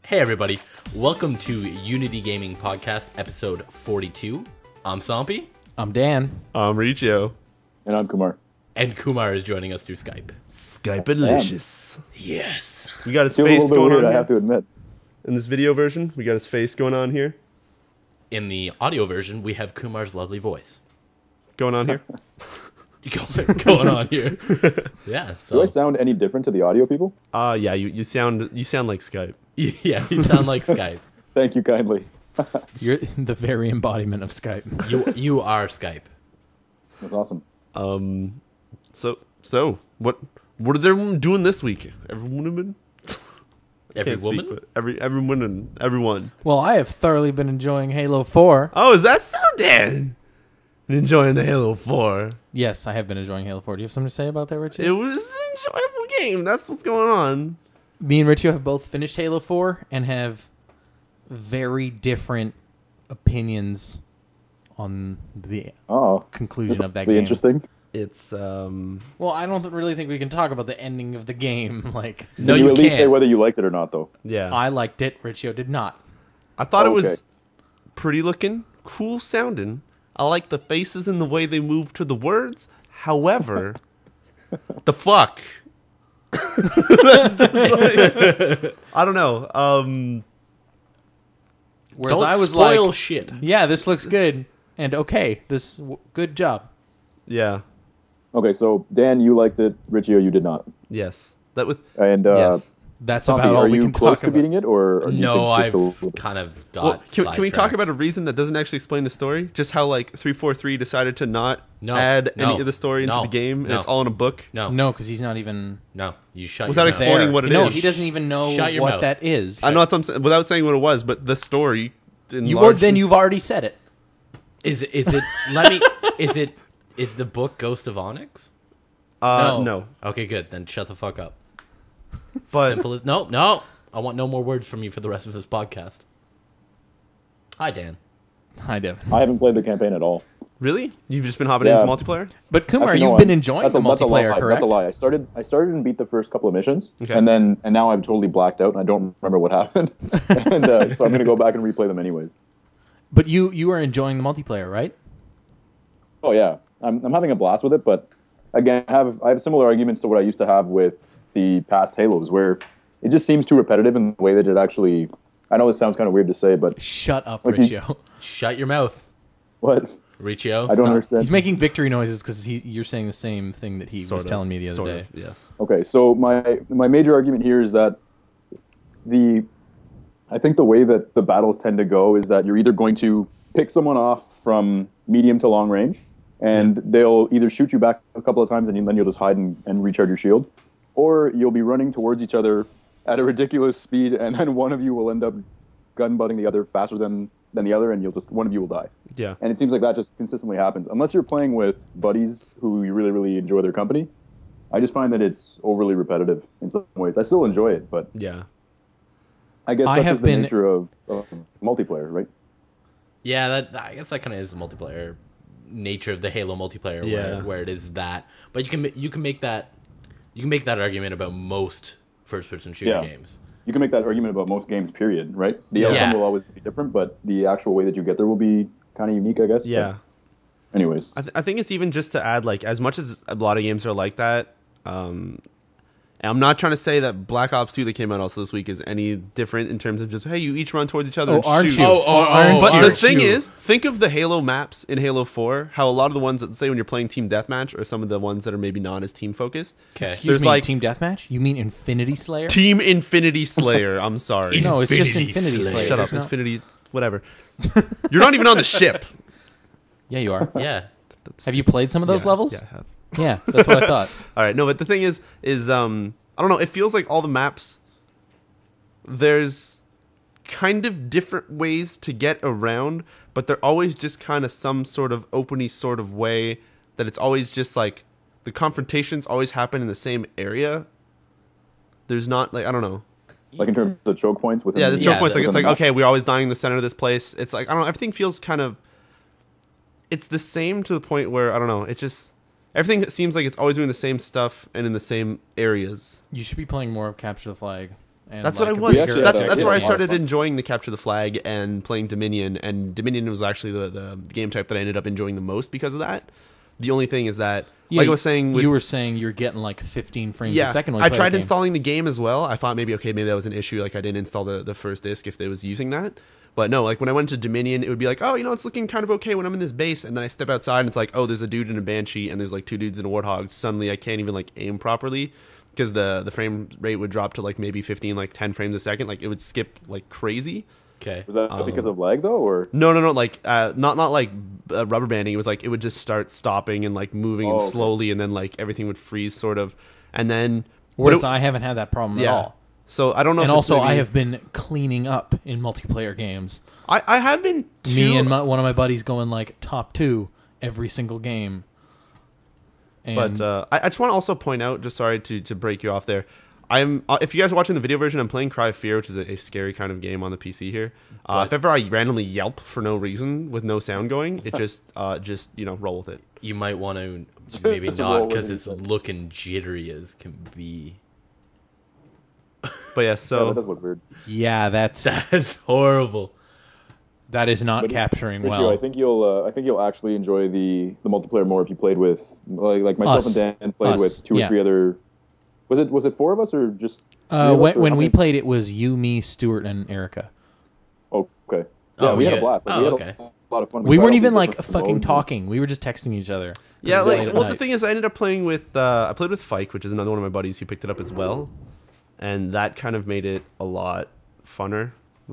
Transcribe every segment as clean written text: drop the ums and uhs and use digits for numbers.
Hey everybody, welcome to Unity Gaming Podcast, episode 42. I'm Somppi. I'm Dan. I'm Riccio. And I'm Kumar. And Kumar is joining us through Skype. Skype-alicious. Yes. We got his Feels face a little bit going weird, on I here. have to admit. In this video version, we got his face going on here. In the audio version, we have Kumar's lovely voice. Going on here. Going on here. Yeah, Do I so... sound any different to the audio people? Yeah, you sound like Skype. Yeah, you sound like Skype. Thank you kindly. You're the very embodiment of Skype. You are Skype. That's awesome. So what is everyone doing this week? Everyone? Every Can't woman? speak, but everyone and everyone. Well, I have thoroughly been enjoying Halo 4. Oh, is that so, Dan? Enjoying the Halo 4. Yes, I have been enjoying Halo 4. Do you have something to say about that, Richie? It was an enjoyable game. That's what's going on. Me and Richie have both finished Halo 4 and have very different opinions on the Oh, conclusion of that be game. interesting. It's Well, I don't really think we can talk about the ending of the game. Like, No, Can you you at least say can't. whether you liked it or not, though? yeah. I liked it. Riccio did not. I thought it Okay. was pretty looking, cool sounding. I like the faces and the way they move to the words. However, the fuck? That's just like, I don't know. Whereas Don't I was spoil like, shit. yeah, this looks good. And okay, good job. Yeah. Okay, so Dan, you liked it. Riccio, you did not. Yes. That was. And Yes. That's Zombie, about all are we you can close talk to about. beating it, or do you No, think just a I've little bit? kind of got Well, can we talk sidetracked. about a reason that doesn't actually explain the story? Just how like 343 decided to not No, add no, any of the story into no, the game, and no. it's all in a book No, No, because he's not even no, you shut without your mouth. explaining there. what it No, is. he doesn't even know Shut your what mouth. that is. I know what I'm saying, without saying what it was, but the story. Then you've already said it. Is it? Let me. Is the book Ghost of Onyx? No. Okay, good. Then shut the fuck up. But Simple as no. I want no more words from you for the rest of this podcast. Hi, Dan. Hi, Devin. I haven't played the campaign at all. really, you've just been hopping Yeah. into multiplayer. But Kumar, Actually, you've no, been I'm- enjoying that's the a multiplayer, lie. correct? That's a lie. I started and beat the first couple of missions, Okay. and now I'm totally blacked out, and I don't remember what happened. And so I'm going to go back and replay them anyways. But you are enjoying the multiplayer, right? Oh yeah, I'm having a blast with it, but again, I have similar arguments to what I used to have with the past Halos, where it just seems too repetitive in the way that it actually. I know this sounds kind of weird to say, but Shut up, Like Riccio. Shut your mouth, what? Riccio. I don't stop. understand. He's making victory noises because you're saying the same thing that he was telling me the other day. Yes. Okay, so my major argument here is that I think the way that the battles tend to go is that you're either going to pick someone off from medium to long range, and they'll either shoot you back a couple of times, and then you'll just hide and recharge your shield, or you'll be running towards each other at a ridiculous speed, and then one of you will end up gun-butting the other faster than the other, and one of you will die. Yeah. And it seems like that just consistently happens. Unless you're playing with buddies who you really, really enjoy their company, I just find that it's overly repetitive in some ways. I still enjoy it, but Yeah. I guess I that's have just the been- nature of multiplayer, right? Yeah, I guess that kind of is the multiplayer nature of the Halo multiplayer, Yeah. where it is that. But you can make that argument about most first-person shooter Yeah. games. You can make that argument about most games, period, right? The Yeah. outcome will always be different, but the actual way that you get there will be kind of unique, I guess. Yeah. But anyways, I think it's even just to add, like, as much as a lot of games are like that, and I'm not trying to say that Black Ops 2 that came out also this week is any different in terms of just, hey, you each run towards each other and aren't shoot. you? Oh, But the aren't thing you? is, think of the Halo maps in Halo 4, how a lot of the ones that, say, when you're playing Team Deathmatch, are some of the ones that are maybe not as team-focused. Okay. Excuse There's me, like- Team Deathmatch? You mean Infinity Slayer? Team Infinity Slayer, I'm sorry. No, it's just Infinity Infinity Slayer. Slayer. Shut up, There's no- Infinity, whatever. You're not even on the ship. Yeah, you are. Yeah. Have you played some of those Yeah, levels? Yeah, I have. Yeah, that's what I thought. All right, no, but the thing is I don't know. It feels like all the maps. There's kind of different ways to get around, but they're always just kind of some sort of openy sort of way that it's always just like the confrontations always happen in the same area. There's not like I don't know. like in terms of choke points within Yeah, the choke Yeah, points like it's within like the map. okay, we're always dying in the center of this place. It's like I don't know. Everything feels kind of. It's the same to the point where I don't know. It just everything seems like it's always doing the same stuff and in the same areas. You should be playing more of Capture the Flag. And That's what I like, was. actually That's had that's a where I lot of started fun. enjoying the capture the flag and playing Dominion. And Dominion was actually the game type that I ended up enjoying the most because of that. The only thing is that, Yeah, like I was saying, with, you were saying you're getting like 15 frames a yeah, second. When you I play tried the game. installing the game as well. I thought maybe that was an issue. Like I didn't install the first disc if they was using that. But no, like when I went to Dominion, it would be like, oh, it's looking kind of okay when I'm in this base, and then I step outside and it's like, oh, there's a dude in a Banshee and there's like 2 dudes in a Warthog. Suddenly I can't even like aim properly because the frame rate would drop to like maybe 15, like 10 frames a second. Like it would skip like crazy. Okay. Was that because of lag though, or No, like not like rubber banding. It was like it would just start stopping and like moving and okay. slowly, and then like everything would freeze sort of, and then Whereas but it- I haven't had that problem at yeah. all. So I don't know. And if it's also, I maybe- have been cleaning up in multiplayer games. I have been too, Me and one of my buddies going like top 2 every single game. And But I just want to also point out, just sorry to break you off there. I'm if you guys are watching the video version, I'm playing Cry of Fear, which is a scary kind of game on the PC here. If ever I randomly yelp for no reason with no sound going, it just roll with it. You might want to maybe Just not roll with because it, it's you said. looking jittery as can be. But yeah, yeah, so that does look weird. yeah, That's horrible. that is not But capturing Riccio, well. I think you'll actually enjoy the multiplayer more if you played with like myself Us. and Dan played Us, with 2 or yeah. 3 other. Was it 4 of us or just? 3 of us, or when how we many- played, it was you, me, Stuart, and Erica. Oh, okay. Oh, Yeah, we had yeah. a blast. Like, Oh, we had okay. a lot of fun. We tried weren't all even these like different fucking modes. talking. We were just texting each other. yeah, It was late like at well, the night. thing is, I ended up playing with I played with Fike, which is another one of my buddies who picked it up as well, and that kind of made it a lot funner. It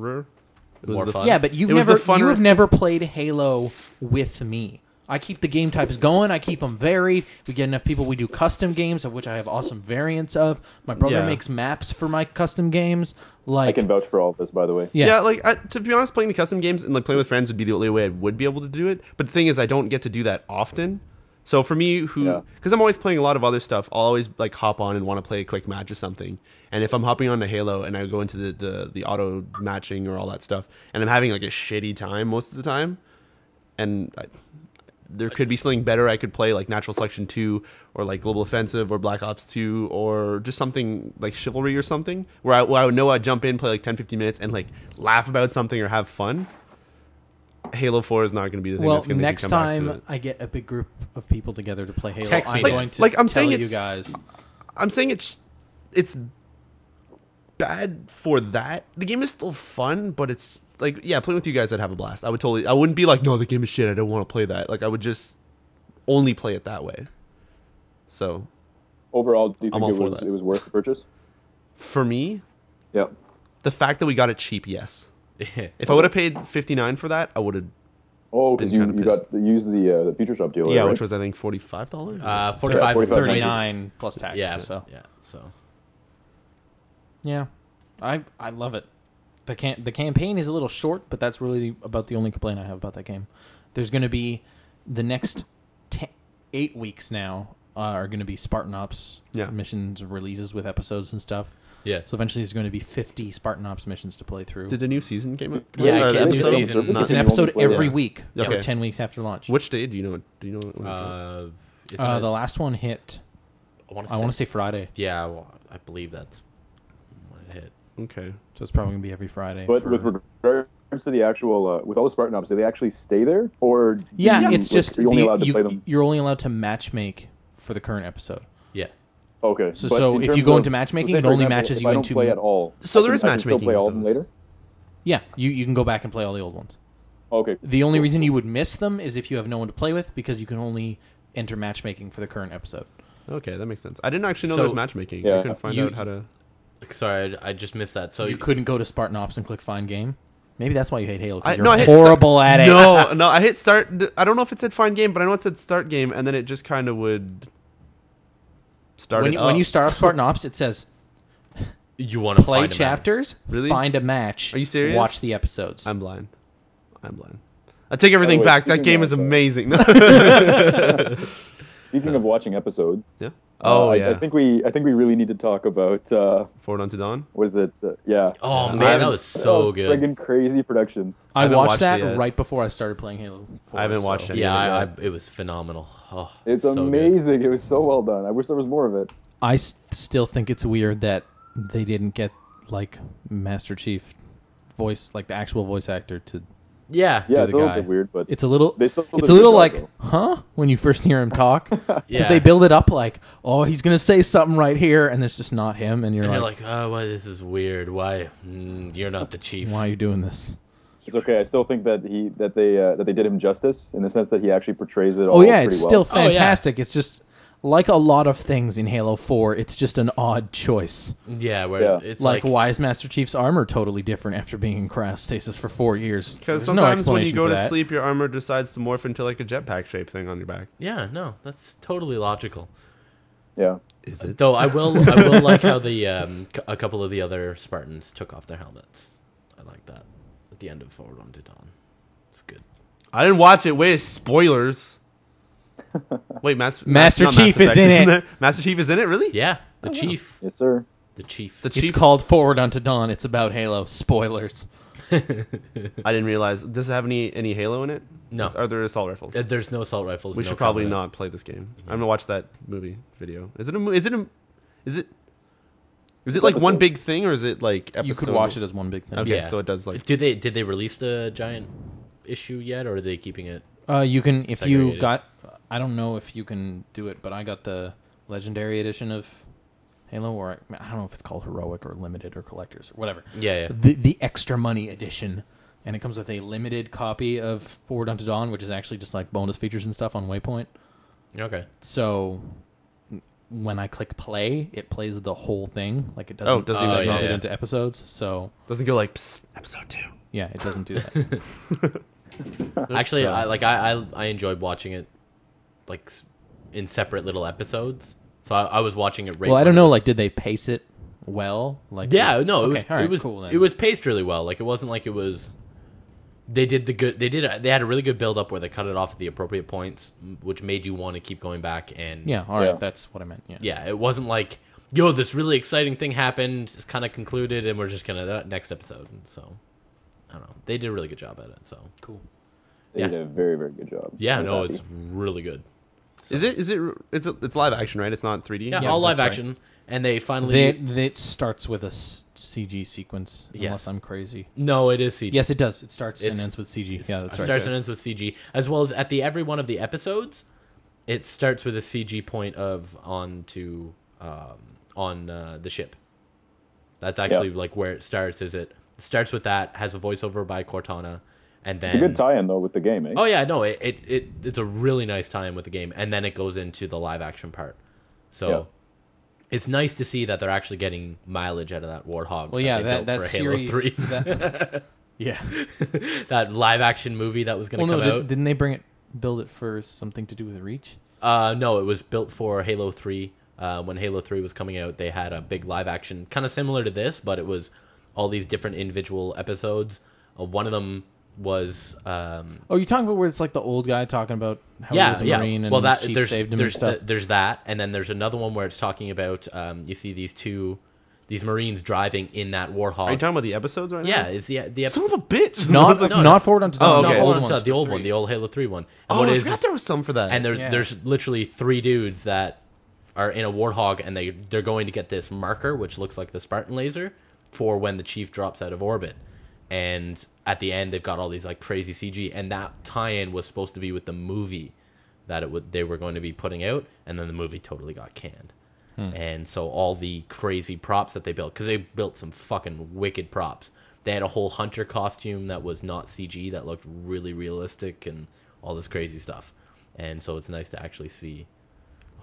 was More the- fun. Yeah, but you've It was the never you have funnest- never played Halo with me. I keep the game types going. I keep them varied. We get enough people. We do custom games, of which I have awesome variants of. My brother Yeah. makes maps for my custom games. I Like, can vouch for all of this, by the way. yeah, Yeah, like to be honest, playing the custom games and like playing with friends would be the only way I would be able to do it. But the thing is, I don't get to do that often. So for me, Yeah. because I'm always playing a lot of other stuff, I'll always like hop on and want to play a quick match or something. And if I'm hopping on to Halo and I go into the auto matching or all that stuff, and I'm having like a shitty time most of the time, and there could be something better I could play, like Natural Selection 2 or like Global Offensive or Black Ops 2 or just something like Chivalry or something where I would know I'd jump in, play like 10, 15 minutes and like laugh about something or have fun. Halo 4 is not going to be the thing well, that's going to make next you come back to time it. I get a big group of people together to play Halo, Text I'm me. going to Like, I'm tell saying you it's- guys. I'm saying it's bad for that. The game is still fun, but it's like, yeah, playing with you guys, I'd have a blast. I wouldn't be like, no, the game is shit, I don't want to play that. Like, I would just only play it that way. So, Overall, do you I'm think all for that. it was worth the purchase? for me, Yeah. the fact that we got it cheap, yes. If I would have paid $59 for that, I would have. Oh, because Been you kinda got used the future shop deal. Yeah, right? which was I think $45. 45, 45. 39 plus tax. Yeah, So yeah. So yeah, I love it. The campaign is a little short, but that's really about the only complaint I have about that game. There's going to be the next 8 weeks now are going to be Spartan Ops Yeah. missions releases with episodes and stuff. yeah. So eventually there's going to be 50 Spartan Ops missions to play through. Did the new season came out? Yeah, Or I the can't do episode? season. It's an You only episode play every that. week Okay. for 10 weeks after launch. Which day do you know? Do you know? When it came out? Isn't The it- last one hit, I want I want to say Friday. Yeah, well, I believe that's when it hit. Okay. So it's probably going to be every Friday. But for- with regards to the actual, with all the Spartan Ops, do they actually stay there, or do yeah, you, it's like, just are you only allowed to play them? you're only allowed to matchmake for the current episode. Yeah. Okay. So- but so in if you terms go of- into matchmaking, say, it for only example, matches if you I don't into- play at all. So I there can- is I can still matchmaking play all with of them those. later. Yeah, you can go back and play all the old ones. Okay. The only reason you would miss them is if you have no one to play with, because you can only enter matchmaking for the current episode. Okay, that makes sense. I didn't actually know So- there was matchmaking. Yeah. I couldn't find You- out how to. Sorry, I just missed that. So You couldn't go to Spartan Ops and click Find Game. Maybe that's why you hate Halo, because No, I you're hit horrible at it. No, I hit start. I don't know if it said find game, but I know it said start game, and then it just kind of would start When it you, up. when you start up Spartan Ops, it says you want to play find a map. chapters, Really? find a match, Are you serious? watch the episodes. I'm blind. I take everything By the way, back. That speaking game of, is amazing. Speaking of watching episodes, yeah. Oh yeah. I think we really need to talk about Forward Unto Dawn. what is it? Yeah. Oh Yeah. man, that was so good. Friggin' crazy production. I haven't watched watched that it yet. right before I started playing Halo 4. I haven't watched it. Yeah, Yeah. it was phenomenal. Oh, It's so good. amazing. It was so well done. I wish there was more of it. I still think it's weird that they didn't get like Master Chief voice, like the actual voice actor to. Yeah. Yeah, the it's a little guy. bit weird, but It's a little. they still did It's a a good little job, like, though. huh? When you first hear him talk, because Yeah. they build it up like, oh, he's gonna say something right here, and it's just not him, and you're And like, you're like, oh, why this is weird. Why you're not the chief? why are you doing this? It's okay. I still think that they did him justice in the sense that he actually portrays it all Oh yeah, pretty it's well. still fantastic. It's just like a lot of things in Halo 4. It's just an odd choice. Yeah, where Yeah. it's Like, like, why is Master Chief's armor totally different after being in cryostasis for 4 years? Because There's no sometimes when you explanation go for to that. sleep, your armor decides to morph into like a jetpack shaped thing on your back. yeah, no, that's totally logical. Yeah. Is it? Though I will like how the a couple of the other Spartans took off their helmets. I like that at the end of Forward Unto Dawn. It's good. I didn't watch it. Wait, spoilers. Wait, Master not Chief is Effect, in isn't it. there? Master Chief is in it, really? Yeah, the chief, Yes, sir. the chief. The It's Chief. called Forward Unto Dawn. It's about Halo. Spoilers. I didn't realize. Does it have any Halo in it? No. Are there assault rifles? There's no assault rifles. We no should probably combat. not play this game. I'm gonna watch that movie video. Is it like episode. one big thing, or is it like episode? You could watch it as one big thing. Okay, Yeah. so it does like. Did they release the giant issue yet, or are they keeping it? You can, if you Segregated. got, I don't know if you can do it, but I got the Legendary Edition of Halo, or I don't know if it's called Heroic or Limited or Collectors or whatever. Yeah, yeah. The extra money edition, and it comes with a limited copy of Forward Unto Dawn, which is actually just like bonus features and stuff on Waypoint. Okay. So when I click play, it plays the whole thing. Like it doesn't, doesn't even segment know. it into episodes. So Doesn't go like Psst, episode 2. yeah, it doesn't do that. Actually, So- I enjoyed watching it, like in separate little episodes. So I was watching it. Right Well, I when don't it know. was- Like, did they pace it well? Like, Yeah, no, okay, all right, it was cool then. it was paced really well. Like it wasn't like it was. They did the good. They had a really good build up where they cut it off at the appropriate points, which made you want to keep going back. And Yeah, all right, Yeah. that's what I meant. Yeah. yeah, it wasn't like, yo, this really exciting thing happened. It's kind of concluded, and we're just gonna next episode. So I don't know. They did a really good job at it. So Cool. They Yeah. did a very, very good job. yeah, I was no, happy. it's really good. It's live action, right? It's not 3D. Yeah, Yeah, all live that's right. action, and they finally. It starts with a CG sequence, Yes. unless I'm crazy. No, it is CG. Yes, it does. It starts and It's- ends with CG. It's- Yeah, that's it right. starts and ends with CG, as well as at the every one of the episodes, it starts with a CG point of on the ship. That's actually like where it starts. It starts with that, has a voiceover by Cortana, and then It's a good tie-in though with the game, eh? Oh yeah, no, it's a really nice tie-in with the game, and then it goes into the live action part. So Yeah. it's nice to see that they're actually getting mileage out of that Warthog. Well, yeah, they built that for series. Halo 3. Yeah. That live action movie that was going Well, to no, come out. didn't they build it for something to do with Reach? No, it was built for Halo 3. When Halo 3 was coming out, they had a big live action, kind of similar to this, but it was all these different individual episodes. One of them was Oh, you're talking about where it's like the old guy talking about how he was a Marine and well, that Chief there's saved him and stuff. there's that, and then there's another one where it's talking about you see these Marines driving in that Warthog. Are you talking about the episodes right now? Yeah, it's the Son episode. of a bitch. not no, not Forward Unto Dawn. Oh, No, okay. hold old on, ones the for old 3. one, the old Halo 3 one. And Oh, what I is forgot there was some for that. and Yeah. there's literally 3 dudes that are in a Warthog, and they're going to get this marker, which looks like the Spartan laser, for when the Chief drops out of orbit. And at the end, they've got all these like crazy CG, and that tie-in was supposed to be with the movie that they were going to be putting out, and then the movie totally got canned. And so all the crazy props that they built, because they built some fucking wicked props. They had a whole hunter costume that was not CG, that looked really realistic, and all this crazy stuff. And so it's nice to actually see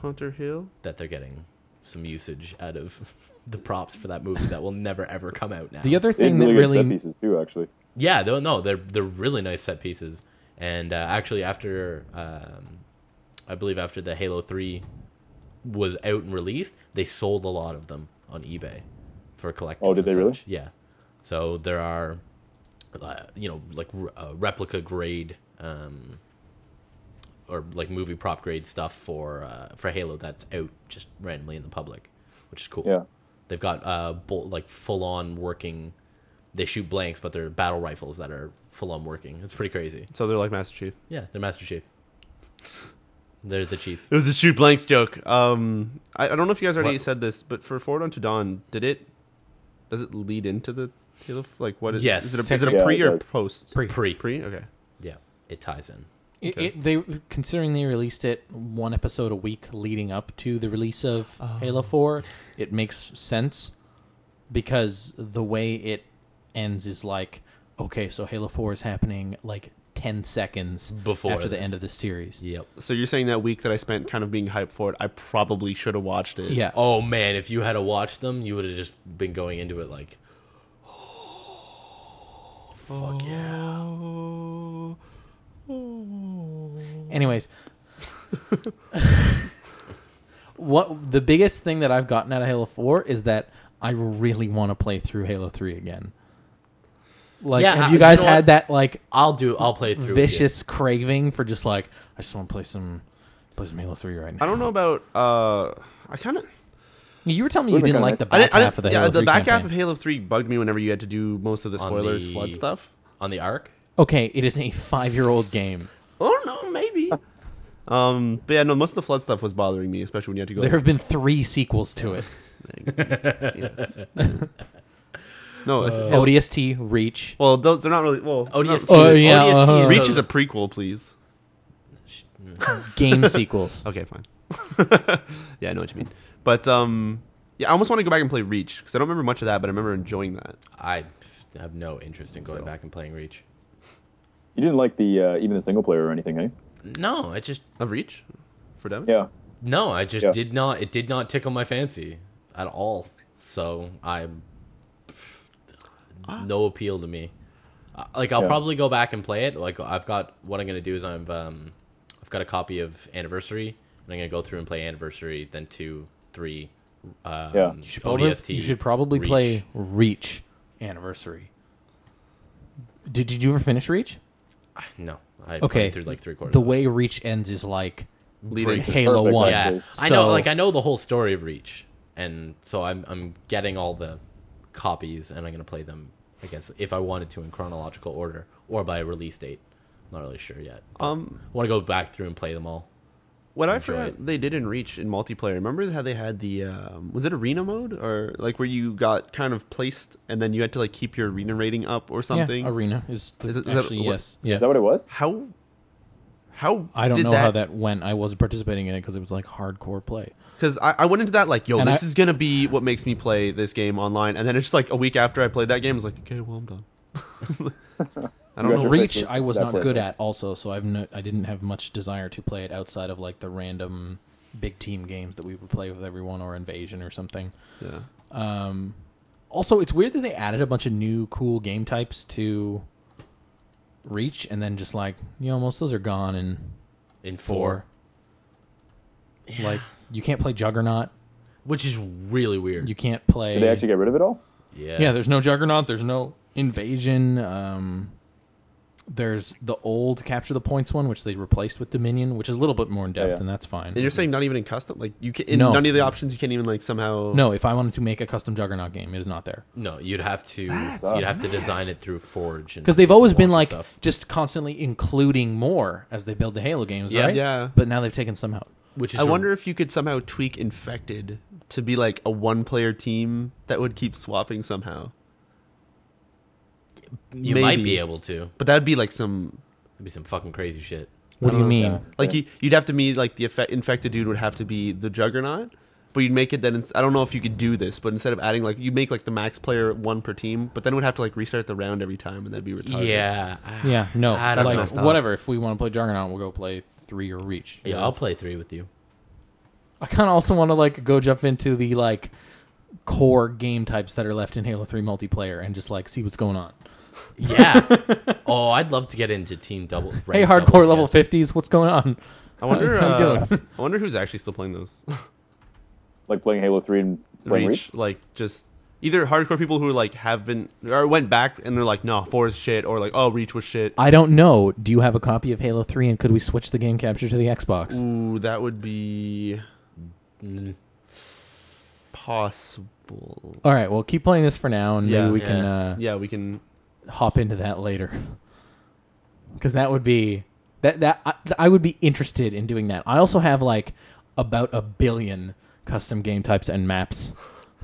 Hunter Hill. that they're getting some usage out of the props for that movie that will never ever come out now. The other They had thing that really good set really pieces too, actually. Yeah, they're really nice set pieces. And actually, after I believe after the Halo 3 was out and released, they sold a lot of them on eBay for collectors. Oh, did and they really? such. Yeah. So there are, like replica grade, or like movie prop grade stuff for Halo that's out just randomly in the public, which is cool. Yeah. They've got like full on working. They shoot blanks, but they're battle rifles that are full on working. It's pretty crazy. So they're like Master Chief. Yeah, they're Master Chief. They're the Chief. It was a shoot blanks joke. I don't know if you guys already What? said this, but for Forward Unto Dawn, did it Does it lead into the Halo? Like, what is? Yes. Is it a Yeah, pre it or does. post? Pre. Okay. Yeah, it ties in. Okay. They considering they released it one episode a week leading up to the release of Halo 4, it makes sense because the way it ends is like, okay, so Halo 4 is happening like 10 seconds Before after the this. end of the series. Yep. So you're saying that week that I spent kind of being hyped for it, I probably should have watched it. Yeah. Oh man, if you had to watch them, you would have just been going into it like, oh, fuck yeah. Anyways, what the biggest thing that I've gotten out of Halo 4 is that I really want to play through Halo 3 again. Like, Yeah, have you you guys know had what? that like I'll play it through. vicious craving for just like I just want to play some Halo 3 right now? I don't know about. I kind of. You were telling me you Would've been didn't like kinda the I back didn't. half of the Halo 3 the back campaign. half of Halo 3 bugged me whenever you had to do most of the On spoilers, the- flood stuff. on the Ark. Okay, it is a 5-year-old game. Oh no, maybe. But yeah, no, most of the flood stuff was bothering me, especially when you had to go. There have been 3 sequels to it. No, it's, ODST, Reach. well, those they're not really. Well, ODST. Oh, is- yeah, ODST Reach is a prequel, please. Game sequels. Okay, fine. Yeah, I know what you mean. But yeah, I almost want to go back and play Reach because I don't remember much of that, but I remember enjoying that. I have no interest in going back and playing Reach. You didn't like the even the single player or anything, eh? No, I just Of Reach, for Devin. Yeah. no, I just Yeah. did not. It did not tickle my fancy at all. So I'm no appeal to me. Like I'll Yeah. probably go back and play it. Like I've got what I'm gonna do is I've got a copy of Anniversary, and I'm gonna go through and play Anniversary, then 2, 3. Yeah. ODST. You should probably Reach. play Reach Anniversary. Did you ever finish Reach? No, I Okay. played through like 3/4. The way Reach ends is like Leading to Halo Perfect, 1. Yeah, actually. I know. So- Like I know the whole story of Reach, and so I'm getting all the copies, and I'm gonna play them. I guess if I wanted to in chronological order or by release date. Not really sure yet. I want to go back through and play them all. What I Enjoy forgot it. they did in Reach in multiplayer. Remember how they had the was it arena mode or like where you got kind of placed and then you had to like keep your arena rating up or something? Yeah, Arena is, Is it- is that actually what's- yes. Yeah. Is that what it was? How I don't did know how that went. I wasn't participating in it because it was like hardcore play. Because I went into that like, yo, And this I- is gonna be what makes me play this game online, and then it's just like a week after I played that game, I was like, okay, well I'm done. I don't You got know. your Reach fix with I was that not player. good at also, so I didn't have much desire to play it outside of like the random big team games that we would play with everyone or Invasion or something. Yeah. Also, it's weird that they added a bunch of new cool game types to Reach, and then just like most of those are gone in 4. Like you can't play Juggernaut. Which is really weird. You can't play. Did they actually get rid of it all? Yeah, there's no Juggernaut. There's no Invasion. There's the old Capture the Points one, which they replaced with Dominion, which is a little bit more in depth, yeah. and that's fine. And you're saying not even in custom, like you can in No. none of the options you can't even like somehow. No, if I wanted to make a custom Juggernaut game, it is not there. No, you'd have to design it through Forge Because they've always been like stuff. just constantly including more as they build the Halo games, Yeah. right? Yeah. But now they've taken some out. Which is I wonder if you could somehow tweak Infected to be like a one-player team that would keep swapping somehow. you might maybe. be able to. But that'd be like some It'd be some fucking crazy shit. What do you know. mean? Yeah. like you'd have to be like the infected dude would have to be the Juggernaut, but you'd make it then. I don't know if you could do this, but instead of adding like you make like the max player 1 per team, but then it would have to like restart the round every time, and that'd be retarded. Yeah. Yeah, no. Ah, that's like messed up. whatever. If we want to play Juggernaut, we'll go play 3 or Reach. Yeah, I'll play 3 with you. I kind of also want to like go jump into the like core game types that are left in Halo 3 multiplayer and just like see what's going on. Yeah. Oh, I'd love to get into team double. Hey, ranked hardcore doubles level again. 50s, what's going on? I wonder. How you doing? I wonder who's actually still playing those. Like playing Halo 3 and playing Reach? Like just either hardcore people who like haven't or went back and they're like, no, 4 is shit, or like, oh, Reach was shit. I don't know. Do you have a copy of Halo 3 and could we switch the game capture to the Xbox? Ooh, that would be Mm, possible. All right, well, keep playing this for now and Yeah. maybe we Yeah. can Yeah, we can. hop into that later. Because that would be I would be interested in doing that. I also have like about 1 billion custom game types and maps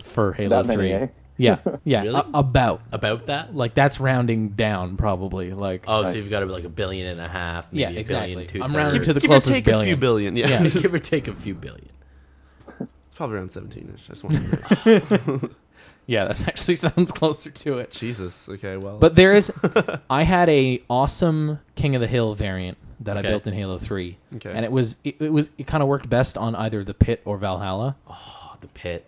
for Halo That many, 3. eh? Yeah. Really? About. About that? Like, that's rounding down, probably. Like, Oh, so you've got to be like 1.5 billion, maybe yeah, a exactly. billion, two I'm thirds. rounding to the Give or closest take billion. a few billion. Yeah. Yeah. Give or take a few billion. It's probably around 17ish. I just want to Yeah, that actually sounds closer to it. Jesus. Okay, well. But there is... I had a awesome King of the Hill variant that I Okay. built in Halo 3. Okay. And it kind of worked best on either the Pit or Valhalla. Oh, the pit.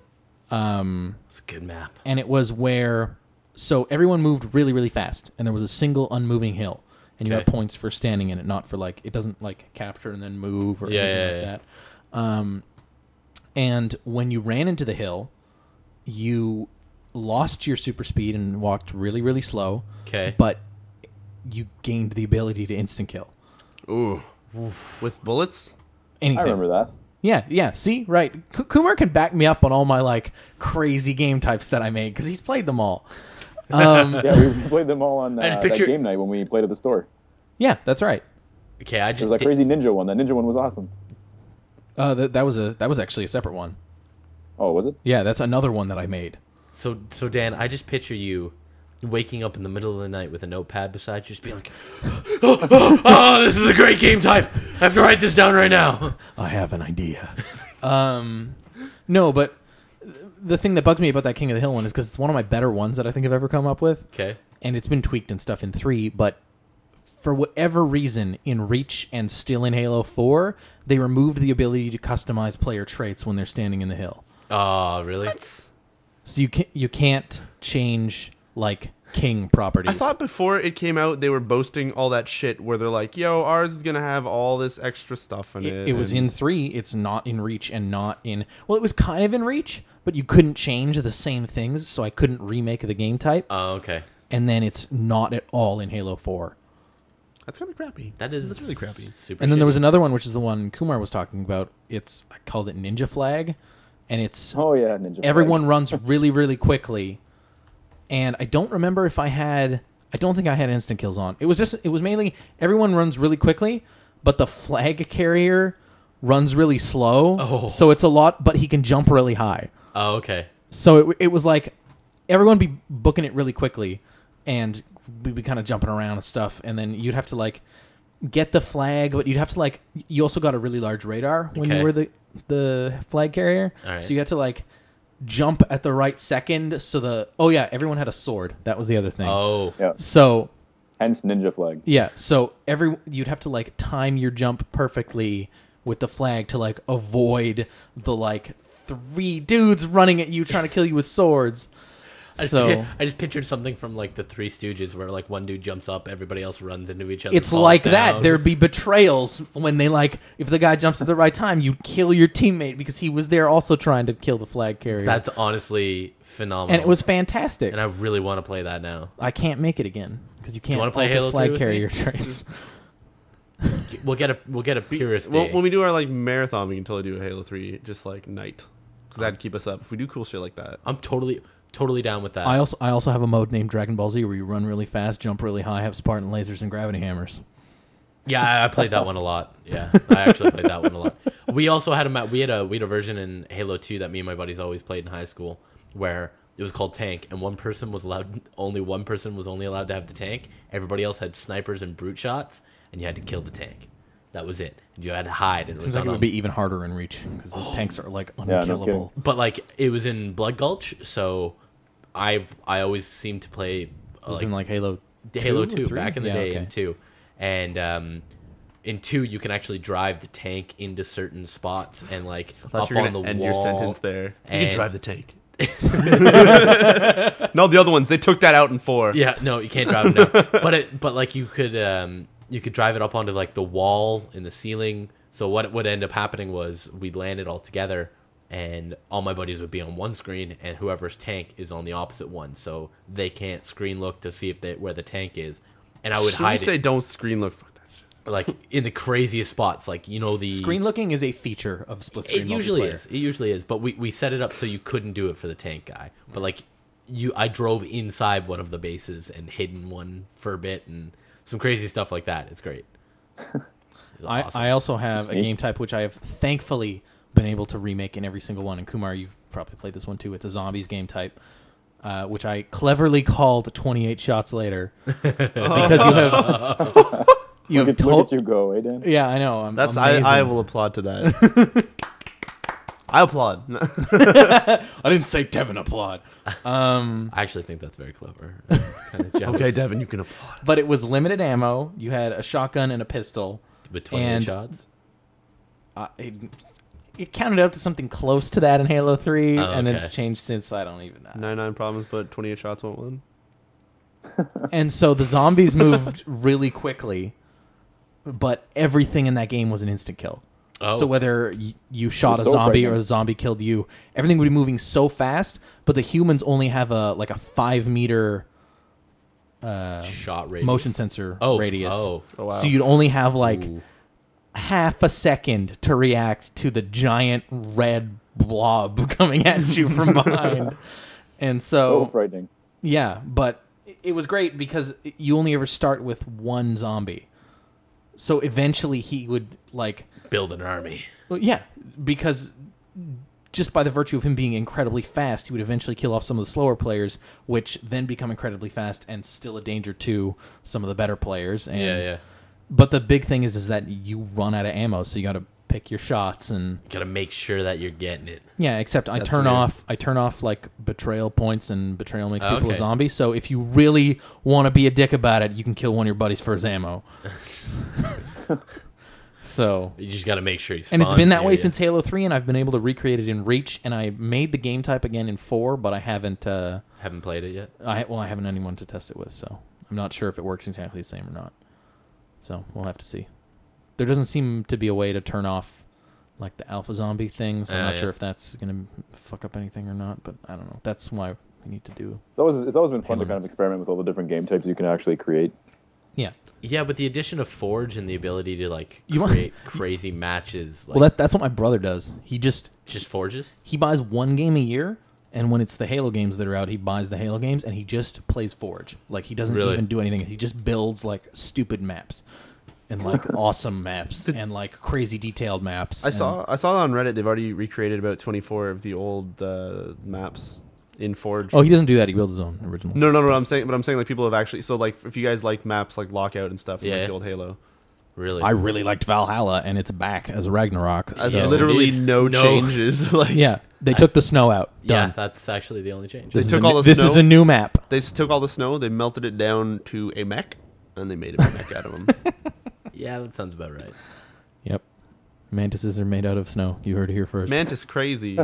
Um... It's a good map. And it was where, so everyone moved really, really fast, and there was a single unmoving hill, and you Okay. had points for standing in it, not for like, it doesn't like capture and then move or Yeah, anything yeah, like that. And when you ran into the hill, you lost your super speed and walked really, really slow, Okay. but you gained the ability to instant kill. Ooh. With bullets? Anything. I remember that. Yeah. See, right. Kumar can back me up on all my like crazy game types that I made because he's played them all. Yeah, we played them all on just that picture- game night when we played at the store. Yeah, that's right. Okay, I There just was that did- crazy ninja one. That ninja one was awesome. That was actually a separate one. Oh, was it? Yeah, that's another one that I made. So Dan, I just picture you waking up in the middle of the night with a notepad beside you, just being like, oh, this is a great game type. I have to write this down right now. I have an idea. No, but the thing that bugs me about that King of the Hill one is because it's one of my better ones that I think I've ever come up with. Okay. And it's been tweaked and stuff in 3, but for whatever reason, in Reach and still in Halo 4, they removed the ability to customize player traits when they're standing in the hill. Oh, really? So you can't change, like, king properties. I thought before it came out, they were boasting all that shit where they're like, yo, ours is going to have all this extra stuff in it. It was and- in 3. It's not in Reach and not in... Well, it was kind of in Reach, but you couldn't change the same things, so I couldn't remake the game type. Oh, okay. And then it's not at all in Halo 4. That's kind of crappy. That's really crappy. Super. And then there was shitty. another one, which is the one Kumar was talking about. I called it Ninja Flag, and it's... Oh yeah, ninja. everyone Flag. runs really, really quickly. And I don't remember if I don't think I had instant kills on. It was mainly everyone runs really quickly, but the flag carrier runs really slow. Oh. So it's a lot, but he can jump really high. Oh, okay. So it was like everyone be booking it really quickly, and we'd be kind of jumping around and stuff. And then you'd have to like get the flag, but you'd have to like, you also got a really large radar when Okay. you were the flag carrier. All right. So you had to like jump at the right second. So everyone had a sword. That was the other thing. Oh. Yeah. So Hence ninja flag. yeah, so you'd have to like time your jump perfectly with the flag to like avoid the like 3 dudes running at you trying to kill you with swords. So I just pictured something from like the Three Stooges where like one dude jumps up, everybody else runs into each other. it's falls like down. that. There'd be betrayals when they like, if the guy jumps at the right time, you kill your teammate because he was there also trying to kill the flag carrier. That's honestly phenomenal. and it was fantastic. And I really want to play that now. I can't make it again because you can't wanna play alter Halo 3 flag with carrier me? traits. We'll get a purist Well, day. when we do our like marathon, we can totally do a Halo 3 just like night. Because that'd keep us up. If we do cool shit like that. I'm totally down with that. I also have a mode named Dragon Ball Z where you run really fast, jump really high, have Spartan lasers and gravity hammers. Yeah, I played that one a lot. Yeah, I actually played that one a lot. We also had we had a version in Halo 2 that me and my buddies always played in high school where it was called Tank, and only one person was allowed to have the tank. Everybody else had snipers and brute shots, and you had to kill the tank. That was it. And you had to hide. And it Seems was like it on would be even harder in Reach because those tanks are like no unkillable. kidding. But like it was in Blood Gulch, so I always seemed to play It was in like Halo Halo 2 or 2 3? back in the Yeah, day okay. in 2. And in 2 you can actually drive the tank into certain spots and like I thought up you were on the gonna end wall. your sentence there. You and- can drive the tank. No, the other ones, they took that out in 4. Yeah, no, you can't drive it now. But like you could drive it up onto like the wall in the ceiling. So what would end up happening was we'd land it all together, and all my buddies would be on one screen, and whoever's tank is on the opposite one, so they can't screen look to see if where the tank is. And I would Should we hide say it don't screen look? Fuck that shit. like in the craziest spots, like the Screen looking is a feature of split screen. It usually multiplayer. is. It usually is. But we set it up so you couldn't do it for the tank guy. But like I drove inside one of the bases and hidden one for a bit and some crazy stuff like that. It's great. It's awesome. I also have a Sneak. game type which I have thankfully been able to remake in every single one. And Kumar, you've probably played this one too. It's a zombies game type. which I cleverly called 28 shots later because you have look at you go, eh, Dan? Yeah, I know. I will applaud to that. I applaud. I didn't say Devin applaud. I actually think that's very clever. Okay, Devin, you can applaud. But it was limited ammo. You had a shotgun and a pistol. With 28 shots? It counted out to something close to that in Halo 3, and okay. it's changed since. I don't even know. 99 problems, but 28 shots won't win. And so the zombies moved really quickly, but everything in that game was an instant kill. Oh. So whether you shot a so zombie frightening. or the zombie killed you, everything would be moving so fast, but the humans only have a 5-meter Shot radius. motion sensor Oh, radius. Oh, wow. So you'd only have Ooh. half a second to react to the giant red blob coming at you from behind. And So so, frightening. yeah, but it was great because you only ever start with one zombie. So eventually he would Build an army. well, yeah, because just by the virtue of him being incredibly fast, he would eventually kill off some of the slower players, which then become incredibly fast and still a danger to some of the better players. And, Yeah. But the big thing is that you run out of ammo, so you got to pick your shots and You gotta make sure that you're getting it. yeah. Except I turn off betrayal points, and betrayal makes people Okay. a zombie. So if you really want to be a dick about it, you can kill one of your buddies for his ammo. So. You just gotta make sure you And it's been that way since. since Halo 3, and I've been able to recreate it in Reach, and I made the game type again in 4, but I haven't Haven't played it yet. I haven't anyone to test it with, so I'm not sure if it works exactly the same or not. So we'll have to see. There doesn't seem to be a way to turn off the alpha zombie thing, so I'm not sure if that's going to fuck up anything or not, but I don't know. That's why we need to do. It's always been fun to Halo kind of experiment with all the different game types you can actually create. Yeah. Yeah, with the addition of Forge and the ability to You want- create crazy matches. Well, that's what my brother does. He just Forges. he buys one game a year, and when it's the Halo games that are out, he buys the Halo games, and he just plays Forge. He doesn't Really? even do anything. He just builds stupid maps and awesome maps and crazy detailed maps. I saw on Reddit they've already recreated about 24 of the old maps in Forge. Oh, he doesn't do that. He builds his own original. No, stuff. I'm saying people have actually. So if you guys like maps like Lockout and stuff, Yeah. like the old Halo, Really? I really liked Valhalla, and it's back as Ragnarok. That's so- literally Indeed. no No. changes. Yeah, they took the snow out. Yeah, Done. that's actually the only change. They This is took a all new- the This snow. is a new map. they took all the snow, they melted it down to a mech, and they made a mech out of them. Yeah, that sounds about right. Yep. Mantises are made out of snow. You heard it here first. Mantis crazy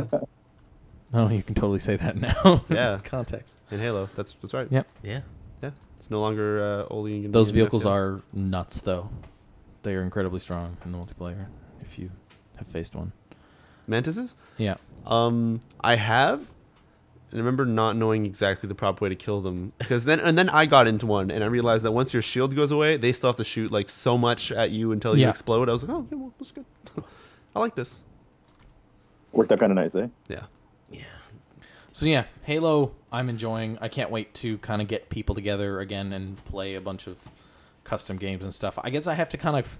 Oh, you can totally say that now. Yeah. Context. in Halo. That's right. Yep. Yeah. Yeah, it's no longer only. gonna Those be in vehicles Mech. are nuts, though. They are incredibly strong in the multiplayer. If you have faced one. Mantises. Yeah. I have. And I remember not knowing exactly the proper way to kill them because then I got into one and I realized that once your shield goes away, they still have to shoot so much at you until you Yeah. explode. I was like, oh, yeah, well, that's good. I like this. Worked out kind of nice, eh? Yeah. Yeah. So yeah, Halo, I'm enjoying. I can't wait to kind of get people together again and play a bunch of custom games and stuff. I guess I have to kind of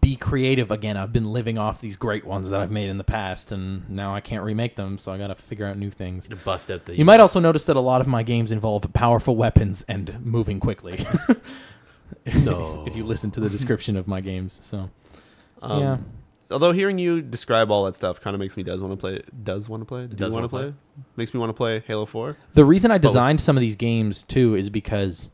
be creative again. I've been living off these great ones that I've made in the past, and now I can't remake them, so I got to figure out new things. To bust out the. You might also notice that a lot of my games involve powerful weapons and moving quickly. No. If you listen to the description of my games, so yeah. Although hearing you describe all that stuff kind of makes me want to play. Makes me want to play Halo 4. The reason I designed some of these games too is because,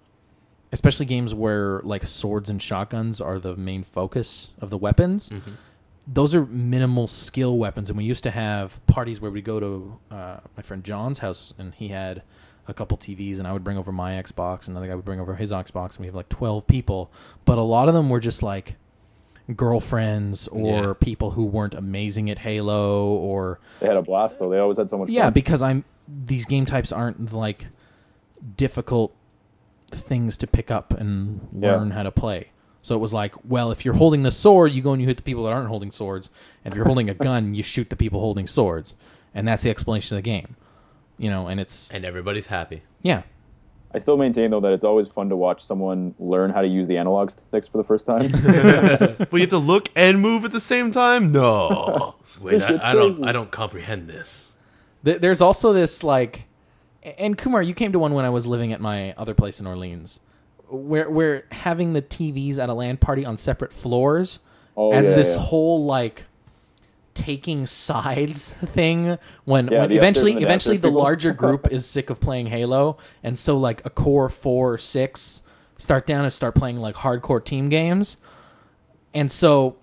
especially games where swords and shotguns are the main focus of the weapons, those are minimal skill weapons. And we used to have parties where we'd go to my friend John's house, and he had a couple TVs, and I would bring over my Xbox, and another guy would bring over his Xbox, and we have 12 people. But a lot of them were just girlfriends or people who weren't amazing at Halo, or They had a blast though. They always had so much yeah, fun. because these game types aren't difficult things to pick up and learn how to play. So it was well, if you're holding the sword, you go and you hit the people that aren't holding swords, and if you're holding a gun, you shoot the people holding swords, and that's the explanation of the game. And everybody's happy. Yeah. I still maintain though that it's always fun to watch someone learn how to use the analog sticks for the first time. But you have to look and move at the same time? No. Wait, This shit's I don't. crazy. I don't comprehend this. There's also this And Kumar, you came to one when I was living at my other place in Orleans, where having the TVs at a LAN party on separate floors adds this whole like taking sides thing when eventually the larger group is sick of playing Halo, and so like a core 4 or 6 start playing like hardcore team games. And so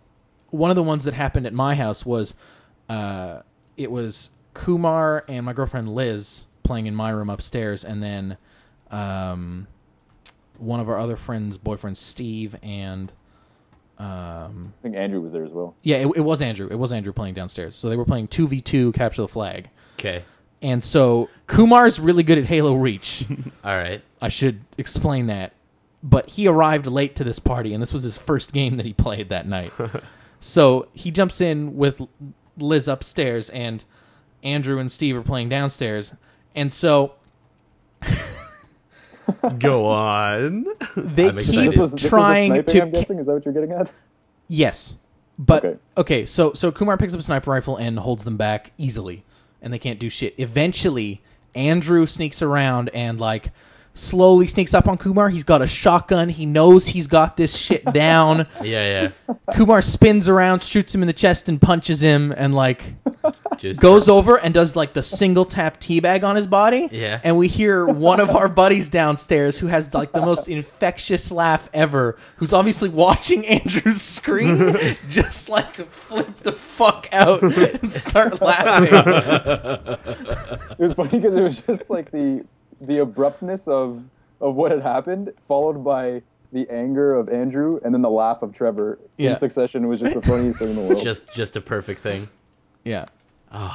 one of the ones that happened at my house was it was Kumar and my girlfriend Liz playing in my room upstairs, and then one of our other friends' boyfriends, Steve, and I think Andrew was there as well. Yeah, it was Andrew. It was Andrew playing downstairs. So they were playing 2v2 Capture the Flag. Okay. And so Kumar's really good at Halo Reach. All right. I should explain that. But he arrived late to this party, and this was his first game that he played that night. So he jumps in with Liz upstairs, and Andrew and Steve are playing downstairs. And so Go on. they keep trying sniping, to... I'm guessing? Is that what you're getting at? Yes. But, okay, so Kumar picks up a sniper rifle and holds them back easily, and they can't do shit. Eventually, Andrew sneaks around and, like, slowly sneaks up on Kumar. He's got a shotgun. He knows he's got this shit down. Yeah. Kumar spins around, shoots him in the chest, and punches him, and, like, goes over and does, like, the single tap teabag on his body. Yeah. And we hear one of our buddies downstairs who has, like, the most infectious laugh ever, who's obviously watching Andrew's screen, just, like, flip the fuck out and start laughing. It was funny because it was just, like, the abruptness of what had happened, followed by the anger of Andrew, and then the laugh of Trevor in succession was just the funniest thing in the world. Just a perfect thing. Yeah.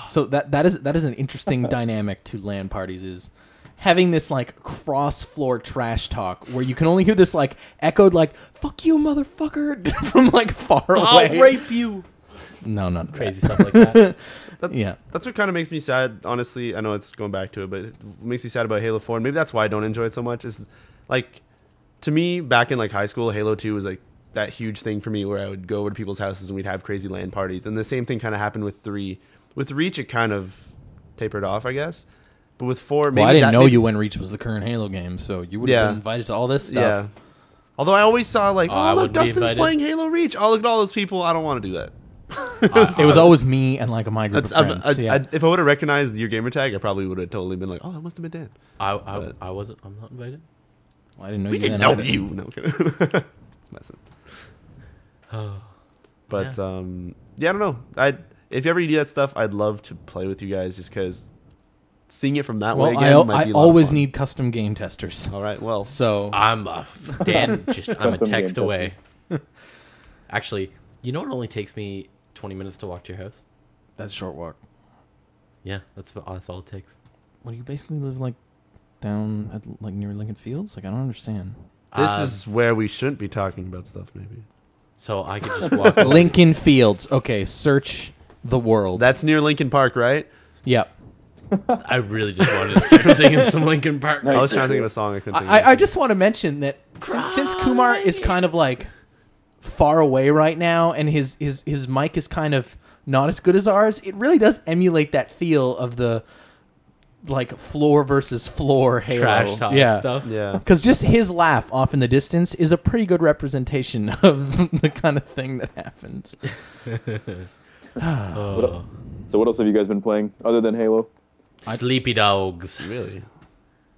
So that is an interesting dynamic to LAN parties, is having this like cross floor trash talk where you can only hear this like echoed like "fuck you, motherfucker" from like far away. I'll rape you. No, Crazy stuff like that. That's what kind of makes me sad, honestly. I know it's going back to it, but it makes me sad about Halo 4, and maybe that's why I don't enjoy it so much. Is like, to me, back in like high school, Halo 2 was like that huge thing for me where I would go over to people's houses and we'd have crazy LAN parties. And the same thing kind of happened with 3. With Reach, it kind of tapered off, I guess. But with 4, maybe I didn't know you when Reach was the current Halo game, so you would have been invited to all this stuff. Yeah. Although I always saw like, look, Dustin's playing Halo Reach. Oh, look at all those people. I don't want to do that. It was always me and like my group of friends. If I would have recognized your gamer tag, I probably would have totally been like, "Oh, that must have been Dan." I wasn't. I'm not invited. Well, I didn't know we you. didn't know you. No, kidding. It's messing. But I don't know. If you ever do that stuff, I'd love to play with you guys, just because seeing it from that way again might be a lot always of fun. need custom game testers. All right, well, so I'm Dan. I'm a text away. Actually, you know, it only takes me 20 minutes to walk to your house. That's a short walk. Yeah, that's all it takes. Well, you basically live like down at like near Lincoln Fields. Like, I don't understand. This is where we shouldn't be talking about stuff, maybe. So I could just walk. Lincoln Fields. Okay, search the world. That's near Lincoln Park, right? Yep. I really just wanted to start singing some Linkin Park. I was trying to think of a song. I couldn't think of I just want to mention that since Kumar is kind of like far away right now, and his mic is kind of not as good as ours, it really does emulate that feel of the like floor versus floor Halo trash talk stuff. Yeah, because just his laugh off in the distance is a pretty good representation of the kind of thing that happens. So what else have you guys been playing other than Halo? Sleepy Dogs. Really?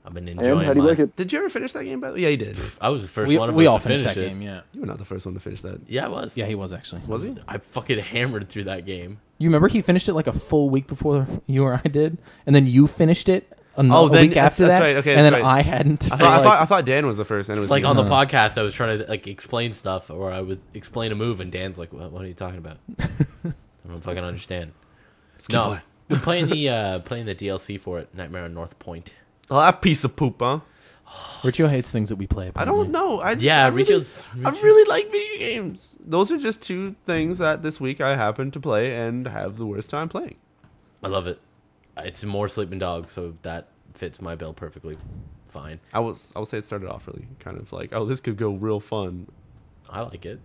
I've been enjoying. And how do you like it? Did you ever finish that game? By the way? Yeah, you did. I was the first one of we us all to finished finish that it. game. Yeah. You were not the first one to finish that. Yeah, I was. Yeah, he was actually. Was he? I fucking hammered through that game. You remember he finished it like a full week before you or I did, and then you finished it a then week after that's that. right. Okay, and then that's right. I hadn't. I thought Dan was the first, and it was It's like me. on the podcast, I was trying to like explain stuff, or I would explain a move, and Dan's like, "What are you talking about?" I don't fucking understand. No, been playing the DLC for it, Nightmare on North Point. Oh, that piece of poop, huh? Riccio hates things that we play. I don't know. I Riccio. really like video games. Those are just 2 things that this week I happened to play and have the worst time playing. I love it. It's more Sleeping Dogs, so that fits my bill perfectly fine. I will say it started off really kind of like, oh, this could go real fun. I like it.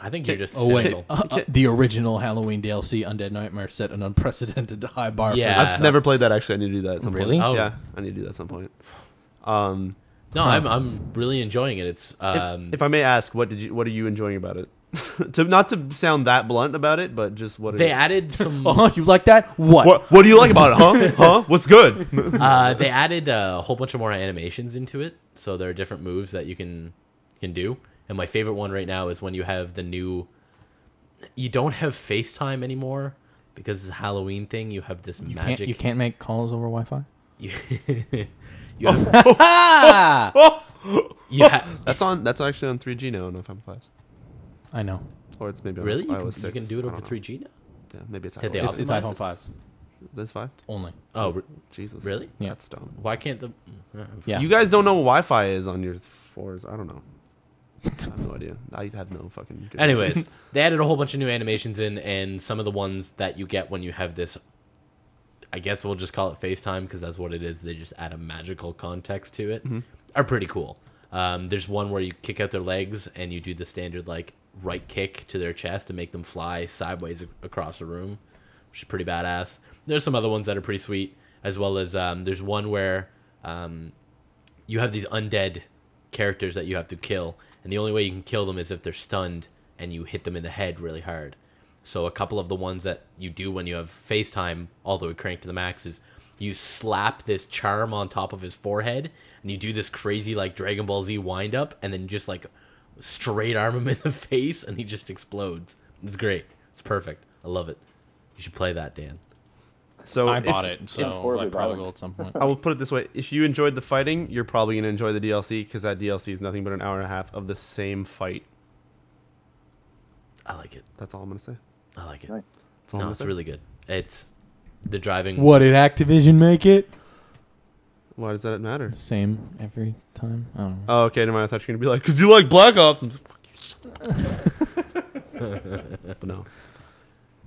I think you're just Oh wait, cynical. the original Halloween DLC, Undead Nightmare, set an unprecedented high bar. Yeah. for I've never played that. Actually, I need to do that at some Really? point. Oh. Yeah, I need to do that at some point. No, I'm really enjoying it. It's If I may ask, what are you enjoying about it? Not to sound that blunt about it, but just what they added some. Oh, you like that? What? What do you like about it, huh? Huh? What's good? They added a whole bunch of more animations into it, so there are different moves that you can do. And my favorite one right now is when you have the new. You don't have FaceTime anymore because it's a Halloween thing. You have this magic. You can't make calls over Wi-Fi. You, you have, That's actually on 3G now, no 5.5s. I know. Or it's maybe on really? iOS 6. You can do it I over don't know. 3G now? Yeah, maybe it's Did they iOS. It's optimize iPhone it? 5s That's 5. only. Oh, Jesus. really? Yeah. That's dumb. Why can't the? Yeah. You guys don't know what Wi-Fi is on your 4s. I don't know. I have no idea. I had no fucking. Good Anyways, reason. they added a whole bunch of new animations in, and some of the ones that you get when you have this, I guess we'll just call it FaceTime because that's what it is. They just add a magical context to it. Are pretty cool. There's one where you kick out their legs and you do the standard like right kick to their chest to make them fly sideways across the room, which is pretty badass. There's some other ones that are pretty sweet, as well as there's one where you have these undead characters that you have to kill, and the only way you can kill them is if they're stunned and you hit them in the head really hard. So a couple of the ones that you do when you have FaceTime all the way cranked to the max is you slap this charm on top of his forehead and you do this crazy like Dragon Ball Z wind up and then you just like straight arm him in the face and he just explodes. It's great. It's perfect. I love it. You should play that, Dan. So I if- bought it, so horribly I probably balanced. will at some point. I will put it this way: if you enjoyed the fighting, you're probably gonna enjoy the DLC because that DLC is nothing but an hour and a half of the same fight. I like it. That's all I'm gonna say. I like it. Nice. That's all I'm No, gonna it's say. really good. It's the driving. What did Activision make it? Why does that matter? Same every time. I don't know. Oh, okay. Never mind. I thought you were gonna be like, "Cause you like Black Ops." I'm just, fuck you. But no.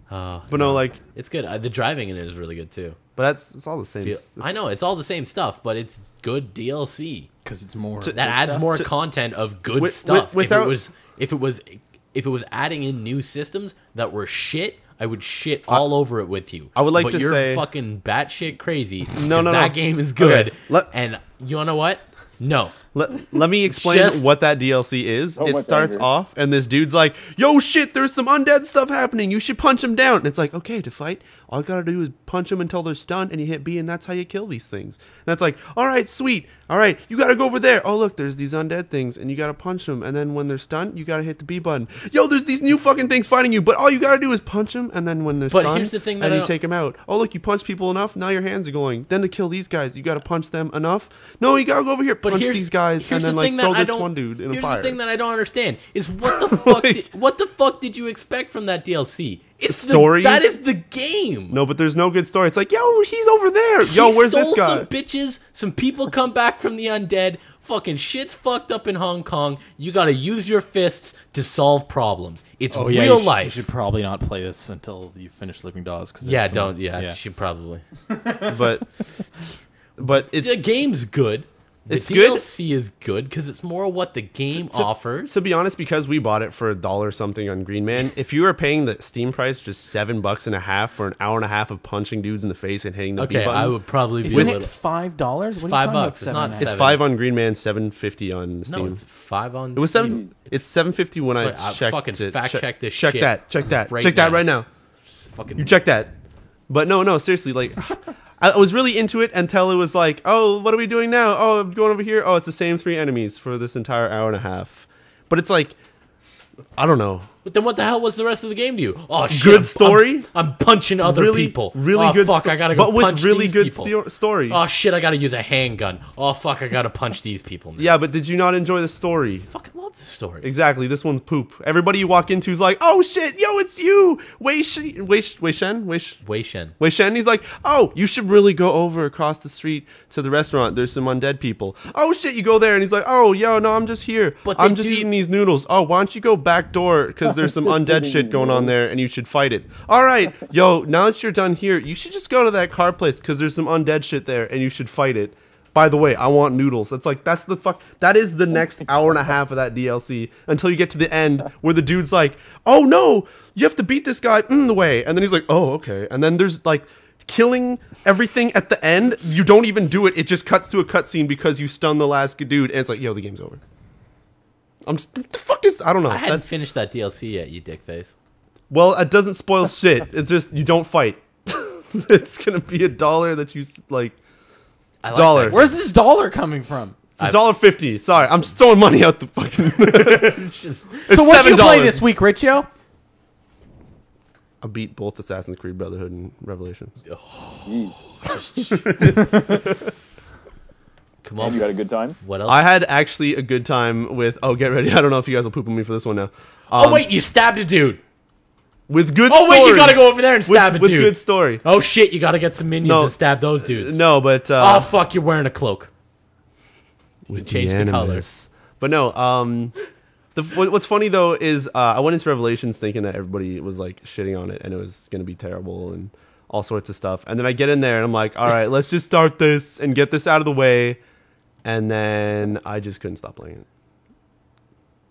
But no, like, It's good. The driving in it is really good too. but it's all the same. I know it's all the same stuff, but it's good DLC. Because it's more. That adds more content of good stuff. without- if it was adding in new systems that were shit, I would shit all over it with you. I would like but to you're say- fucking batshit crazy. No, no, that no. game is good. Okay, And you know what? No. Let me explain Just- what that DLC is. Oh, It much starts anger. off, and this dude's like, "Yo, shit! There's some undead stuff happening. You should punch him down." And it's like, okay, to fight, all you gotta do is punch them until they're stunned, and you hit B, and that's how you kill these things. And it's like, all right, sweet. All right, you gotta go over there. Oh, look, there's these undead things, and you gotta punch them. And then when they're stunned, you gotta hit the B button. Yo, there's these new fucking things fighting you, but all you gotta do is punch them, and then when they're But stunned, here's the thing that and I you don't- take them out. Oh, look, you punch people enough, now your hands are going. Then to kill these guys, you gotta punch them enough. No, you gotta go over here, But punch here's these guys, here's and then the like thing that throw I this don't- one dude in a here's fire. the thing that I don't understand is what the fuck Like- what the fuck did you expect from that DLC? It's story? that is the game. No, but there's no good story. It's like, yo, he's over there. Yo, He where's stole this guy? some bitches. Some people come back from the undead. Fucking shit's fucked up in Hong Kong. You gotta use your fists to solve problems. It's real you life. should probably not play this until you finish Sleeping Dogs. Cause Yeah, there's some- don't. Yeah, you should probably. But it's The game's good. The It's good. DLC is good because it's more what the game offers. to be honest, because we bought it for $1 something on Green Man. If you were paying the Steam price, just $7.50 for an hour and a half of punching dudes in the face and hitting the B Okay, button. I would probably be Isn't a it little. $5? It's $5. It's not it's $7. 5 on Green Man, $7.50 on Steam. No, it's 5 on. It was Steam. 7. It's $7.50 when I Wait, I'll checked fucking it. fact check this Check shit that. Check that. right check that now. right now. Fucking. You check that. But no, seriously, like, I was really into it until it was like, oh, what are we doing now? Oh, I'm going over here. Oh, it's the same 3 enemies for this entire hour and a half. But it's like, I don't know. But then what the hell was the rest of the game to you? Oh shit! Good story. I'm punching other Really, people. really oh, good. Fuck! I gotta go but with punch really these good people. Story. Oh shit! I gotta use a handgun. Oh fuck! I gotta punch these people. Now. Yeah, but did you not enjoy the story? Fucking love this story. Exactly. This one's poop. Everybody you walk into is like, oh shit, yo, it's you, Wei Shen. Wei Shen. He's like, oh, you should really go over across the street to the restaurant. There's some undead people. Oh shit, you go there, and he's like, oh, yo, no, I'm just here. But I'm they just do- eating these noodles. Oh, why don't you go back door because there's some undead shit going on there, and you should fight it. All right, yo, now that you're done here, you should just go to that car place because there's some undead shit there, and you should fight it. by the way, I want noodles. That's like, that is the next hour and a half of that DLC until you get to the end where the dude's like, oh no, you have to beat this guy the way. And then he's like, oh, okay. And then there's like killing everything at the end. You don't even do it. It just cuts to a cutscene because you stun the last dude. And it's like, yo, the game's over. What the fuck is, I don't know. I hadn't finished that DLC yet, you dick face. Well, it doesn't spoil shit. It's just, you don't fight. It's going to be $1 that you like. I $1. like that. Where's this dollar coming from? It's $1.50. Sorry, I'm just throwing money out the fucking. It's So what you play $7. this week, Riccio? I beat both Assassin's Creed Brotherhood and Revelations. Jeez. Come And on. you had a good time? What else? I had actually a good time with. Oh, get ready! I don't know if you guys will poop on me for this one now. Oh wait, you stabbed a dude. With good. Oh wait, you story. gotta go over there and stab a with dude. good story. Oh shit, you gotta get some minions No. to stab those dudes. No, but Oh fuck, you're wearing a cloak. You can change the color. But no, what's funny though is I went into Revelations thinking that everybody was like shitting on it and it was gonna be terrible and all sorts of stuff. And then I get in there and I'm like, all right, let's just start this and get this out of the way. And then I just couldn't stop playing it.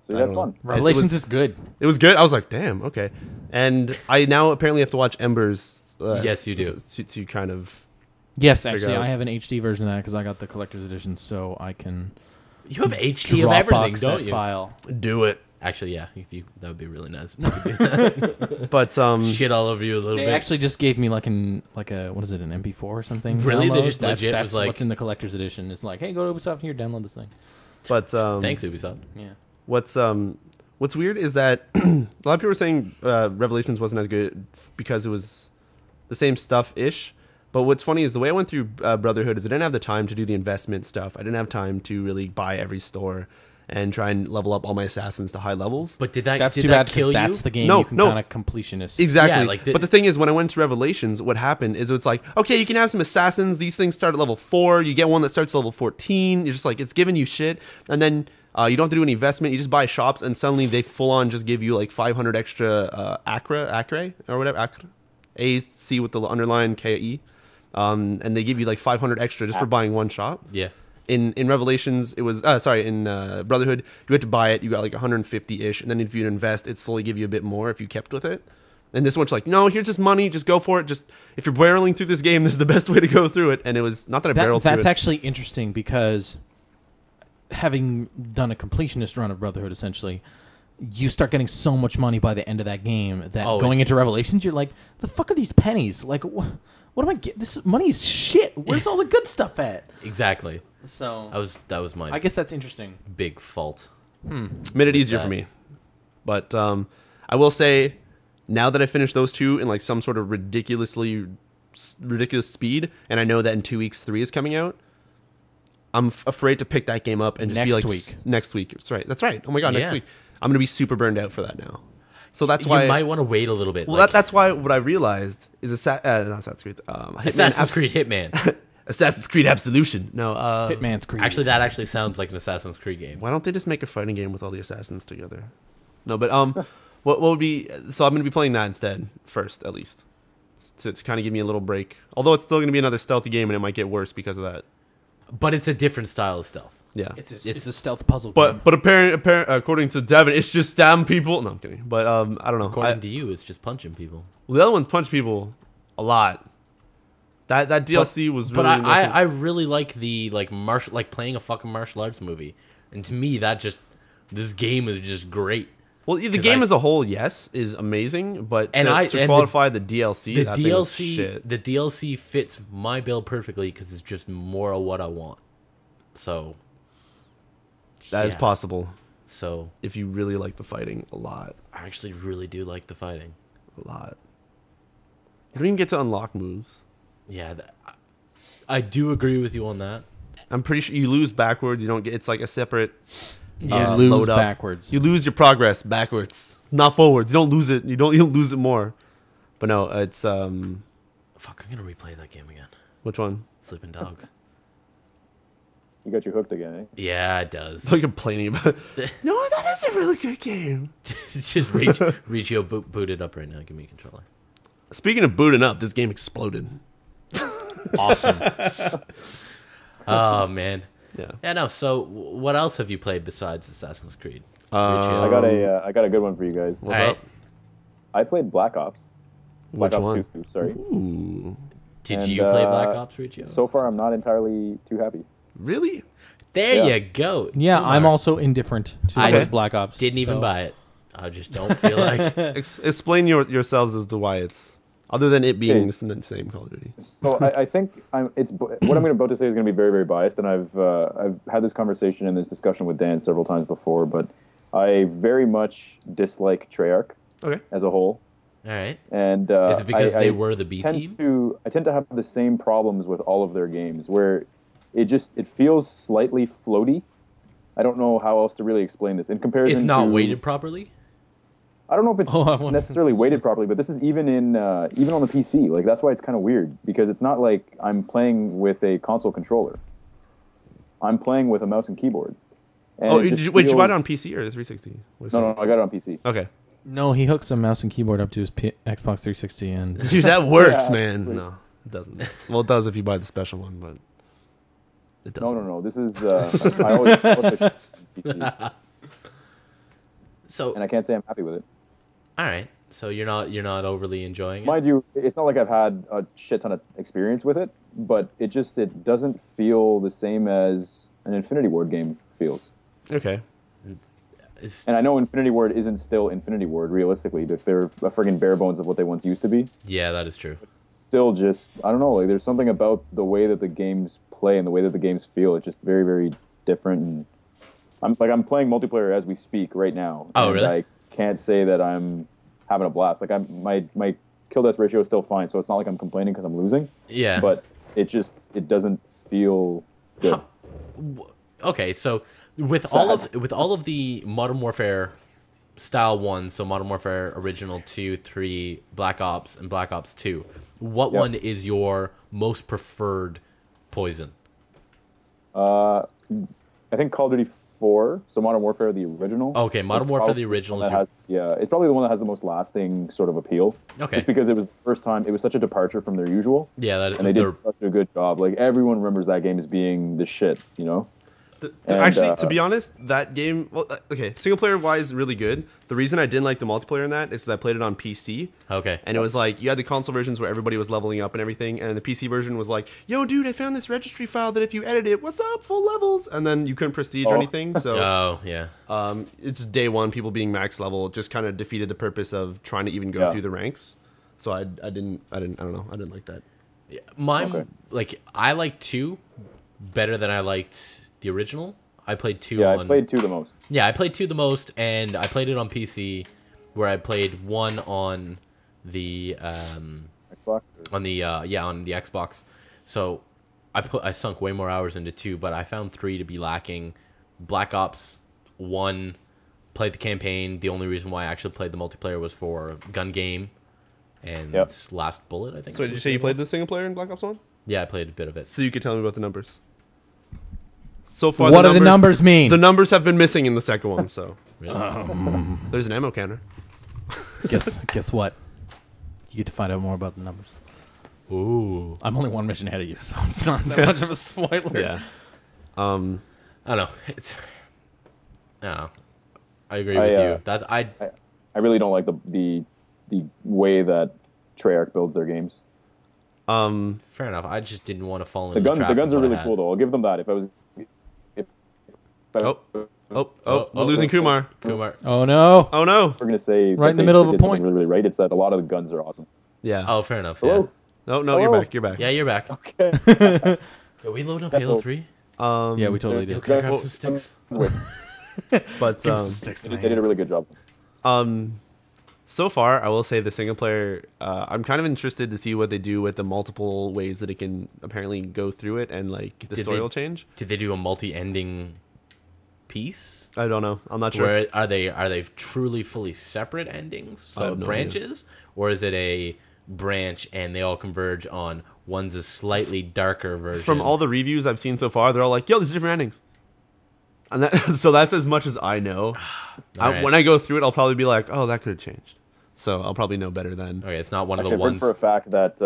So you I had don't fun. know. Revelations is good. It was good. I was like, damn, okay. And I now apparently have to watch Embers. Yes, you do. To kind of. Yes, Figure actually, out. I have an HD version of that because I got the collector's edition, so I can You have HD of everything, Dropbox don't that you? file. Do it. Actually, yeah, that would be really nice. But Shit all over you a little They bit. actually just gave me like an what is it, an MP4 or something? Really? They download? just legit that's was like- what's in the collector's edition. It's like, hey, go to Ubisoft here, download this thing. But Thanks, Ubisoft. Yeah. What's weird is that a lot of people were saying Revelations wasn't as good because it was the same stuff-ish. But what's funny is the way I went through Brotherhood is I didn't have the time to do the investment stuff. I didn't have time to really buy every store and try and level up all my assassins to high levels. But did That's did too that bad kill because you? that's the game No, you can no. kind of completionist. Exactly. Yeah, like but the thing is, when I went to Revelations, what happened is it's like, okay, you can have some assassins. These things start at level 4. You get one that starts at level 14. You're just like, it's giving you shit. And then you don't have to do any investment. You just buy shops, and suddenly they full on just give you like 500 extra Acre, or whatever. Acre. A's, C with the underline, K-E. And they give you like 500 extra just for buying one shop. Yeah. In Revelations, it was in Brotherhood, you had to buy it. You got like 150-ish, and then if you'd invest, it'd slowly give you a bit more if you kept with it. And this one's like, no, here's just money, just go for it. Just if you're barreling through this game, this is the best way to go through it. And it was not that I barreled through it. That's actually interesting because having done a completionist run of Brotherhood, essentially, you start getting so much money by the end of that game that going into Revelations, you're like, the fuck are these pennies? Like, what am I getting? This money is shit. Where's all the good stuff at? Exactly. So That was my I guess that's interesting. big fault. Made it easier that. for me. But I will say, now that I finished those two in like some sort of ridiculous speed, and I know that in 2 weeks 3 is coming out, I'm afraid to pick that game up and just be like, next week. That's right. Oh my god, next Yeah. week. I'm gonna be super burned out for that now. So that's why You might want to wait a little bit. Well, like, that's why what I realized is not Assassin's Creed. Assassin's Creed Hitman. Assassin's Creed Absolution. No, Hitman's Creed. Actually, that actually sounds like an Assassin's Creed game. why don't they just make a fighting game with all the assassins together? No, but what would be? So I'm going to be playing that instead first, at least, to kind of give me a little break. Although it's still going to be another stealthy game, and it might get worse because of that. But it's a different style of stealth. Yeah, It's a stealth puzzle game. but apparently, according to Devin, it's just stab people. No, I'm kidding. But I don't know. According to you, it's just punching people. Well, the other ones punch people a lot. That DLC was really. But I really like the playing a fucking martial arts movie, and to me this game is just great. Well, the game as a whole, yes, is amazing, but to qualify the DLC, that thing was shit. The DLC fits my build perfectly because it's just more of what I want. So that is possible So if you really like the fighting a lot. I actually really do like the fighting. A lot. You don't even get to unlock moves. Yeah, I do agree with you on that. I'm pretty sure you lose backwards. You don't get. It's like a separate. You lose load up. backwards. You lose your progress backwards, not forwards. You don't lose it. You don't lose it more. But no, it's Fuck, I'm gonna replay that game again. which one? Sleeping Dogs. You got you hooked again, eh? Yeah, it does. I'm complaining about. No, that is a really good game. It's just Riccio booted up right now. Give me a controller. Speaking of booting up, this game exploded. Awesome. Oh man. Yeah. Yeah. No. So, what else have you played besides Assassin's Creed? I got a good one for you guys. What's All up? I played Black Ops. Which Black Ops one? 2, sorry. Ooh. Did And, you play Black Ops, Riccio? So far, I'm not entirely too happy. Really? There Yeah. you go. Yeah, Kumar. I'm also indifferent to I those just Black Ops. Didn't even so- buy it. I just don't feel like. Explain yourselves as to why it's other than it being the same Call of Duty. So I think what I'm about to say is going to be very, very biased, and I've had this conversation and this discussion with Dan several times before, but I very much dislike Treyarch Okay. as a whole. All right. And Is it because I they were the B team? I tend to have the same problems with all of their games, where it feels slightly floaty. I don't know how else to really explain this. In comparison, It's not to, weighted properly. I don't know if it's Oh, I want- necessarily weighted properly, but this is even on the PC. Like that's why it's kind of weird because it's not like I'm playing with a console controller. I'm playing with a mouse and keyboard. And Oh, it did just you buy it feels- on PC or the 360? No, I got it on PC. Okay. No, he hooks a mouse and keyboard up to his Xbox 360, and Dude, that works, Yeah, man. actually. No, it doesn't. Well, it does if you buy the special one, but it doesn't. No. This is I always put this on PC, So, and I can't say I'm happy with it. all right. So you're not overly enjoying it. Mind you, it's not like I've had a shit ton of experience with it, but it doesn't feel the same as an Infinity Ward game feels. Okay. It's- And I know Infinity Ward isn't still Infinity Ward, realistically. They're a friggin' bare bones of what they once used to be. yeah, that is true. Still just, I don't know, like there's something about the way that the games play and the way that the games feel. It's just very, very different. And I'm playing multiplayer as we speak right now. Oh, and really? I can't say that I'm having a blast. Like my kill death ratio is still fine, so it's not like I'm complaining because I'm losing. Yeah. But it doesn't feel good. Okay, so with all of the Modern Warfare style ones, so Modern Warfare Original 2, 3, Black Ops, and Black Ops 2, what Yep. one is your most preferred poison? I think Call of Duty 4, so Modern Warfare the original. Okay, Modern is Warfare probably the original one is that it's probably the one that has the most lasting sort of appeal. Okay. Just because it was the first time, it was such a departure from their usual. Yeah, that And they did such a good job. Like everyone remembers that game as being the shit, you know? And, Actually, to be honest, that game, well, okay, single player wise, really good. The reason I didn't like the multiplayer in that is because I played it on PC. Okay. And it was like, you had the console versions where everybody was leveling up and everything, and the PC version was like, yo, dude, I found this registry file that if you edit it, what's up, full levels? And then you couldn't prestige or Oh. anything. So Oh, yeah. it's day one, people being max level just kind of defeated the purpose of trying to even go Yeah. through the ranks. So I don't know, I didn't like that. Mine, Okay. like, I like 2 better than I liked the original. I played 2 yeah, on... I played 2 the most. Yeah, I played 2 the most, and I played it on PC, where I played 1 on the Xbox. on the Xbox. So I sunk way more hours into 2, but I found 3 to be lacking. Black Ops 1 played the campaign. The only reason why I actually played the multiplayer was for gun game and Yep. Last Bullet, I think. So did you say you played the single player in Black Ops 1? Yeah, I played a bit of it. So you could tell me about the numbers. So far, what do the numbers mean? The numbers have been missing in the second one, so Really? there's an ammo counter. guess what? You get to find out more about the numbers. Ooh. I'm only one mission ahead of you, so it's not that much of a spoiler. Yeah. I don't know. It's. I don't know. I agree with you. That's I really don't like the way that Treyarch builds their games. fair enough. I just didn't want to fall The into guns are really cool though. I'll give them that. If I was We're losing Kumar. Kumar. Oh no! Oh no. we're gonna say Right in the they middle of a did something point. really, really right. It's that a lot of the guns are awesome. Yeah. Oh, fair enough. Hello. No, Hello? you're back. Yeah, you're back. Okay. Are we loading up That's Halo all. 3? Yeah, we totally Yo, did. can I grab Well, some sticks? But Give me some sticks, They did a really good job. so far, I will say the single player. I'm kind of interested to see what they do with the multiple ways that it can apparently go through it and like the Did story they- will change. Did they do a multi-ending piece? I don't know. I'm not sure. Where are they truly fully separate endings? I So have no branches, or is it a branch and they all converge on one's a slightly darker version? From all the reviews I've seen so far, they're all like, "Yo, there's different endings." And that, so that's as much as I know. Alright. When I go through it, I'll probably be like, "Oh, that could have changed." So I'll probably know better then. Okay, it's not one Actually, of I've the heard ones. for a fact that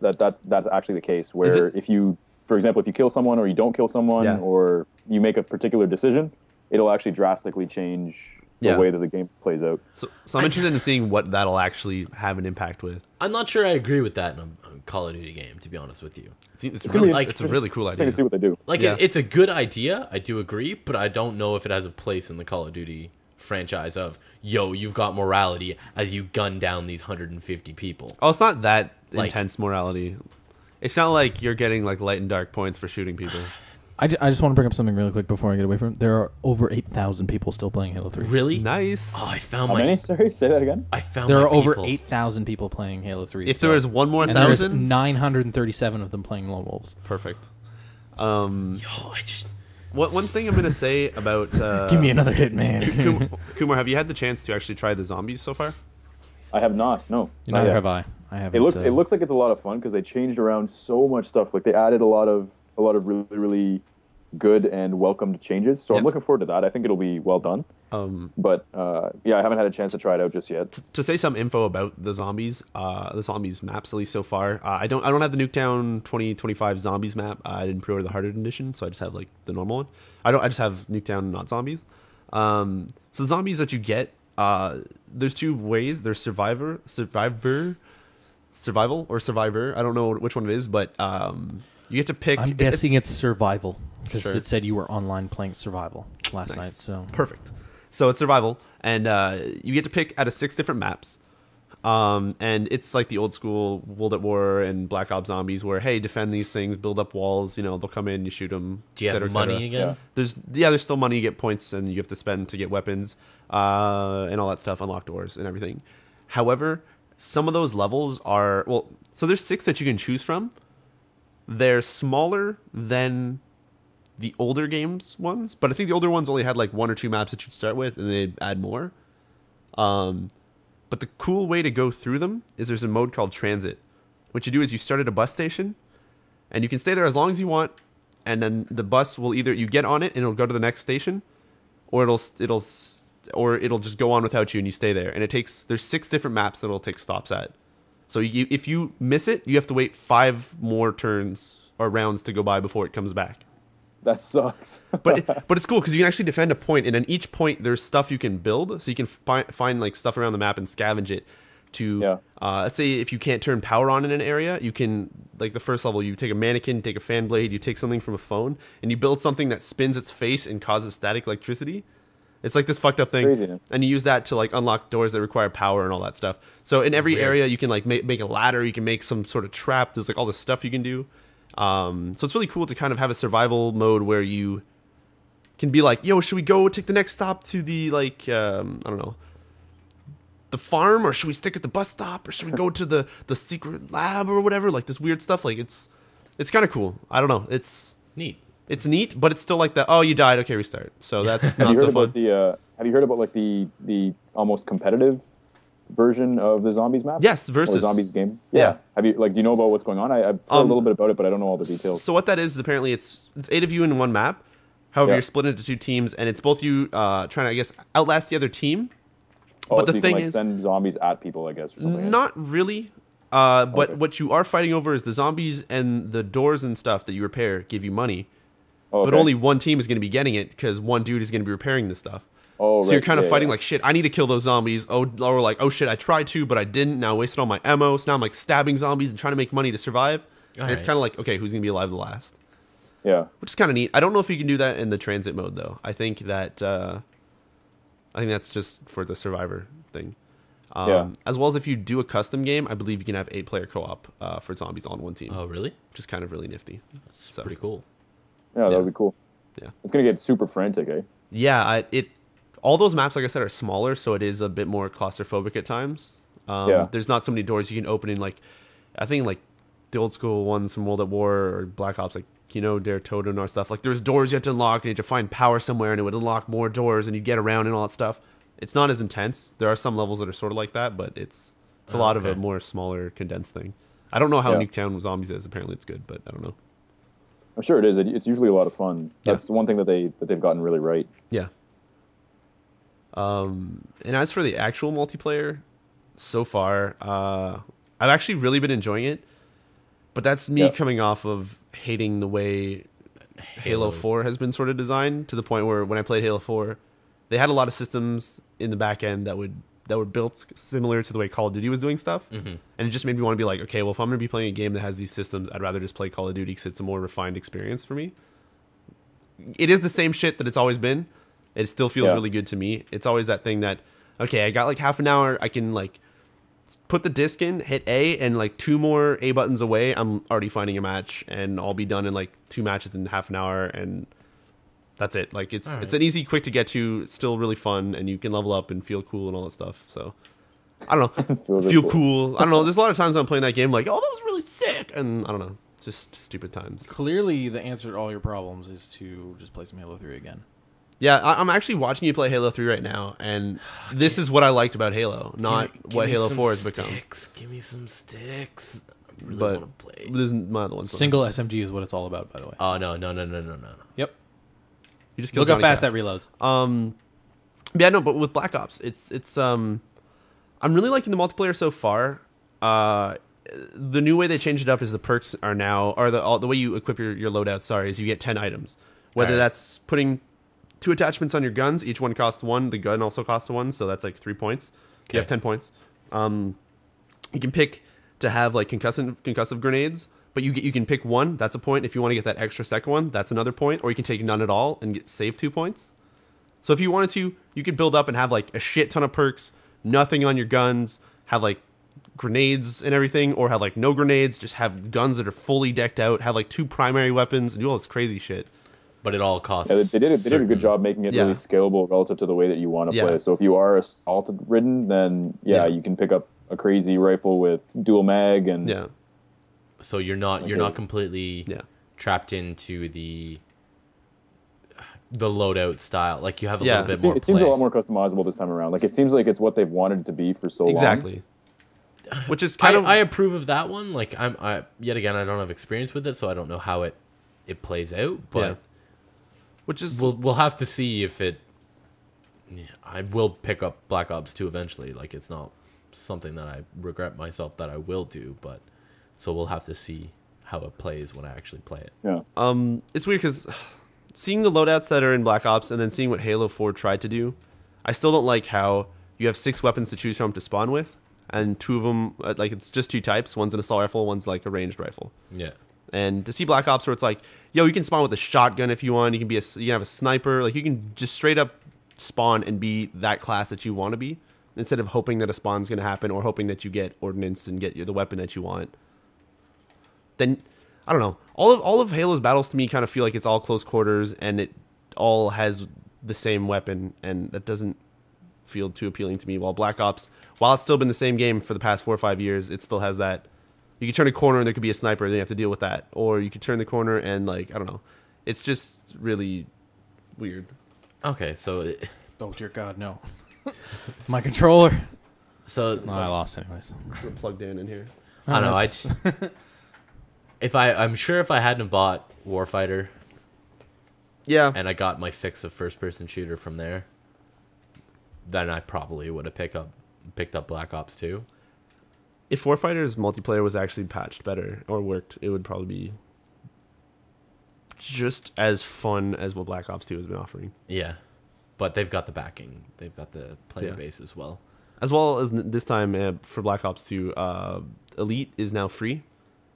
that's actually the case. Where it? if you for example, if you kill someone or you don't kill someone or you make a particular decision, it'll actually drastically change the way that the game plays out. So I'm interested in seeing what that'll actually have an impact with. I'm not sure I agree with that in a Call of Duty game, to be honest with you. It's really, it's a really cool idea. To see what they do. Like, it's a good idea, I do agree, but I don't know if it has a place in the Call of Duty franchise of, yo, you've got morality as you gun down these 150 people. Oh, it's not that intense morality. It's not like you're getting like light and dark points for shooting people. I just want to bring up something really quick before I get away from it. There are over 8,000 people still playing Halo 3. Really? Nice. Oh, I found How many? Sorry, say that again. I found there my are over people. 8,000 people playing Halo 3. If still. there was one more and there's 1,000, 937 of them playing Lone Wolves. Perfect. Yo, I just... One thing I'm gonna say about Give me another hit, man. Kumar, have you had the chance to actually try the zombies so far? I have not. No. Neither have I. I haven't. It looks like it's a lot of fun because they changed around so much stuff. Like they added a lot of really really good and welcomed changes. So I'm looking forward to that. I think it'll be well done. But I haven't had a chance to try it out just yet. To say some info about the zombies maps, at least so far. I don't have the Nuketown 2025 zombies map. I didn't pre-order the hardened edition, so I just have like the normal one. I just have Nuketown, not zombies. So the zombies that you get, there's two ways. There's survival or survivor. I don't know which one it is, but you get to pick. I'm guessing it's survival because it said you were online playing survival last night. So perfect. So it's survival, and you get to pick out of 6 different maps. And it's like the old school World at War and Black Ops Zombies, where hey, defend these things, build up walls. You know, they'll come in, you shoot them. Do you have money again? Yeah. There's still money. You get points, and you have to spend to get weapons, and all that stuff, unlock doors and everything. However, some of those levels are so there's 6 that you can choose from. They're smaller than the older games ones, but I think the older ones only had like 1 or 2 maps that you'd start with, and they'd add more. But the cool way to go through them is there's a mode called Transit. What you do is you start at a bus station, and you can stay there as long as you want, and then the bus will either you get on it and it'll go to the next station, or it'll just go on without you and you stay there. And there's 6 different maps that it'll take stops at. So if you miss it, you have to wait 5 more turns or rounds to go by before it comes back. That sucks. but it's cool because you can actually defend a point, and in each point there's stuff you can build, so you can find like stuff around the map and scavenge it to let's say if you can't turn power on in an area, you can, like the first level, you take a mannequin, you take a fan blade, you take something from a phone, and you build something that spins its face and causes static electricity. It's like this fucked up thing. Crazy. And you use that to like unlock doors that require power and all that stuff. So in every area you can like make a ladder, you can make some sort of trap. There's like all this stuff you can do. So it's really cool to kind of have a survival mode where you can be like, yo, should we go take the next stop to the like I don't know, the farm, or should we stick at the bus stop, or should we go to the secret lab or whatever, like this weird stuff. Like it's kind of cool. I don't know, it's neat. It's neat, but it's still like that. Oh, you died. Okay, restart. So that's not so fun. Have you heard about like the almost competitive version of the zombies map? Yes, versus or zombies game. Yeah. Have you do you know about what's going on? I've heard a little bit about it, but I don't know all the details. So what that is apparently it's 8 of you in one map. However, you're split into 2 teams, and it's both you trying to, I guess, outlast the other team. Oh, but so the you thing can, like, is, send zombies at people, I guess, or something. Not really. But what you are fighting over is the zombies, and the doors and stuff that you repair give you money. Oh, okay. But only one team is going to be getting it because one dude is going to be repairing this stuff. Oh, so you're kind of fighting like, shit, I need to kill those zombies. Or like, oh shit, I tried to, but I didn't. Now I wasted all my ammo. So now I'm like stabbing zombies and trying to make money to survive. And it's kind of like, okay, who's going to be alive the last? Yeah. Which is kind of neat. I don't know if you can do that in the transit mode, though. I think that's just for the survivor thing. As well as if you do a custom game, I believe you can have 8-player co-op for zombies on one team. Oh, really? Which is kind of really nifty. That's pretty cool. Yeah, that would be cool. Yeah. It's going to get super frantic, eh? Yeah, all those maps, like I said, are smaller, so it is a bit more claustrophobic at times. There's not so many doors you can open in, like, I think, like, the old school ones from World at War or Black Ops, like, Der Toten or stuff. Like, there's doors you have to unlock, and you have to find power somewhere, and it would unlock more doors, and you get around and all that stuff. It's not as intense. There are some levels that are sort of like that, but it's a lot of a more smaller, condensed thing. I don't know how Nuketown Zombies is. Apparently it's good, but I don't know. I'm sure it is. It's usually a lot of fun. That's the one thing that they've gotten really right. Yeah. And as for the actual multiplayer, so far, I've actually really been enjoying it. But that's me Yeah. coming off of hating the way Halo 4 has been sort of designed, to the point where when I played Halo 4, they had a lot of systems in the back end that were built similar to the way Call of Duty was doing stuff. And it just made me want to be like, okay, well, if I'm going to be playing a game that has these systems, I'd rather just play Call of Duty because it's a more refined experience for me. It is the same shit that it's always been. It still feels really good to me. It's always that thing that, okay, I got like half an hour, I can like put the disc in, hit A, and like 2 more A buttons away, I'm already finding a match, and I'll be done in like 2 matches in half an hour, and that's it. Like it's an easy, quick to get to. It's still really fun, and you can level up and feel cool and all that stuff. So I don't know, feel cool. I don't know. There's a lot of times I'm playing that game like, oh, that was really sick, and I don't know, just stupid times. Clearly, the answer to all your problems is to just play some Halo 3 again. Yeah, I'm actually watching you play Halo 3 right now, and this is what I liked about Halo, not what Halo 4 has become. Give me some sticks. I really But want to play. this is my other one. Single SMG is what it's all about, by the way. Oh, no. Yep. You just killed Look how Johnny fast Cash. that reloads. Yeah, no, but with Black Ops, it's I'm really liking the multiplayer so far. The new way they changed it up is the perks are now, or the way you equip your loadouts. Sorry, is you get 10 items. Whether that's putting 2 attachments on your guns, each one costs 1. The gun also costs 1, so that's like 3 points. You have 10 points. You can pick to have like concussive grenades, but you can pick 1. That's a point. If you want to get that extra second one, that's another point. Or you can take none at all and save 2 points. So if you wanted to, you could build up and have like a shit ton of perks, nothing on your guns, have like grenades and everything, or have like no grenades, just have guns that are fully decked out, have like 2 primary weapons, and do all this crazy shit. But it all costs. Yeah, they did a good job making it really scalable relative to the way that you want to play. So if you are assault ridden, then you can pick up a crazy rifle with dual mag and So you're not completely trapped into the loadout style. Like you have a little bit more. It seems a lot more customizable this time around. Like it seems like it's what they've wanted it to be for so long. Exactly. Which is kind of I approve of that one. Like I yet again I don't have experience with it, so I don't know how it plays out. But which is we'll have to see if it. Yeah, I will pick up Black Ops 2 eventually. Like it's not something that I regret myself that I will do, but so we'll have to see how it plays when I actually play it. Yeah. It's weird because seeing the loadouts that are in Black Ops and then seeing what Halo 4 tried to do, I still don't like how you have 6 weapons to choose from to spawn with, and 2 of them, like it's just 2 types. One's an assault rifle, one's like a ranged rifle. Yeah. And to see Black Ops where it's like, yo, you can spawn with a shotgun if you want. You can have a sniper. Like you can just straight up spawn and be that class that you want to be, instead of hoping that a spawn's going to happen or hoping that you get ordnance and get the weapon that you want. Then I don't know. All of Halo's battles to me kind of feel like it's all close quarters and it all has the same weapon, and that doesn't feel too appealing to me. While Black Ops, while it's still been the same game for the past 4 or 5 years, it still has that. You can turn a corner and there could be a sniper, then you have to deal with that. Or you could turn the corner and like, I don't know. It's just really weird. Okay, so Oh dear God, no. My controller. So No, I lost anyways. We're plugged in here. I don't know. I'm sure if I hadn't bought Warfighter, Yeah. and I got my fix of first-person shooter from there, then I probably would have picked up Black Ops 2. If Warfighter's multiplayer was actually patched better or worked, it would probably be just as fun as what Black Ops 2 has been offering. Yeah, but they've got the backing. They've got the player base as well. As well as this time for Black Ops 2, Elite is now free.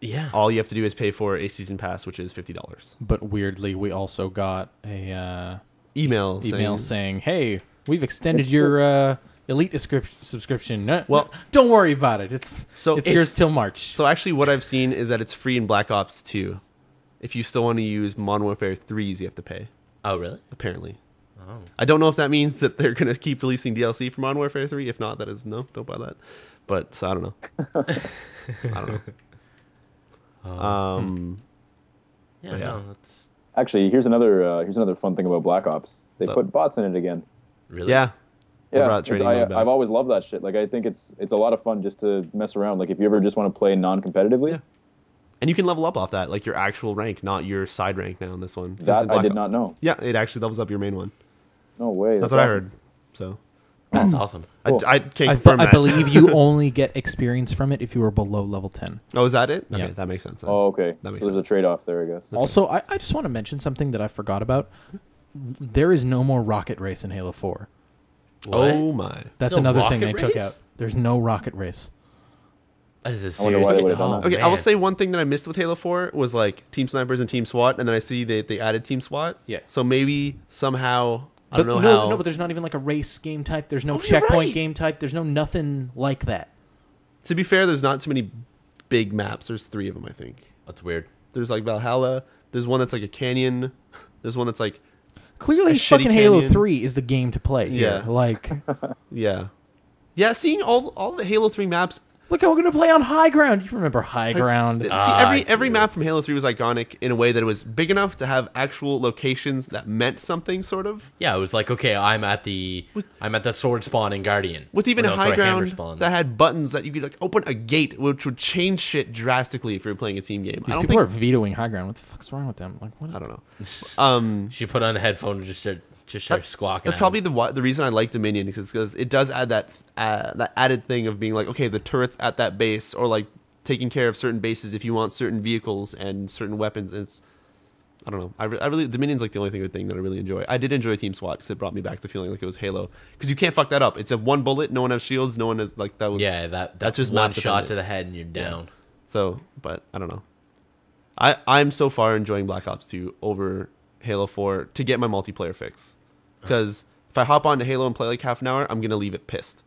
Yeah. All you have to do is pay for a season pass, which is $50. But weirdly, we also got a Email saying, "Hey, we've extended your Elite subscription. No, well, don't worry about it. It's yours till March." So actually, what I've seen is that it's free in Black Ops 2. If you still want to use Modern Warfare 3s, you have to pay. Oh, really? Apparently. Oh. I don't know if that means that they're going to keep releasing DLC for Modern Warfare 3. If not, that is no, don't buy that. But so I don't know. I don't know. Yeah, no, that's Actually, here's another fun thing about Black Ops. They put bots in it again. really Yeah. Yeah, I've always loved that shit. Like I think it's a lot of fun just to mess around. Like if you ever just want to play non-competitively. Yeah. And you can level up off that, like your actual rank, not your side rank now in this one. That I did not know. Yeah, it actually levels up your main one. No way. That's what I heard. So That's awesome. Cool. I can't confirm I that. believe you only get experience from it if you are below level 10. Oh, is that it? Okay, Yeah. that makes sense. Then. Oh, okay. That makes So there's sense. a trade-off there, I guess. Also, I just want to mention something that I forgot about. There is no more rocket race in Halo 4. What? Oh my! That's No another thing rocket they took race? out. There's no rocket race. That is a I wonder why serious they would've done oh, that. Okay, I will man. say one thing that I missed with Halo 4 was like Team Snipers and Team SWAT, and then I see they added Team SWAT. Yeah. So maybe somehow I don't know no, how. No, but there's not even like a race game type. There's no Oh, you're checkpoint right. game type. There's no nothing like that. To be fair, there's not too many big maps. There's 3 of them, I think. That's weird. There's like Valhalla. There's one that's like a canyon. There's one that's like Clearly, A shitty fucking Halo canyon. 3 is the game to play. Here. Yeah. Like, yeah. Seeing all the Halo 3 maps. look, we're going to play on high ground. You remember high ground. See, Ah, every map from Halo 3 was iconic in a way that it was big enough to have actual locations that meant something, sort of. Yeah, it was like, okay, I'm at the sword spawn in Guardian. With even Or no, high sorry, hammer ground spawn. that had buttons that you could like open a gate, which would change shit drastically if you're playing a team game. These I don't people think. are vetoing high ground. What the fuck's wrong with them? Like, what? I don't know. She put on a headphone and just started squawking. That's probably the reason I like Dominion is because it does add that added thing of being like, okay, the turrets at that base, or like taking care of certain bases if you want certain vehicles and certain weapons. And it's, I don't know. I really Dominion's like the only thing that I really enjoy. I did enjoy Team SWAT because it brought me back to feeling like it was Halo, because you can't fuck that up. It's a one bullet. No one has shields. No one has like that was that's just just one map shot dependent. to the head and you're down. So, but I don't know. I'm so far enjoying Black Ops 2 over Halo 4 to get my multiplayer fix. Because if I hop on to Halo and play like half an hour, I'm going to leave it pissed.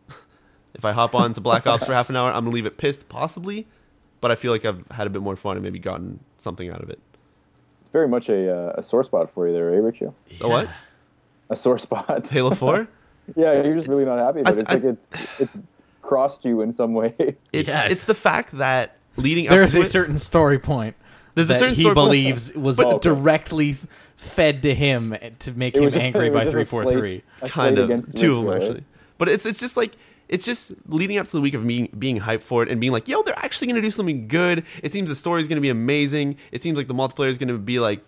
If I hop on to Black Ops for half an hour, I'm going to leave it pissed, possibly. But I feel like I've had a bit more fun and maybe gotten something out of it. It's very much a sore spot for you there, eh, Riccio? A what? A sore spot. Halo 4? Yeah, you're just really not happy about it. It's like it's crossed you in some way. It's the fact that leading up There's to a it, certain story point there's a that certain he story point- believes was But- directly fed to him to make It him was just- angry it was by just a 343. slate kind of against two of them Riccio, eh? actually, but it's just leading up to the week of me being hyped for it and being like, yo, they're actually gonna do something good. It seems the story's gonna be amazing. It seems like the multiplayer is gonna be like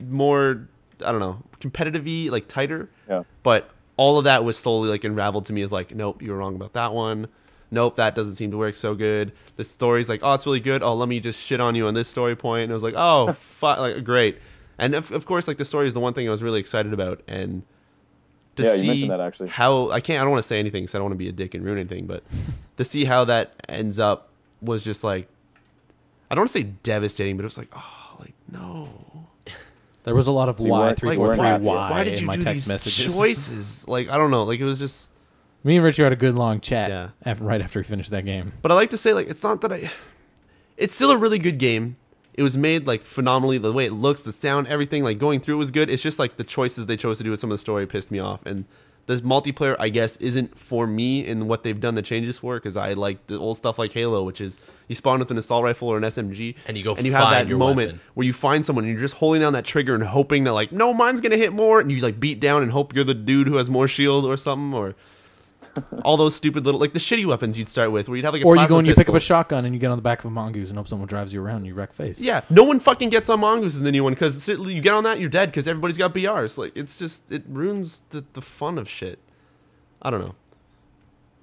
more, I don't know, competitive-y, like tighter. Yeah. But all of that was slowly like unraveled to me as like, nope, you were wrong about that one. Nope, that doesn't seem to work so good. The story's like, oh, it's really good. Oh, let me just shit on you on this story point. And I was like, oh, like great. And of course, like the story is the one thing I was really excited about. And to Yeah, you see mentioned that, actually. how I don't want to say anything because I don't want to be a dick and ruin anything. But to see how that ends up was just like, I don't want to say devastating, but it was like, oh, like no. There was a lot of So you why weren't- Like, 343 why, why did in you my do text these messages. choices? Like, I don't know. Like, it was just. Me and Richard had a good long chat Yeah. right after we finished that game. But I like to say, like, it's not that it's still a really good game. It was made, like, phenomenally. The way it looks, the sound, everything, like, going through was good. It's just, like, the choices they chose to do with some of the story pissed me off. And the multiplayer, I guess, isn't for me in what they've done the changes for, because I like the old stuff like Halo, which is you spawn with an assault rifle or an SMG. And you go and you have find that your moment weapon. where you find someone and you're just holding down that trigger and hoping that, like, no, mine's going to hit more. And you, like, beat down and hope you're the dude who has more shield or something, or all those stupid little, like, the shitty weapons you'd start with, where you'd have, like, a Or you plasma go and you pick up pistol. a shotgun and you get on the back of a mongoose and hope someone drives you around and you wreck face. Yeah, no one fucking gets on mongooses in the new one, because you get on that, you're dead, because everybody's got BRs. Like, it's just, it ruins the fun of shit. I don't know.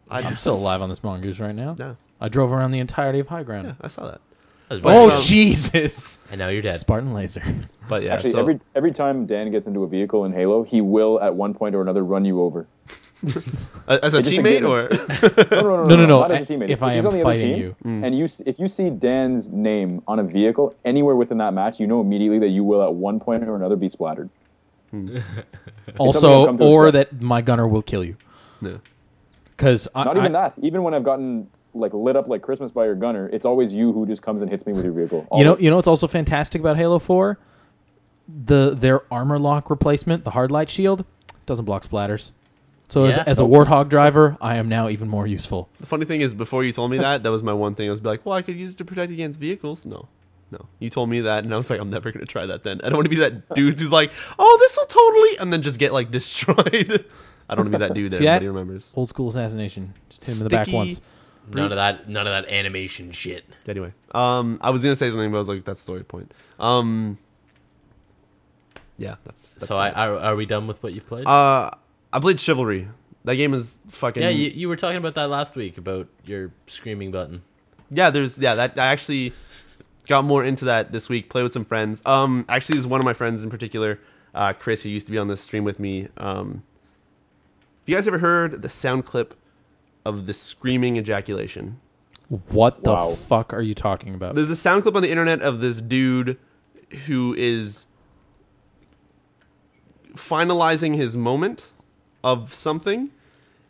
I'm still alive on this mongoose right now. Yeah, I drove around the entirety of high ground. yeah, I saw that. That was But, very Oh, um, Jesus. And now you're dead. Spartan laser. But yeah, Actually, so every time Dan gets into a vehicle in Halo, he will at one point or another run you over. as a It's just a teammate, given. or No. Not as a teammate. If I he's am on the other fighting team, you. and if you see Dan's name on a vehicle anywhere within that match, you know immediately that you will at one point or another be splattered. Also, something I've come to or accept. that my gunner will kill you. no. Because Not even that. Even when I've gotten like lit up like Christmas by your gunner, it's always you who just comes and hits me with your vehicle. You know, Always. what's also fantastic about Halo 4? Their armor lock replacement, the hard light shield, doesn't block splatters. So Yeah? as a Warthog driver, I am now even more useful. The funny thing is, before you told me that was my one thing. I was like, well, I could use it to protect against vehicles. No. You told me that, and I was like, I'm never going to try that then. I don't want to be that dude who's like, oh, this will totally, and then just get, like, destroyed. I don't want to be that dude that See that? everybody remembers. Old school assassination. Just hit him in the back Sticky. once. None of that animation shit. Anyway, I was going to say something, but I was like, that's the story point. Yeah, that's So it. are we done with what you've played? I played Chivalry. That game is fucking... Yeah, you were talking about that last week, about your screaming button. Yeah, that I actually got more into that this week. Play with some friends. Actually, there's one of my friends in particular, Chris, who used to be on this stream with me. Have you guys ever heard the sound clip of the screaming ejaculation? What the fuck are you talking about? There's a sound clip on the internet of this dude who is finalizing his moment of something,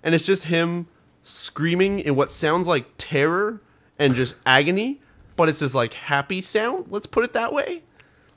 and it's just him screaming in what sounds like terror and just agony, but it's this like happy sound, let's put it that way.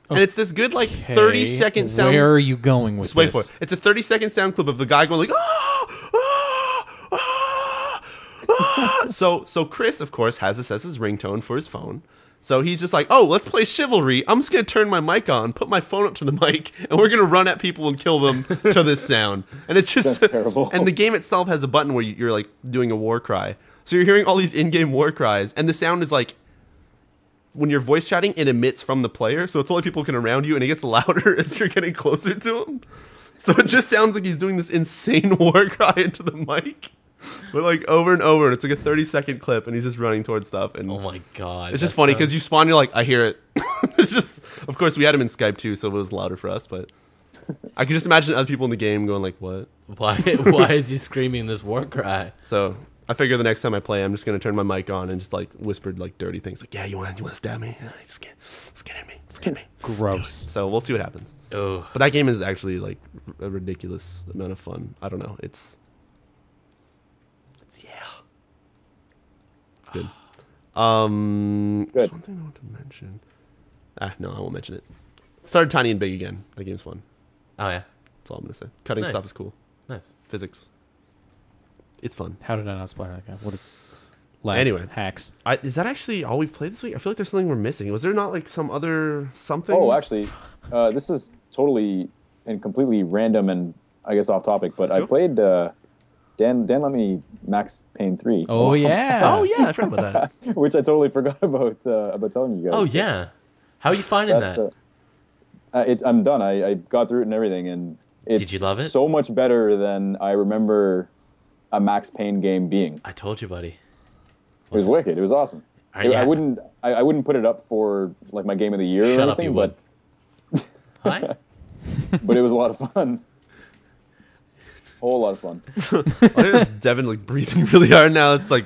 And it's this good like 30-second sound. Where are you going with Just wait this? for it. It's a 30-second sound clip of the guy going like, ah, ah, ah, ah. So Chris, of course, has this as his ringtone for his phone. So he's just like, oh, let's play Chivalry. I'm just going to turn my mic on, put my phone up to the mic, and we're going to run at people and kill them to this sound. And it's just... That's terrible. And the game itself has a button where you're like doing a war cry. So you're hearing all these in-game war cries, and the sound is like... When you're voice chatting, it emits from the player, so it's only people can around you, and it gets louder as you're getting closer to him. So it just sounds like he's doing this insane war cry into the mic. But like over and over, and it's like a 30-second clip, and he's just running towards stuff. And Oh my god. it's just funny because you spawn, you're like, I hear it. It's just, of course, we had him in Skype too, so it was louder for us. But I can just imagine other people in the game going like, "What? Why is he screaming this war cry? So I figure the next time I play, I'm just gonna turn my mic on and just like whispered like dirty things, like, "Yeah, you want to stab me? Yeah, just get at me, just get me." Gross. So we'll see what happens. Oh, But that game is actually like a ridiculous amount of fun. I don't know. It's good. Good. There's one thing I want to mention. No, I won't mention it. Started Tiny and Big again. That game's fun. oh yeah, That's all I'm gonna say. Cutting Nice. stuff is cool. nice. Physics. It's fun. How did I not spot that guy? What is... lag, Anyway. hacks. Is that actually all we've played this week? I feel like there's something we're missing. Was there not like some other something? Oh, actually, this is totally and completely random and I guess off topic, but I Cool. played Dan let me Max Payne 3. Oh, yeah. Oh yeah, I forgot about that. Which I totally forgot about telling you guys. Oh yeah, how are you finding That's, that? I'm done. I got through it and everything, and it's Did you love it? so much better than I remember a Max Payne game being. I told you, buddy. It was wicked. It was awesome. Yeah. I wouldn't put it up for like my game of the year or Shut up, anything, you would. Hi. but it was a lot of fun. Whole lot of fun. There's Devin like breathing really hard now. It's like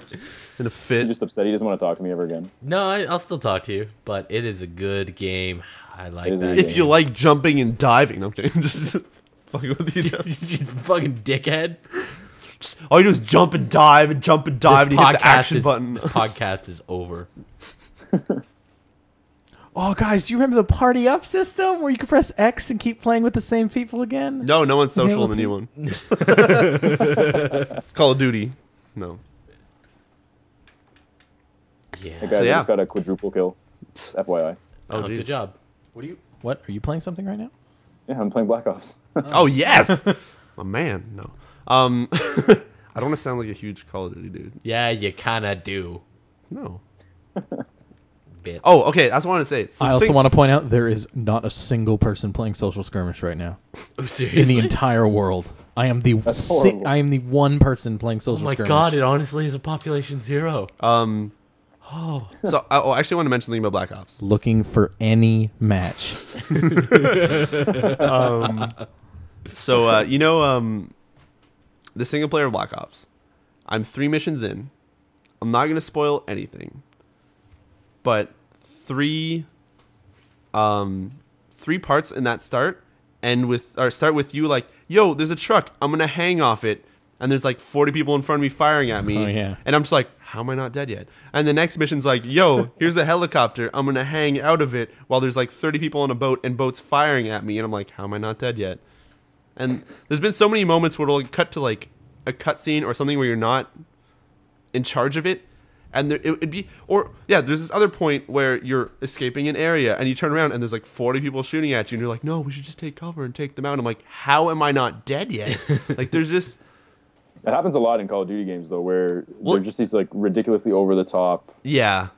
in a He's fit. just upset. He doesn't want to talk to me ever again. No, I'll still talk to you, but it is a good game. I like It is a that. good If you like jumping and diving, no, I'm kidding. Just fucking with you. you fucking dickhead. All you do is jump and dive and jump and dive, and you hit the action button. This podcast is over. Oh, guys, do you remember the party up system where you could press X and keep playing with the same people again? No one's social in the new one. It's Call of Duty. No. Yeah. Hey guys, So, yeah. I just got a quadruple kill. FYI. Oh, geez. good job. What? Are you playing something right now? Yeah, I'm playing Black Ops. Oh yes, my man. No. I don't want to sound like a huge Call of Duty dude. Yeah, you kind of do. No. Bit. Oh, okay. That's what I want to say. So I also want to point out there is not a single person playing Social Skirmish right now Oh, in seriously? the entire world. I am the That's horrible. I am the one person playing Oh Social my Skirmish. god, it honestly is a population 0. Oh. So I actually want to mention something about Black Ops. Looking for any match. So the single player of Black Ops. I'm 3 missions in. I'm not gonna spoil anything, but three parts in that start start with you like, yo, there's a truck. I'm gonna hang off it, and there's like 40 people in front of me firing at me. Oh, yeah. And I'm just like, how am I not dead yet? And the next mission's like, yo, here's a helicopter. I'm gonna hang out of it while there's like 30 people on a boat and boats firing at me, and I'm like, how am I not dead yet? And there's been so many moments where it'll cut to like a cutscene or something where you're not in charge of it, and it'd be, or yeah, there's this other point where you're escaping an area and you turn around and there's like 40 people shooting at you, and you're like, no, we should just take cover and take them out. I'm like, how am I not dead yet? Like, there's just It happens a lot in Call of Duty games though, where Well- they're just these like ridiculously over the top. yeah,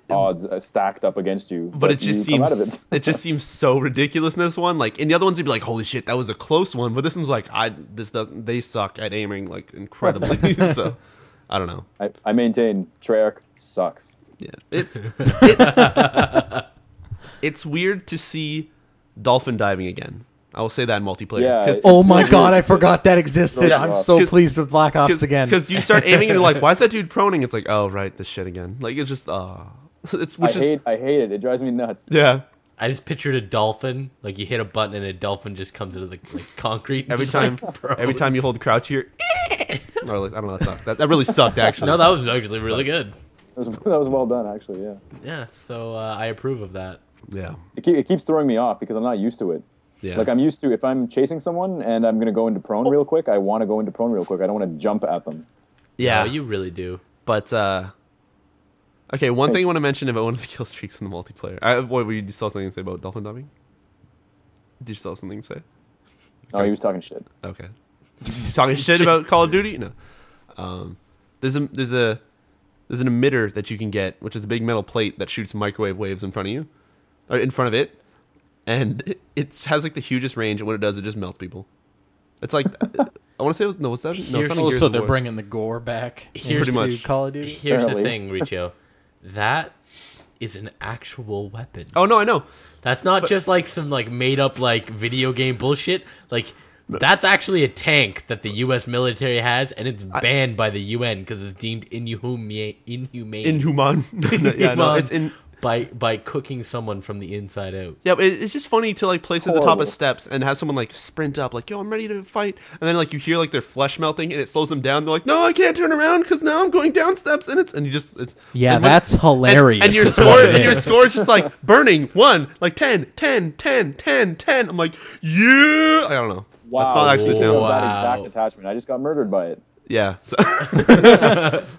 odds stacked up against you. But it you just come out of seems it just seems so ridiculous in this one. Like in the other ones, you'd be like, "Holy shit, that was a close one." But this one's like, this doesn't. They suck at aiming like incredibly. So I don't know. I maintain Treyarch sucks. Yeah, it's weird to see dolphin diving again. I will say that in multiplayer. Yeah. Oh my god, I forgot that existed. Yeah. I'm so pleased with Black Ops again. Because you start aiming and you're like, "Why is that dude proning?" It's like, "Oh right, this shit again." Like it's just I hate it. It drives me nuts. Yeah. I just pictured a dolphin. Like you hit a button and a dolphin just comes into the concrete. Every Just time, like, bro. every time you hold crouch here, or like, I don't know. That sucked. That really sucked actually. No, that was actually really good. That was well done, actually. Yeah. Yeah, so I approve of that. Yeah. It keeps throwing me off because I'm not used to it. Yeah. Like I'm used to if I'm chasing someone and I'm gonna go into prone real quick, I want to go into prone real quick. I don't want to jump at them. Yeah. No, you really do. But okay, one thing I want to mention about one of the kill streaks in the multiplayer. What, you still have something to say about dolphin diving? Did you still have something to say? Oh, he was talking shit. Okay. Talking shit about Call of Duty? No. There's an emitter that you can get, which is a big metal plate that shoots microwave waves in front of you, or in front of it, and it has like the hugest range. And what it does, it just melts people. It's like I want to say it was no, what's that? No, it's not in Gears So of they're War. bringing the gore back. Here's into pretty much. Call of Duty. Here's Apparently. the thing, Riccio. That is an actual weapon. Oh no, I know. That's not just like some like made up like video game bullshit. Like that's actually a tank that the U.S. military has, and it's banned by the UN because it's deemed inhumane. Inhuman. Yeah, no, it's in. By cooking someone from the inside out. Yeah, but it's just funny to like place it at the top Horrible. of steps and have someone like sprint up, like, "Yo, I'm ready to fight," and then like you hear like their flesh melting and it slows them down. They're like, "No, I can't turn around because now I'm going down steps," and you just Yeah, and when- that's hilarious. And your is score, what it and your is. score is just like burning 1, like 10, 10, 10, 10, 10. I'm like, yeah, I don't know. Wow. That's not actually sounds. Wow. That exact attachment. I just got murdered by it. Yeah. So,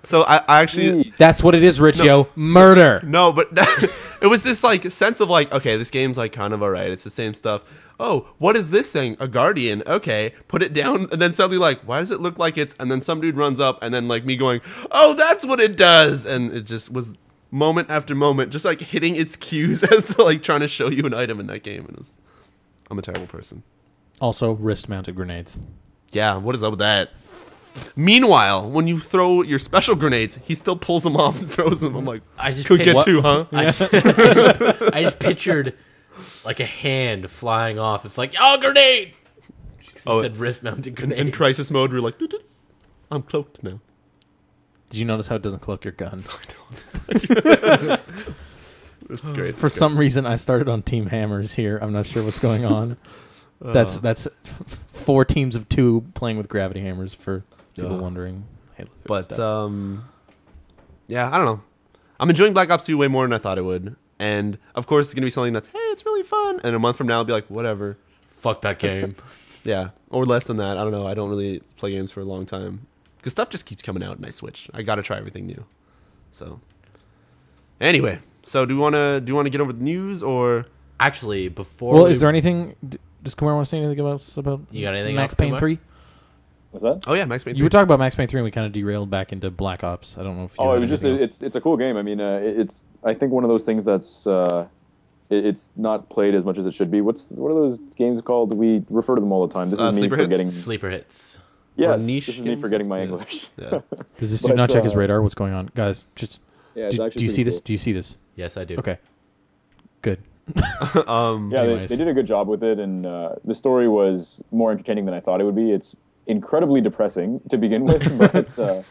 so I actually. That's what it is, Riccio. Murder. No, but it was this like sense of like, okay, this game's like kind of alright. It's the same stuff. Oh, what is this thing? A guardian. Okay, put it down, and then suddenly like, why does it look like it's? And then some dude runs up, and then like me going, oh, that's what it does, and it just was moment after moment, just like hitting its cues as to like trying to show you an item in that game. And it was, I'm a terrible person. Also, wrist-mounted grenades. Yeah, what is up with that? Meanwhile, when you throw your special grenades, he still pulls them off and throws them. I'm like, I just could get pictured- two, huh? I just pictured like a hand flying off. It's like, oh, grenade! It said wrist-mounted grenade. In crisis mode, we're like, "Doo-doo. I'm cloaked now. Did you notice how it doesn't cloak your gun? This is great. For some reason, I started on Team Hammers here. I'm not sure what's going on. That's 4 teams of 2 playing with gravity hammers for people wondering. Halo 3 But stuff. yeah, I don't know. I'm enjoying Black Ops 2 way more than I thought I would, and of course it's gonna be something that's hey, it's really fun. And a month from now, I'll be like, whatever. Fuck that game. Yeah, or less than that. I don't know. I don't really play games for a long time because stuff just keeps coming out, and I switch. I gotta try everything new. So anyway, so do you wanna get over the news or? Actually, before well, we- is there anything? Does Kumar want to say anything else about You got anything Max else, Payne Kumar? 3? What's that? Oh yeah, Max Payne 3. You were talking about Max Payne 3, and we kind of derailed back into Black Ops. I don't know if you. Oh, had it was just anything else. it's a cool game. I mean, it's I think one of those things that's it's not played as much as it should be. What are those games called? We refer to them all the time. This is me Sleeper Hits? forgetting. Sleeper hits. Yes, niche this is me games? forgetting my Yeah. English. Yeah. Does this dude but, not check his radar? What's going on, guys? Just Yeah, it's do actually you see pretty this? cool. Do you see this? Yes, I do. Okay, good. Yeah, Anyways. they did a good job with it, and the story was more entertaining than I thought it would be. It's incredibly depressing to begin with, but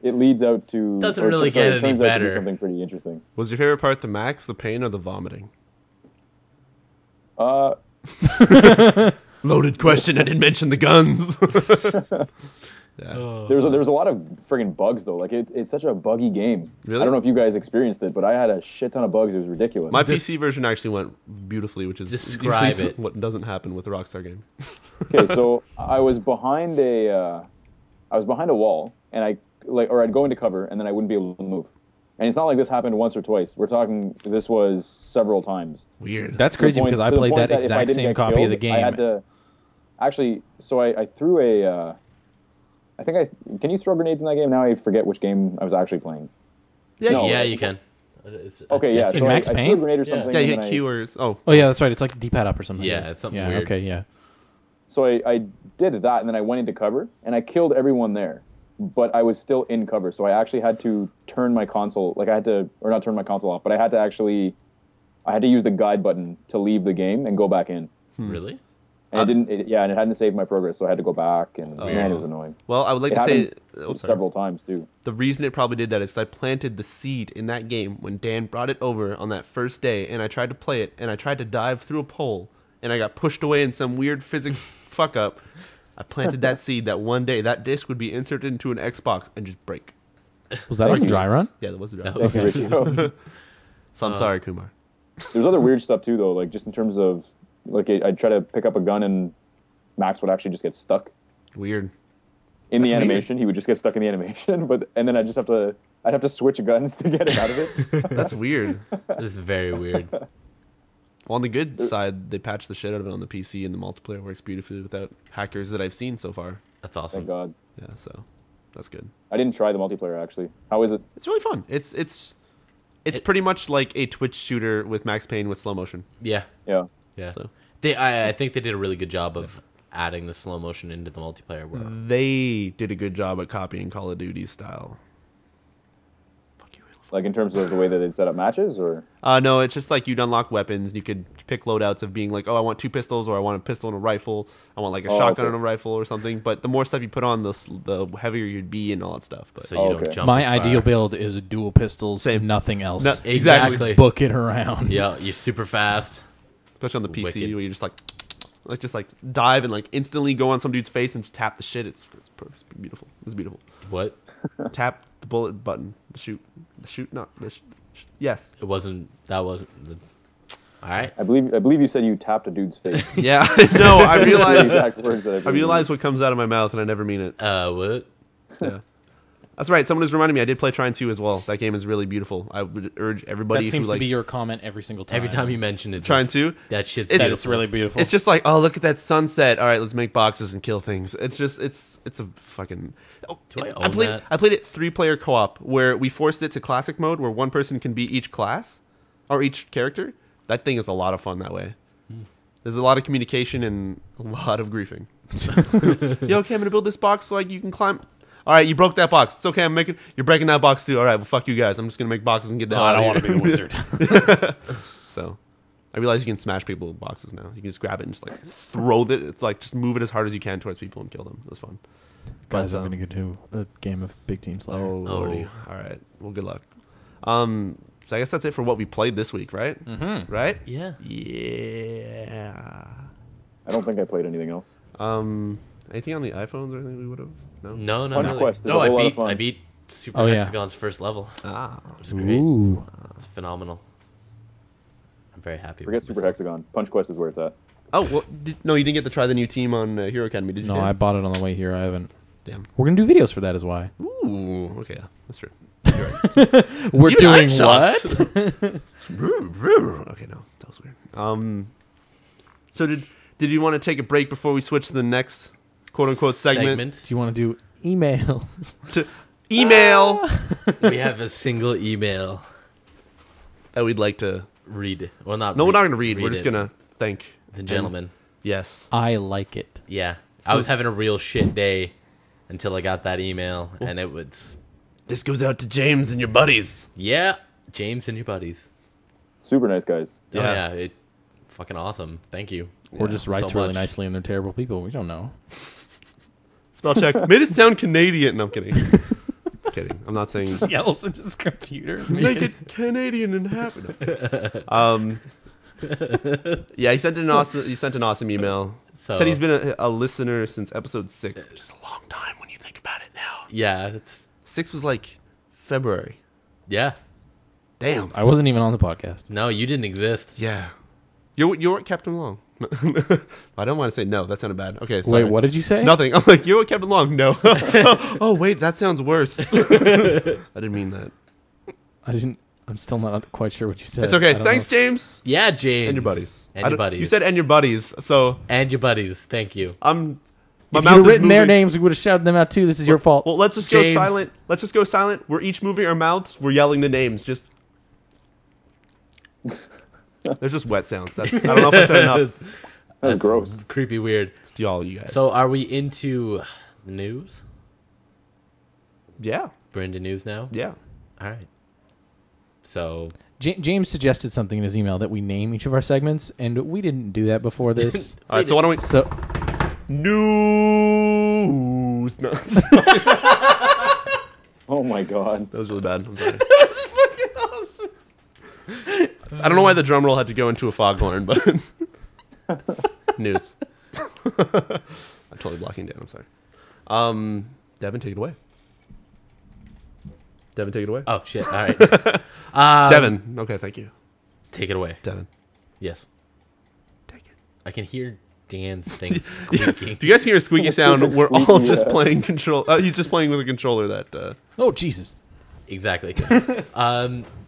it leads out to Doesn't or really sorry, get it any turns out to be better. something pretty interesting. Was your favorite part the max, the pain, or the vomiting? Loaded question. I didn't mention the guns. Yeah. There was a lot of friggin' bugs though. Like it's such a buggy game. Really? I don't know if you guys experienced it, but I had a shit ton of bugs. It was ridiculous. My PC version actually went beautifully, which is Describe usually it. what doesn't happen with a Rockstar game. Okay, so I was behind a wall, and I'd go into cover, and then I wouldn't be able to move. And it's not like this happened once or twice. We're talking this was several times. Weird. That's crazy To the point- because I to the played point that if I exact didn't same get copy of the killed, I had game. to actually. So I threw a. Can you throw grenades in that game? Now I forget which game I was actually playing. Yeah, No. Yeah, you can. Okay, yeah. In So Max I threw a Payne? grenade or Yeah. something. Yeah, you and hit then Q or Oh yeah, that's right. It's like D-pad up or something. Yeah, it's something yeah, weird. Okay, yeah. So I did that, and then I went into cover, and I killed everyone there. But I was still in cover, so I actually had to turn my console, or not turn my console off, but I had to use the guide button to leave the game and go back in. Really? And and it hadn't saved my progress, so I had to go back, and man, it was annoying. Well, I would like It to say happened several times too. the reason it probably did that is I planted the seed in that game when Dan brought it over on that first day, and I tried to play it, and I tried to dive through a pole, and I got pushed away in some weird physics fuck up. I planted that seed that one day that disc would be inserted into an Xbox and just break. Was that like a dry run? Yeah, that was a That dry. was- Thank you, Riccio. So I'm sorry, Kumar. There's other weird stuff too, though. Like just in terms of like I'd try to pick up a gun and Max would actually just get stuck Weird. in That's the weird. animation. He would just get stuck in the animation, and then I'd have to switch guns to get it out of it. That's weird. This is very weird. Well, on the good side, they patched the shit out of it on the PC, and the multiplayer works beautifully without hackers that I've seen so far. That's awesome. Thank God. Yeah, so that's good. I didn't try the multiplayer actually. How is it? It's really fun. It's pretty much like a Twitch shooter with Max Payne with slow motion. Yeah. Yeah. Yeah. So. I think they did a really good job of adding the slow motion into the multiplayer world. They did a good job at copying Call of Duty's style. Fuck you. Like in terms of the way that they'd set up matches, or No, it's just like you'd unlock weapons. You could pick loadouts of being like, oh, I want 2 pistols, or I want a pistol and a rifle. I want like a shotgun and a rifle or something. But the more stuff you put on, the heavier you'd be and all that stuff. But So you don't okay. jump. My as far. ideal build is dual pistols, Same. nothing else. No, Exactly. Just book it around. Yeah, you're super fast. especially on the PC, Wicked. where you just like dive and like instantly go on some dude's face and just tap the shit. It's perfect. It's beautiful. It's beautiful. What? Tap the bullet button. The shoot, not the yes. It wasn't. That wasn't. All right. I believe you said you tapped a dude's face. Yeah, no, I The realize exact words that I realize what comes out of my mouth and I never mean it. What? Yeah. That's right. Someone has reminded me. I did play Trine 2 as well. That game is really beautiful. I would urge everybody That seems who to be likes your comment every single time. Every time you mention it, Trying just- to? That shit's It's- that beautiful. it's really beautiful. It's just like, oh, look at that sunset. All right, let's make boxes and kill things. It's just, it's a fucking. Oh, Do I own played. that? I played it 3-player co-op where we forced it to classic mode, where one person can be each class or each character. That thing is a lot of fun that way. There's a lot of communication and a lot of griefing. Yo, okay, I'm gonna build this box so like you can climb. All right, you broke that box. It's okay. You're breaking that box too. All right, well, fuck you guys. I'm just gonna make boxes and get the hell I out don't of want here. to be the wizard. So, I realize you can smash people with boxes now. You can just grab it and just like throw it. It's like just move it as hard as you can towards people and kill them. It was fun. Guys, But, I'm going to go to a game of Big Team Slayer. Oh, lordy. All right. Well, good luck. So I guess that's it for what we played this week, right? Mm-hmm. Right? Yeah. Yeah. I don't think I played anything else. Anything on the iPhones or anything we would have? No. No, no, Punch no. Quest is No, a whole lot of fun. I beat Super Oh, yeah. Hexagon's first level. Ah. It was great. Ooh. It's phenomenal. I'm very happy. Forget with Super myself. Hexagon. Punch Quest is where it's at. Oh, well, no, you didn't get to try the new team on Hero Academy, did you? No, Dan? I bought it on the way here. I haven't. Damn. We're going to do videos for that is why. Ooh. Okay, yeah, that's true. We're Even doing I'm shocked. what? Okay, no, that was weird. So did you want to take a break before we switch to the next quote unquote segment? Do you want to do emails? To email We have a single email. that we'd like to. Read. Well, not. No, we're not going to read. We're it. just going to thank The gentleman. Yes. I like it. Yeah. I was having a real shit day until I got that email, and it was. This goes out to James and your buddies. Yeah. James and your buddies. Super nice guys. Oh, Yeah. yeah. Fucking awesome. Thank you. Or just writes so really much. nicely and they're terrible people. We don't know. Spell check. Made it sound Canadian. No, I'm kidding. Just kidding. I'm not saying. Just yells into his computer. Make it Canadian and happen. Yeah, he sent an awesome email. So, Said he's been a listener since episode 6, which is a long time when you think about it now. yeah, it's. 6 was like February. Yeah. Damn. I wasn't even on the podcast. No, you didn't exist. Yeah. You're what kept him long. I don't want to say no. That sounded bad. Okay, sorry. Wait, what did you say? Nothing. I'm like, you're what kept him long. No. Oh, wait, that sounds worse. I didn't mean that. I'm still not quite sure what you said. It's I okay. don't Thanks, know. James. Yeah, James. And your buddies. And your buddies. You said and your buddies. So And your buddies. Thank you. my If you mouth had is written their moving. names, we would have shouted them out too. This is your fault. Well, let's just go James. silent. Let's just go silent. We're each moving our mouths. We're yelling the names. Just They're just wet sounds. I don't know if that's enough. That's gross. Creepy weird. It's all you guys. So are we into news? yeah, We're into news now? yeah. All right. So James suggested something in his email that we name each of our segments, and we didn't do that before this. All right. So why don't we? So News. No. Oh my god. That was really bad. I'm sorry. that's fucking awesome. I don't know why the drum roll had to go into a foghorn, but news. I'm totally blocking down. I'm sorry. Devin, take it away. Devin, take it away. oh shit. All right. Devin. Okay, thank you. Take it away. Devin, Yes. take it. I can hear Dan's thing squeaking. If you guys hear a squeaky sound, we're all Squeaky, just yeah. playing control. He's just playing with a controller that. Oh Jesus. Exactly.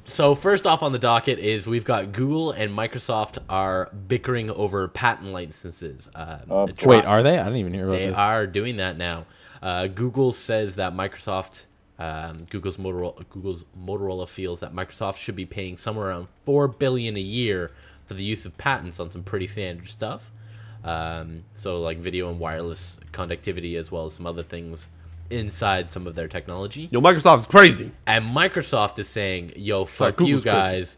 So first off on the docket is we've got Google and Microsoft are bickering over patent licenses. Wait, are they? I didn't even hear about They this. are doing that now. Google says that Microsoft, Google's Motorola feels that Microsoft should be paying somewhere around $4 billion a year for the use of patents on some pretty standard stuff. So like video and wireless connectivity, as well as some other things inside some of their technology. Yo, Microsoft's crazy. And Microsoft is saying, yo, fuck Google's you guys.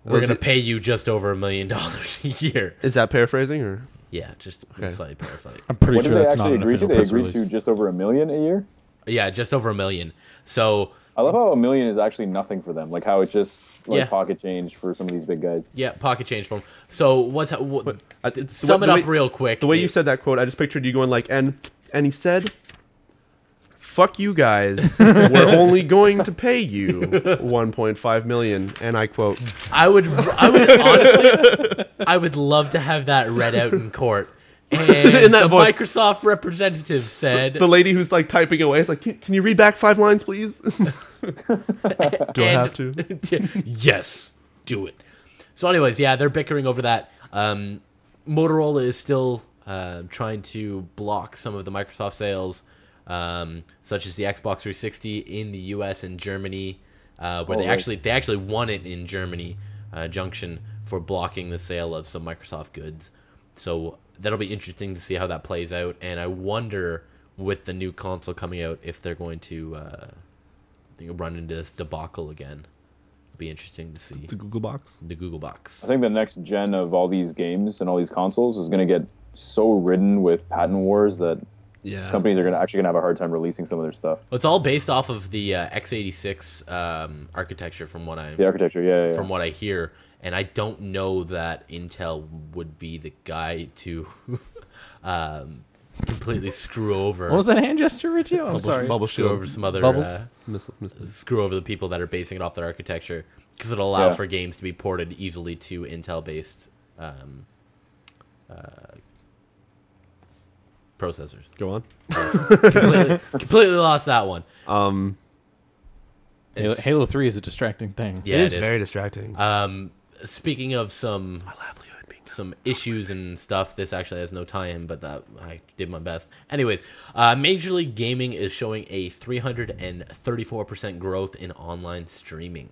We're Is going to it- pay you just over $1 million a year. Is that paraphrasing or? Yeah, just slightly paraphrasing. I'm pretty What sure did they that's not actually an agree to? official They press agreed release. to just over $1 million a year. Yeah, just over $1 million. So I love how $1 million is actually nothing for them. Like how it's just like Yeah. pocket change for some of these big guys. yeah, pocket change for them. So what the sum it way- up real quick. The way you said that quote, I just pictured you going like, and he said, "Fuck you guys, we're only going to pay you 1.5 million." And I quote, I would honestly, I would love to have that read out in court. And In that the voice. Microsoft representative said, the lady who's like typing away is like, "Can you read back 5 lines, please?" Do I have to? Yes, do it. So anyways, yeah, they're bickering over that. Motorola is still trying to block some of the Microsoft sales, such as the Xbox 360 in the US and Germany, where they right. actually won it in Germany, Junction, for blocking the sale of some Microsoft goods. So that'll be interesting to see how that plays out, and I wonder with the new console coming out if they're going to run into this debacle again. It'll be interesting to see The Google box. the Google box. I think the next gen of all these games and all these consoles is going to get so ridden with patent wars that Yeah. companies are going to have a hard time releasing some of their stuff. It's all based off of the x86 architecture, from what The architecture, yeah. from what I hear, and I don't know that Intel would be the guy to completely screw over. What was that hand gesture, Riccio? I'm sorry. Bubble screw shield. over some other Bubbles? screw over the people that are basing it off their architecture, because it'll allow Yeah. for games to be ported easily to Intel-based processors. Go on. completely lost that one. It's- Halo 3 is a distracting thing. Yeah, it is very distracting. Speaking of some livelihood being some issues and stuff, this actually has no tie-in, but that I did my best. Anyways, Major League Gaming is showing a 334% growth in online streaming.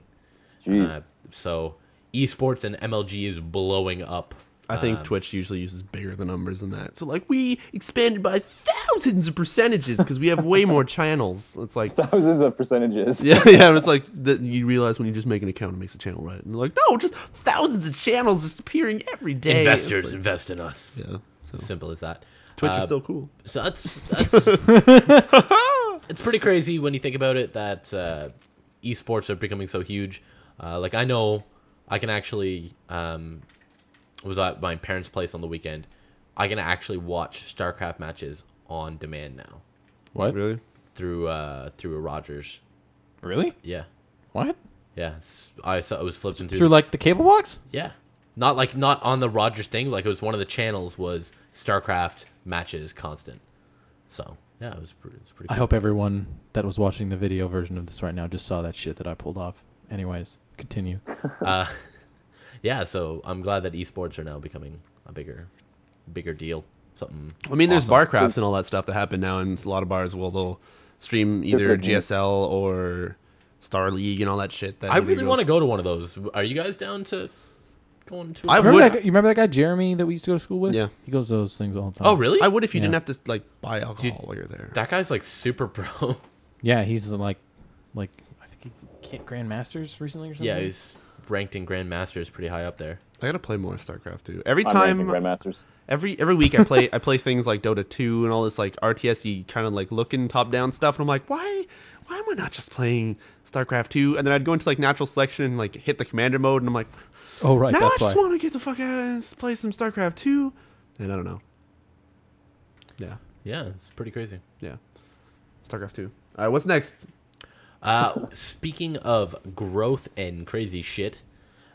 Jeez. So esports and MLG is blowing up. I think Twitch usually uses bigger the numbers than that. So like we expanded by thousands of percentages because we have way more channels. It's like Thousands of percentages. yeah. And it's like that you realize when you just make an account, it makes a channel, right? And they're like, no, just thousands of channels just appearing every day. Investors It's like, invest in us. yeah. So Simple as that. Twitch is still cool. So that's it's pretty crazy when you think about it that esports are becoming so huge. Like I know I can actually was at my parents' place on the weekend. I can actually watch StarCraft matches on demand now What? Really? through a Rogers. Really? Yeah, What? yeah. I was flipping Through like the cable box? yeah, not on the Rogers thing. Like it was one of the channels was StarCraft matches constant. So yeah, it was pretty I cool. hope everyone that was watching the video version of this right now just saw that shit that I pulled off. Anyways, continue. Yeah, so I'm glad that esports are now becoming a bigger deal. Something. I mean, there's awesome. bar crafts and all that stuff that happen now, and a lot of bars they'll stream either GSL or Star League and all that shit. That I really want to go to one of those. Are you guys down to going to. I Remember would- you remember that guy Jeremy that we used to go to school with? Yeah. He goes to those things all the time. Oh, really? I would if you Yeah. didn't have to like buy alcohol Dude, while you're there. That guy's like super pro. Yeah, he's like I think he hit Grandmasters recently or something. Yeah, he's ranked in Grandmasters pretty high up there. I gotta play more StarCraft 2. Every I'm time, ranking Grandmasters. every week I play things like Dota 2 and all this like RTS-y kind of like looking top down stuff, and I'm like, why am I not just playing StarCraft 2? And then I'd go into like natural selection and like hit the commander mode, and I'm like, Oh right, now that's I just why. want to get the fuck out and play some StarCraft 2. And I don't know. Yeah, it's pretty crazy. Yeah. StarCraft 2. All right, what's next? Speaking of growth and crazy shit,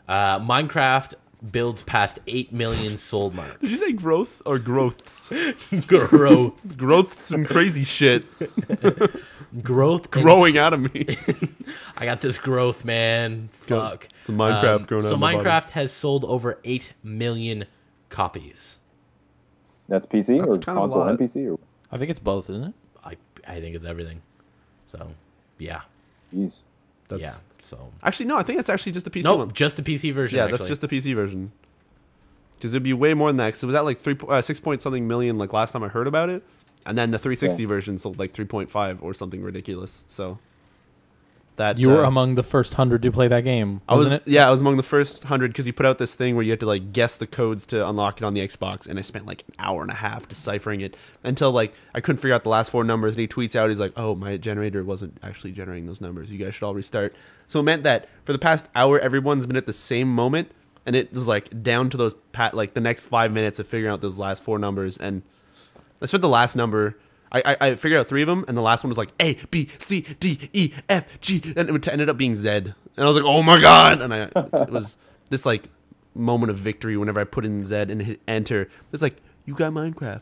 Minecraft builds past 8 million sold mark. Did you say growth or growths? Growth. Growths and crazy shit Growth. growing out of me. I got this growth, man. Fuck. Some Minecraft growing out So of my body. Minecraft has sold over 8 million copies. That's PC That's or kind of a console lot. and PC? Or I think it's both, isn't it? I think it's everything. So, yeah. jeez. That's, Yeah. So, Actually, no, I think it's actually just the PC nope, one. just the PC version. Yeah, actually. that's just the PC version. Because it'd be way more than that. Because it was at like 6 point something million like last time I heard about it, and then the 360 Yeah. version sold like 3.5 or something ridiculous. So that You were among the first 100 to play that game, I was wasn't it? Yeah, I was among the first 100 because he put out this thing where you had to like guess the codes to unlock it on the Xbox, and I spent like an hour and a half deciphering it until like I couldn't figure out the last 4 numbers, and he tweets out, he's like, "Oh, my generator wasn't actually generating those numbers. You guys should all restart." So it meant that for the past hour, everyone's been at the same moment, and it was like down to those like the next 5 minutes of figuring out those last 4 numbers, and I spent the last number. I figured out 3 of them, and the last one was like A, B, C, D, E, F, G, and it ended up being Z. And I was like, oh my god! And it was this like moment of victory whenever I put in Z and hit enter. It's like, you got Minecraft.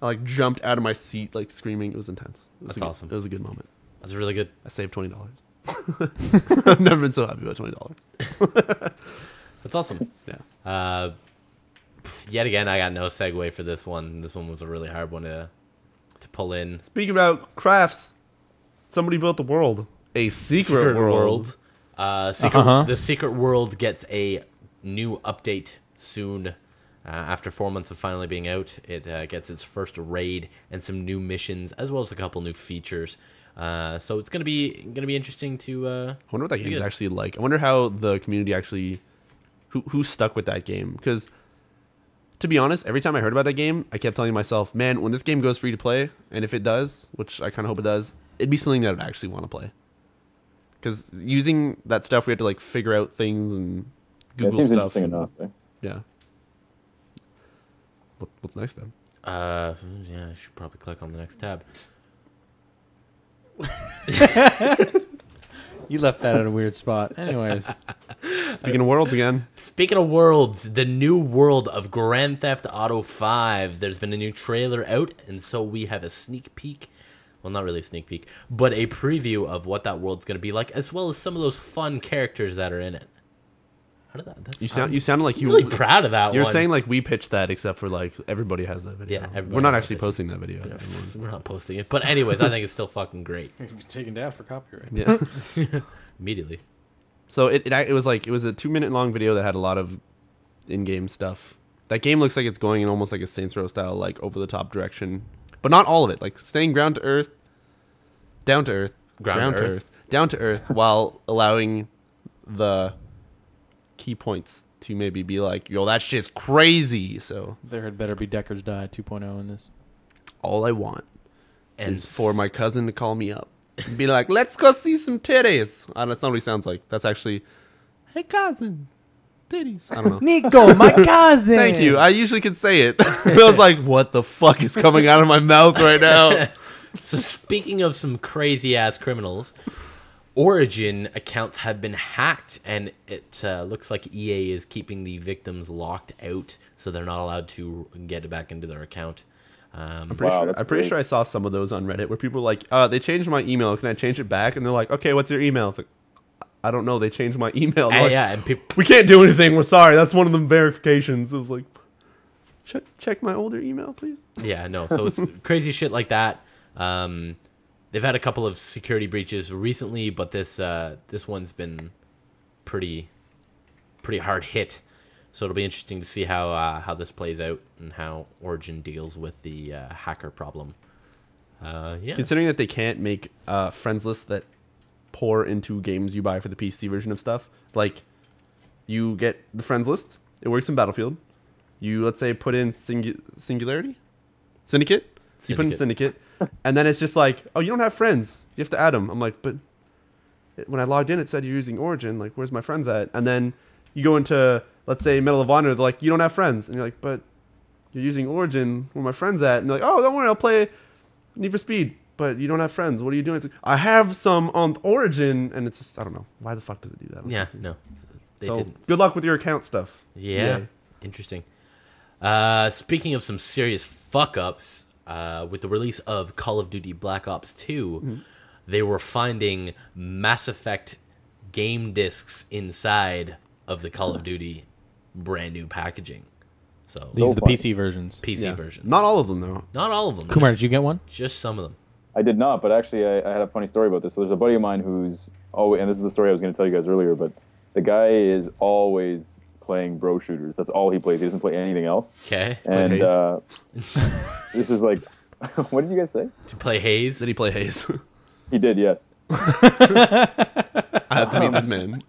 I like jumped out of my seat like screaming. It was intense. That's awesome. It was a good moment. That's really good. I saved $20. I've never been so happy about $20. That's awesome. Yeah. Yet again, I got no segue for this one. This one was a really hard one to pull in. Speaking about crafts, somebody built the world. A secret world. The secret world gets a new update soon. After 4 months of finally being out, it gets its first raid and some new missions, as well as a couple new features. So it's gonna be interesting to. I wonder what that game's good. actually like. I wonder how the community actually, who stuck with that game. Because, to be honest, every time I heard about that game, I kept telling myself, man, when this game goes free to play, and if it does, which I kind of hope it does, it'd be something that I'd actually want to play. Because using that stuff, we had to like figure out things and Yeah, it Google seems stuff. interesting enough. Eh? Yeah. What's next then? Yeah, I should probably click on the next tab. You left that at a weird spot. Anyways, Speaking of worlds again, Speaking of worlds, the new world of Grand Theft Auto 5. There's been a new trailer out, and so we have a sneak peek. Well, not really a sneak peek, but a preview of what that world's going to be like, as well as some of those fun characters that are in it. How did that? you sounded like I'm you really proud of that You're one. saying like we pitched that, except for like everybody has that video. Yeah, everybody we're not has actually that posting that video. We're not posting it, but anyways, I think it's still fucking great. taken down for copyright. Yeah. Immediately. So it was a 2-minute long video that had a lot of in-game stuff. That game looks like it's going in almost like a Saints Row style, like over the top direction, but not all of it. Like staying down to earth, down to earth, while allowing the key points to maybe be like, yo, that shit's crazy. So There had better be Deckard's Die 2.0 in this. all I want And is for my cousin to call me up and be like, let's go see some titties. That's not what he sounds like. That's actually, hey cousin, titties. I don't know. Nico, my cousin. Thank you. I usually could say it. I was like, what the fuck is coming out of my mouth right now? So speaking of some crazy ass criminals, Origin accounts have been hacked, and it looks like EA is keeping the victims locked out, so they're not allowed to get it back into their account. I'm Wow, pretty, that's I'm pretty great. sure I saw some of those on Reddit where people were like, they changed my email. Can I change it back? And they're like, okay, what's your email? It's like, I don't know. They changed my email. They're And, like, yeah, and people. we can't do anything. We're sorry. That's one of the verifications. It was like, check my older email, please. Yeah, no. So it's crazy shit like that. They've had a couple of security breaches recently, but this one's been pretty hard hit So it'll be interesting to see how this plays out and how Origin deals with the hacker problem. Yeah. Considering that they can't make friends lists that pour into games you buy for the PC version of stuff, like you get the friends list, it works in Battlefield. You, let's say, put in Singularity? Syndicate? You put in Syndicate, and then it's just like, oh, you don't have friends. You have to add them. I'm like, but when I logged in, it said you're using Origin. Like, where's my friends at? And then you go into, let's say, Medal of Honor. They're like, you don't have friends. And you're like, but you're using Origin. Where are my friends at? And they're like, oh, don't worry, I'll play Need for Speed. But you don't have friends. What are you doing? It's like, I have some on Origin. And it's just, I don't know. Why the fuck does it do that? Yeah, no. They so, didn't. Good luck with your account stuff. Yeah. Interesting. Speaking of some serious fuck-ups, with the release of Call of Duty Black Ops 2, they were finding Mass Effect game discs inside of the Call of Duty brand new packaging. So These are the funny. PC versions. PC versions. Not all of them, though. Not all of them. Kumar, did you get one? Just some of them. I did not, but actually I had a funny story about this. So there's a buddy of mine who's and this is the story I was going to tell you guys earlier, but the guy is always playing bro shooters. That's all he plays. He doesn't play anything else. Okay. And this is like, what did you guys say? To play Haze. Did he play Haze? He did, yes. I have to meet this man.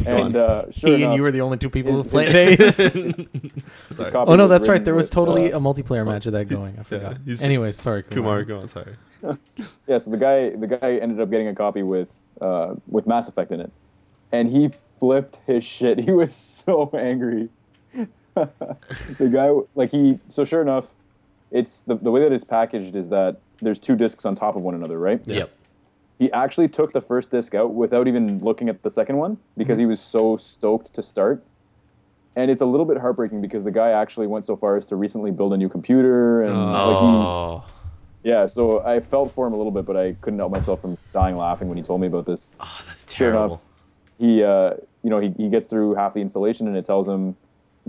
And sure He enough, and you were the only two people who his- played Haze. his Sorry. copy Oh no, was that's right. written There was with, totally a multiplayer match of that going. I forgot. he's- Anyways, sorry, Kumar. Kumar, go on. Sorry. Yeah, so the guy ended up getting a copy with Mass Effect in it, and he flipped his shit. He was so angry. The guy, so sure enough, it's the way that it's packaged is that there's two discs on top of one another, right? Yep. He actually took the first disc out without even looking at the second one because he was so stoked to start. And it's a little bit heartbreaking because the guy actually went so far as to recently build a new computer and yeah, so I felt for him a little bit, but I couldn't help myself from dying laughing when he told me about this. Oh, that's Sure terrible. enough, he gets through half the installation and it tells him,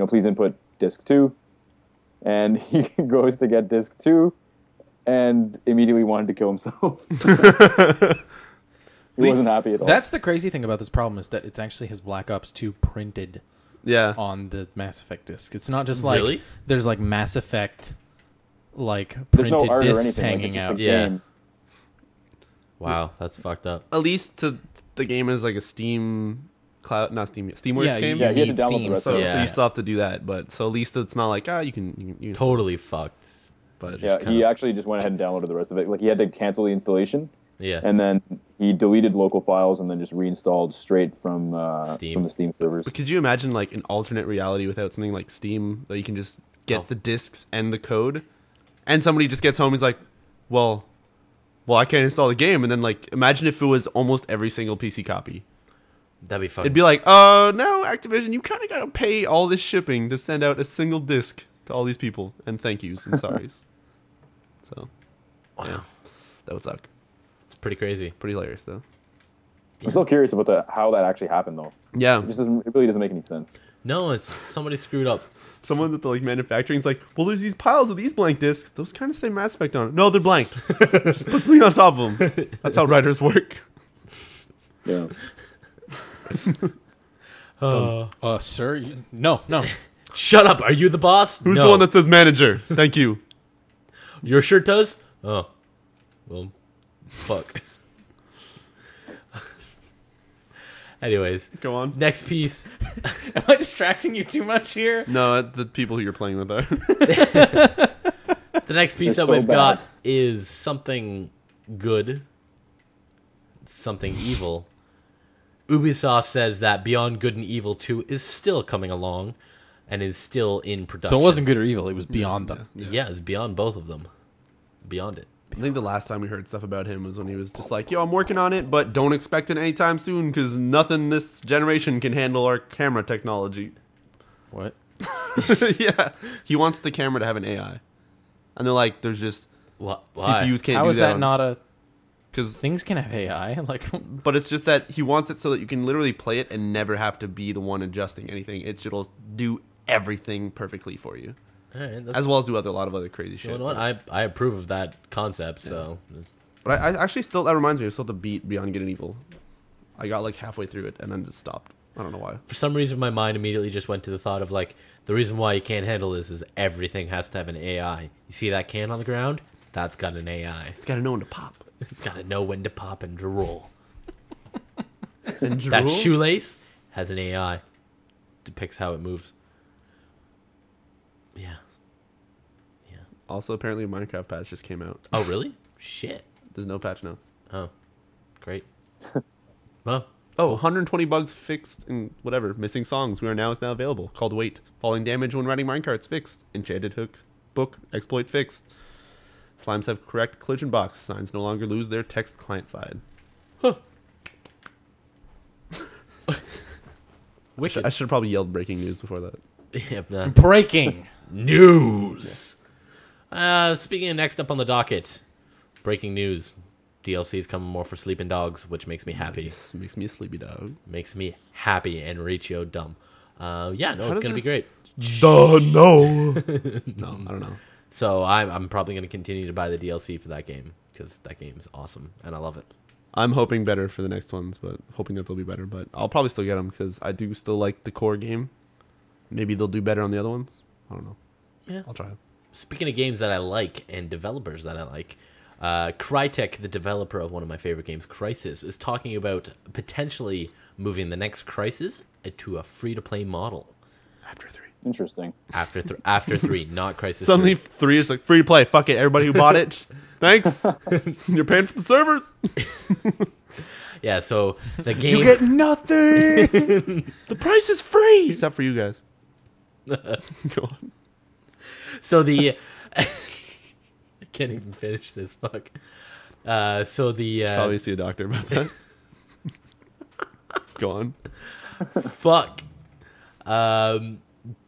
please input disk 2. And he goes to get disk 2 and immediately wanted to kill himself. He wasn't happy at all. That's the crazy thing about this problem is that it's actually his Black Ops 2 printed Yeah. on the Mass Effect disc. It's not just like Really? there's like Mass Effect like There's printed no art or discs anything. hanging it's just out. the Yeah. game. Wow, that's fucked up. At least the game is like a Steam cloud, not Steam, Steamworks Yeah, game. Yeah, he had to need download Steam, the rest So, of it. Yeah. so you still have to do that, but so at least it's not like you can Totally fucked. But Yeah, kinda- he actually just went ahead and downloaded the rest of it. Like, he had to cancel the installation, Yeah. and then he deleted local files and then just reinstalled straight from Steam. from the Steam servers. But could you imagine like an alternate reality without something like Steam that you can just get the discs and the code, and somebody just gets home and is like, well, I can't install the game, and then like imagine if it was almost every single PC copy. That'd be fucking. It'd be like, no, Activision, you kind of got to pay all this shipping to send out a single disc to all these people, and thank yous and sorries. So, yeah, that would suck. It's pretty crazy. Pretty hilarious though. I'm still curious about how that actually happened, though. Yeah, It really doesn't make any sense. No, it's somebody screwed up. someone at the like manufacturing is like, well, there's these piles of these blank discs. Those kind of say Mass Effect on it. No, they're blanked. Just put something on top of them. That's how writers work. Yeah. Sir, no. Shut up! Are you the boss? Who's No. the one that says manager? Thank you. Your shirt does? Oh, well, fuck. Anyways, Go on. next piece. Am I distracting you too much here? No, the people who you're playing with are. The next piece They're that so we've bad. got is something good, something evil. Ubisoft says that Beyond Good and Evil 2 is still coming along and is still in production. So it wasn't good or evil. It was beyond them. Yeah, it's beyond both of them. Beyond it. I think the last time we heard stuff about him was when he was just like, yo, I'm working on it, but don't expect it anytime soon because nothing this generation can handle our camera technology. What? Yeah. He wants the camera to have an AI. And they're like, there's just Why? CPUs can't How do is that not a Because things can have AI? Like, But it's just that he wants it so that you can literally play it and never have to be the one adjusting anything. It'll do everything perfectly for you. All right, As well as do a lot of other crazy shit. you know what? I approve of that concept. So But I actually still, that reminds me, I still have to beat Beyond Good and Evil. I got like halfway through it and then just stopped. I don't know why. For some reason, my mind immediately just went to the thought of like, the reason why you can't handle this is everything has to have an AI. You see that can on the ground? That's got an AI. It's got to know when to pop. It's got to know when to pop and to roll. And That shoelace has an AI. Depicts how it moves. Yeah. Yeah. Also, apparently, a Minecraft patch just came out. Oh, really? Shit. There's no patch notes. Oh, great. Well, Oh, 120 bugs fixed and whatever. Missing songs. We are now is now available. Called Wait. Falling damage when riding minecarts fixed. Enchanted hook book exploit fixed. Slimes have correct collision box. Signs no longer lose their text client side. huh. Wicked. I should have probably yelled breaking news before that. Yep, nah. Breaking News. Speaking of next up on the docket, breaking news. DLC is coming more for Sleeping Dogs, which makes me happy. This makes me a sleepy dog. Makes me happy and Riccio dumb. Yeah, no, How it's does gonna it- be great. Duh, no. No, I don't know. So I'm probably gonna continue to buy the DLC for that game because that game is awesome and I love it. I'm hoping better for the next ones, but hoping that they'll be better. But I'll probably still get them because I do still like the core game. Maybe they'll do better on the other ones. I don't know. Yeah. I'll try it. Speaking of games that I like and developers that I like, Crytek, the developer of one of my favorite games, Crysis, is talking about potentially moving the next Crysis to a free-to-play model. After 3. Interesting. After 3, not Crysis. Suddenly 3. 3 is like free to play. Fuck it. Everybody who bought it, thanks. You're paying for the servers. Yeah. So the game. You get nothing. The price is free. Except for you guys. Go on. So the. I can't even finish this. Fuck. So the. Probably see a doctor about that. Go on. Fuck.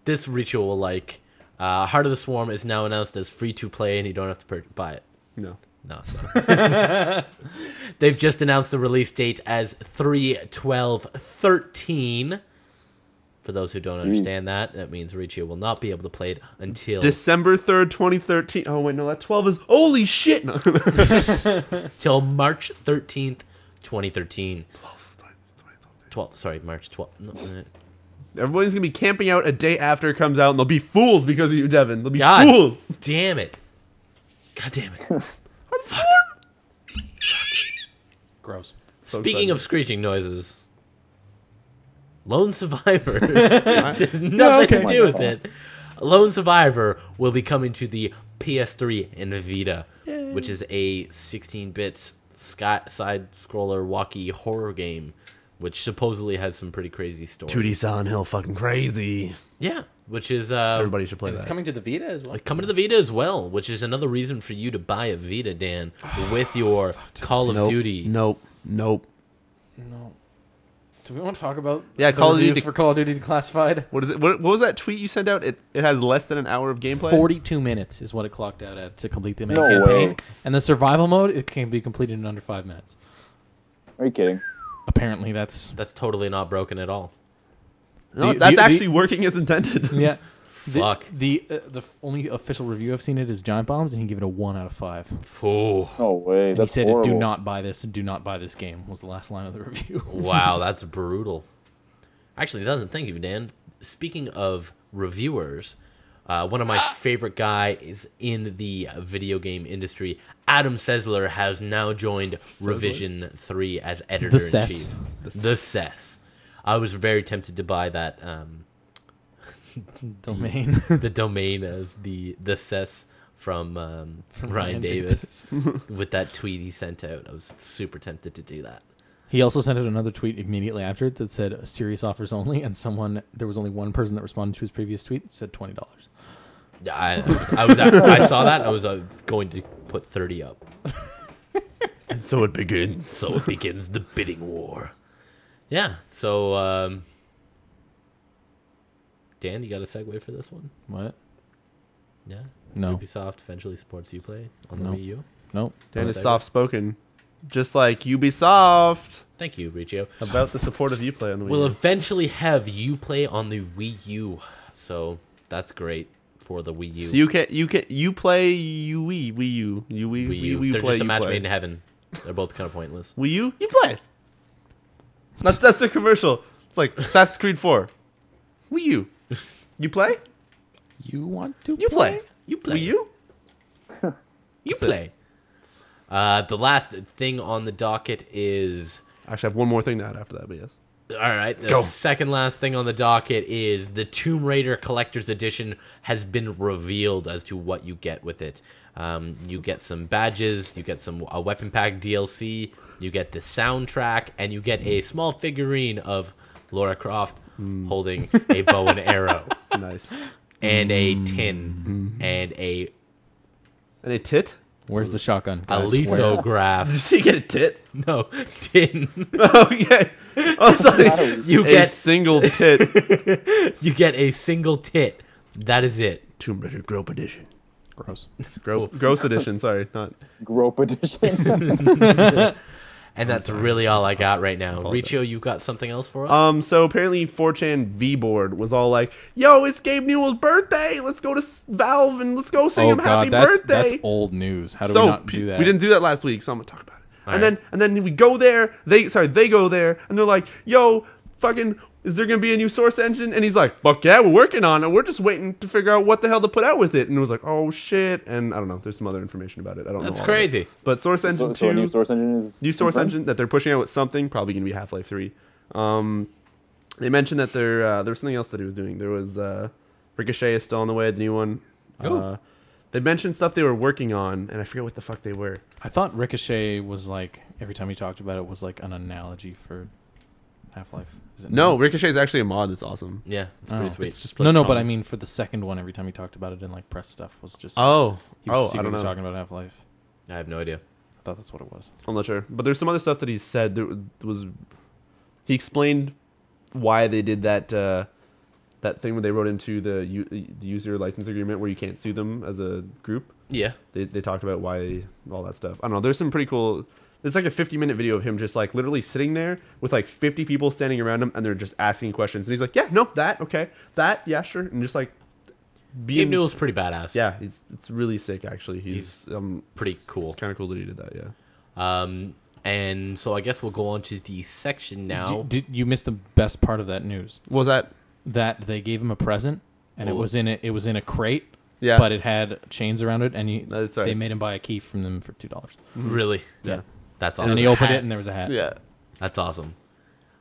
This ritual, like, Heart of the Swarm is now announced as free to play, and you don't have to buy it. No. No. So. They've just announced the release date as 3/12/13. For those who don't understand that, that means Riccio will not be able to play it until December 3rd, 2013. Oh, wait, no, that 12 is... Holy shit! No. till March 13th, 2013. March 12th. No, Everybody's going to be camping out a day after it comes out, and they'll be fools because of you, Devin. They'll be God fools. damn it. God damn it. Gross. So Speaking excited. of screeching noises, Lone Survivor has nothing to do with it. Lone Survivor will be coming to the PS3 and Vita, which is a 16-bit side-scroller walkie horror game, which supposedly has some pretty crazy story. 2D Silent Hill fucking crazy. Yeah, which is Everybody should play It's that. coming to the Vita as well. coming to the Vita as well, which is another reason for you to buy a Vita, Dan, with your Call of Duty. Nope. No. Do we want to talk about Yeah, the Call of reviews Duty- for Call of Duty Declassified? What is it? What was that tweet you sent out? It has less than an hour of gameplay? 42 minutes is what it clocked out at to complete the main No campaign. way. And the survival mode, it can be completed in under 5 minutes. Are you kidding? Apparently that's... That's totally not broken at all. No, The- that's the- actually working as intended. Yeah. Fuck. The only official review I've seen it is Giant Bombs, and he gave it a 1 out of 5. Oh, No way. And That's he said, horrible. "Do not buy this. Do not buy this game." Was the last line of the review. wow, that's brutal. Actually, thank you, Dan. Speaking of reviewers, one of my favorite guys in the video game industry, Adam Sessler, has now joined Revision 3 as editor-in-chief. The Cess. I was very tempted to buy that Domain. the domain as the Cess from Ryan Davis with that tweet he sent out. I was super tempted to do that. He also sent out another tweet immediately after it that said "serious offers only," and there was only one person that responded to his previous tweet that said $20. Yeah, I saw that. And I was going to put 30 up. And so it begins. So it begins the bidding war. Yeah. So, Dan, you got a segue for this one? What? Yeah. No. Ubisoft eventually supports Uplay on the No. Wii U. Nope. Dan is segue. soft spoken. Just like Ubisoft. Thank you, Riccio. About the support of Uplay on the Wii We'll U. eventually have Uplay on the Wii U. So that's great for the Wii U. So you play Wii U. Wii U. Wii They're play, just a you match play. made in heaven. They're both kind of pointless. Wii U, you play. That's the commercial. It's like Assassin's Creed 4. Wii U. You play? You want to? You play. You play. Wii U? You play. The last thing on the docket is... Actually, I have one more thing to add after that, but yes. All right, the Go. second last thing on the docket is the Tomb Raider Collector's Edition has been revealed as to what you get with it. You get some badges, you get a weapon pack DLC, you get the soundtrack, and you get a small figurine of Lara Croft holding a bow and arrow. Nice. And a tin. And a tit? Where's the shotgun? a Guys? lithograph. Did you get a tit? No, tin. Okay. I was like, You a get single tit. you get a single tit. That is it. Tomb Raider Grope Edition. Gross. Gross Edition, sorry. Not. Grope edition. And that's really all I got right now. Riccio, you got something else for us? So apparently 4chan V-Board was all like, yo, it's Gabe Newell's birthday. Let's go to Valve and let's go sing him happy birthday. That's old news. How do So we not do that? we didn't do that last week, so I'm gonna talk about it. All And then we go there. They go there, and they're like, "Yo, fucking, is there gonna be a new Source engine?" And he's like, "Fuck yeah, we're working on it. We're just waiting to figure out what the hell to put out with it." And it was like, "Oh shit!" And I don't know. There's some other information about it. I don't know. That's all of it. crazy. But Source Engine So a 2, new source engine is new Source confirmed? engine that they're pushing out with something, probably gonna be Half-Life 3. They mentioned that there was something else that he was doing. There was Ricochet is still on the way, the new one. Oh. They mentioned stuff they were working on, and I forget what the fuck they were. I thought Ricochet was like, every time he talked about it, was like an analogy for Half-Life. Is it No, not? Ricochet is actually a mod that's awesome. Yeah, it's pretty Oh. sweet. It's just No, but Sean. I mean for the second one, every time he talked about it in like press stuff was just Oh, he was I don't know. talking about Half-Life. I have no idea. I thought that's what it was. I'm not sure, but there's some other stuff that he said. There was he explained why they did that that thing where they wrote into the user license agreement where you can't sue them as a group. Yeah. They talked about why all that stuff. I don't know. There's some pretty cool. It's like a 50-minute video of him just like literally sitting there with like 50 people standing around him, and they're just asking questions. And he's like, "Yeah, no, that, okay, that, yeah, sure," and just like being. Gabe Newell's pretty badass. Yeah, it's really sick actually. He's pretty cool. It's kind of cool that he did that. Yeah. And so I guess we'll go on to the section now. Did you miss the best part of that news? What was that? That they gave him a present, and Well, it was in a crate. Yeah. But it had chains around it, and That's right. they made him buy a key from them for $2. Really? Yeah. That's And awesome. then he opened it, and there was a hat. Yeah. That's awesome.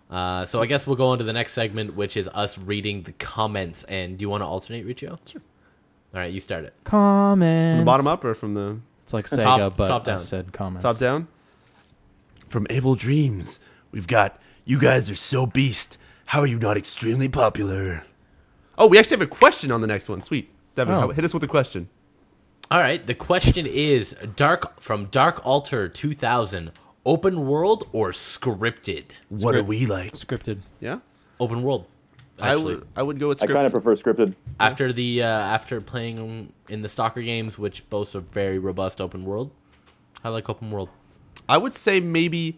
So I guess we'll go on to the next segment, which is us reading the comments. And do you want to alternate, Riccio? Sure. All right, you start it. Comments. From the bottom up or from the It's like Top- Sega, but top I down. said comments. top down? From Able Dreams, we've got, "You guys are so beast. How are you not extremely popular?" Oh, we actually have a question on the next one. Sweet. Devin, Oh. hit us with the question. All right, the question is Dark Altar 2000, open world or scripted? What are we like? Scripted. Yeah? Open world. Actually, I would go with I script. kind of prefer scripted. after playing in the Stalker games, which boast a very robust open world, I like open world. I would say maybe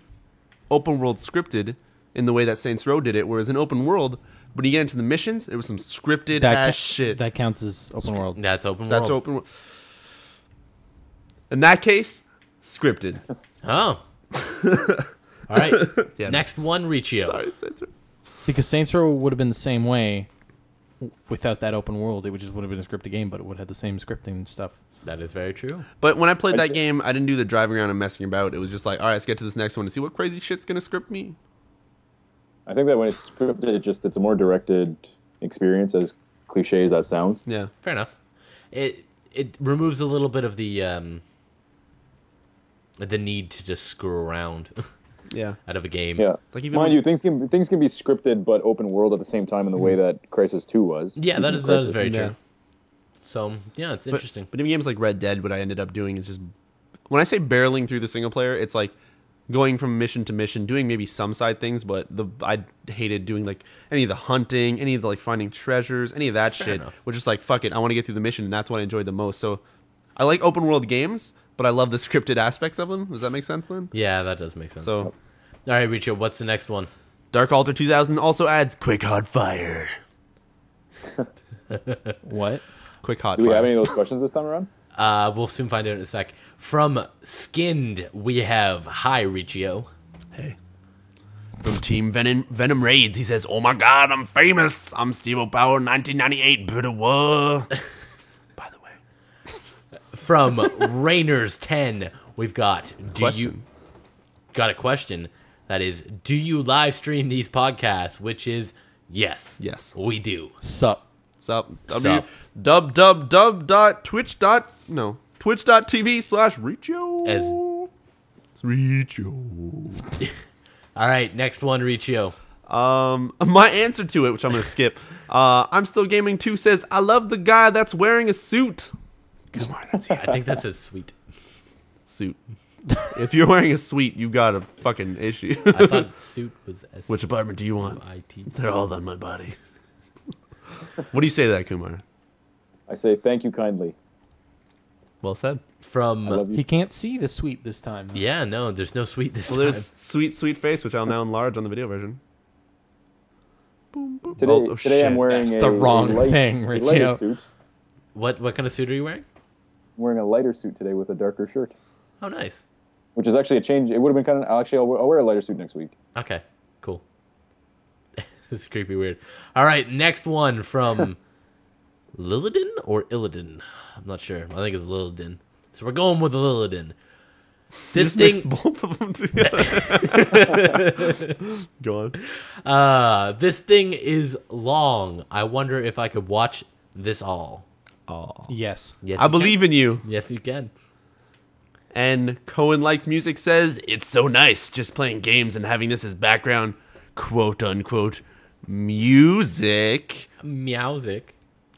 open world scripted in the way that Saints Row did it, whereas in open world, when you get into the missions, it was some scripted ass shit. That counts as open world. That's open world. That's open world. In that case, scripted. Oh. All right. Yeah. Next one, Riccio. Sorry, Saints Row. Because Saints Row would have been the same way without that open world. It would have been a scripted game, but it would have the same scripting stuff. That is very true. But when I played that game, I didn't do the driving around and messing about. It was just like, all right, let's get to this next one to see what crazy shit's gonna script me. I think that when it's scripted, it's a more directed experience, as cliche as that sounds. Yeah. Fair enough. It removes a little bit of the need to just screw around Yeah. out of a game. Yeah. Like even Mind you, things can be scripted but open world at the same time in the way that Crisis 2 was. Yeah, that is very Yeah. true. So yeah, it's interesting. But in games like Red Dead, what I ended up doing is just, when I say barreling through the single player, it's like going from mission to mission, doing maybe some side things, but I hated doing like any of the hunting, any of the like finding treasures, any of that Fair shit. enough. Which is like, fuck it, I want to get through the mission, and that's what I enjoyed the most. So I like open world games, but I love the scripted aspects of them. Does that make sense, Lynn? Yeah, that does make sense. So All right, Riccio, what's the next one? Dark Altar 2000 also adds quick hot fire. What? Quick hot Do we fire. have any of those questions this time around? We'll soon find out in a sec. From Skinned, we have, "Hi, Riccio. Hey. From Team Venom Raids, he says, "Oh my God, I'm famous. I'm Steve O'Power, 1998. But what?" By the way, From Rainers 10, we've got got a question that is, do you live stream these podcasts? Which is yes, we do. Sup. twitch.tv/Riccio. Riccio. All right, next one, Riccio. My answer to it, which I'm going to skip. I'm Still Gaming 2 says, "I love the guy that's wearing a suit." Come on, that's I think that's a sweet. suit. If you're wearing a suite, you got a fucking issue. I thought suit was S. Which apartment do you want? IT. They're all on my body. What do you say to that, Kumar? I say thank you kindly. Well said. I love From you. He can't see the suite this time. yeah, no, there's no sweet this Well, time. there's sweet face, which I'll now enlarge on the video version. Boom, boom. Today, Oh, today I'm shit. wearing That's the wrong thing, lighter Riccio. suit. What kind of suit are you wearing? I'm wearing a lighter suit today with a darker shirt, Oh, nice. which is actually a change. It would have been kind of actually. I'll wear a lighter suit next week. Okay, cool. This is creepy weird. All right, next one from Lillidan or Illidan? I'm not sure. I think it's Lillidan. So we're going with Lillidan. This You just thing, mixed both of them together. Go on. this thing is long. I wonder if I could watch this all. Oh. Yes. Yes, I you believe in you. can. Yes, you can. And Cohen Likes Music says, "It's so nice just playing games and having this as background, quote unquote, music." Meowsic.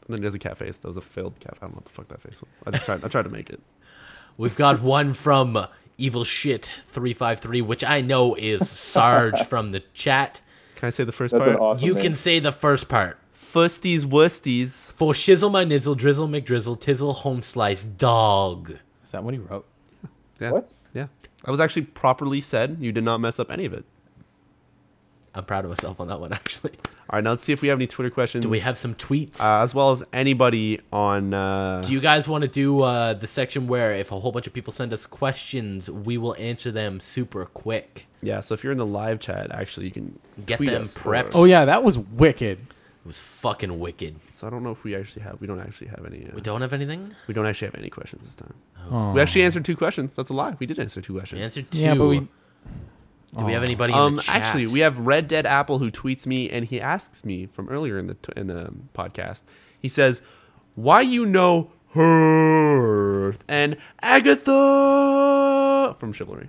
And then there's a cat face. That was a failed cat. I don't know what the fuck that face was. I tried to make it. We've got one from Evil Shit 353, which I know is Sarge from the chat. Can I say the first That's part? an awesome You name. can say the first part. Fusties Wusties. For shizzle my nizzle, drizzle McDrizzle, tizzle home slice, dog. Is that what he wrote? Yeah. What? Yeah. That was actually properly said. You did not mess up any of it. I'm proud of myself on that one, actually. All right, now let's see if we have any Twitter questions. Do we have some tweets? as well as anybody on... Do you guys want to do the section where if a whole bunch of people send us questions, we will answer them super quick? Yeah, so if you're in the live chat, actually, you can Get tweet them us prepped. Oh yeah, that was wicked. It was fucking wicked. So I don't know if we actually have... We don't actually have any... We don't have anything? we don't actually have any questions this time. Oh. We actually answered 2 questions. That's a lie. We did answer 2 questions. Answer 2. Yeah, but we. Do we have anybody in the chat? Actually, we have Red Dead Apple who tweets me and he asks me from earlier in the podcast. He says, "Why you know Hearth and Agatha from Chivalry?"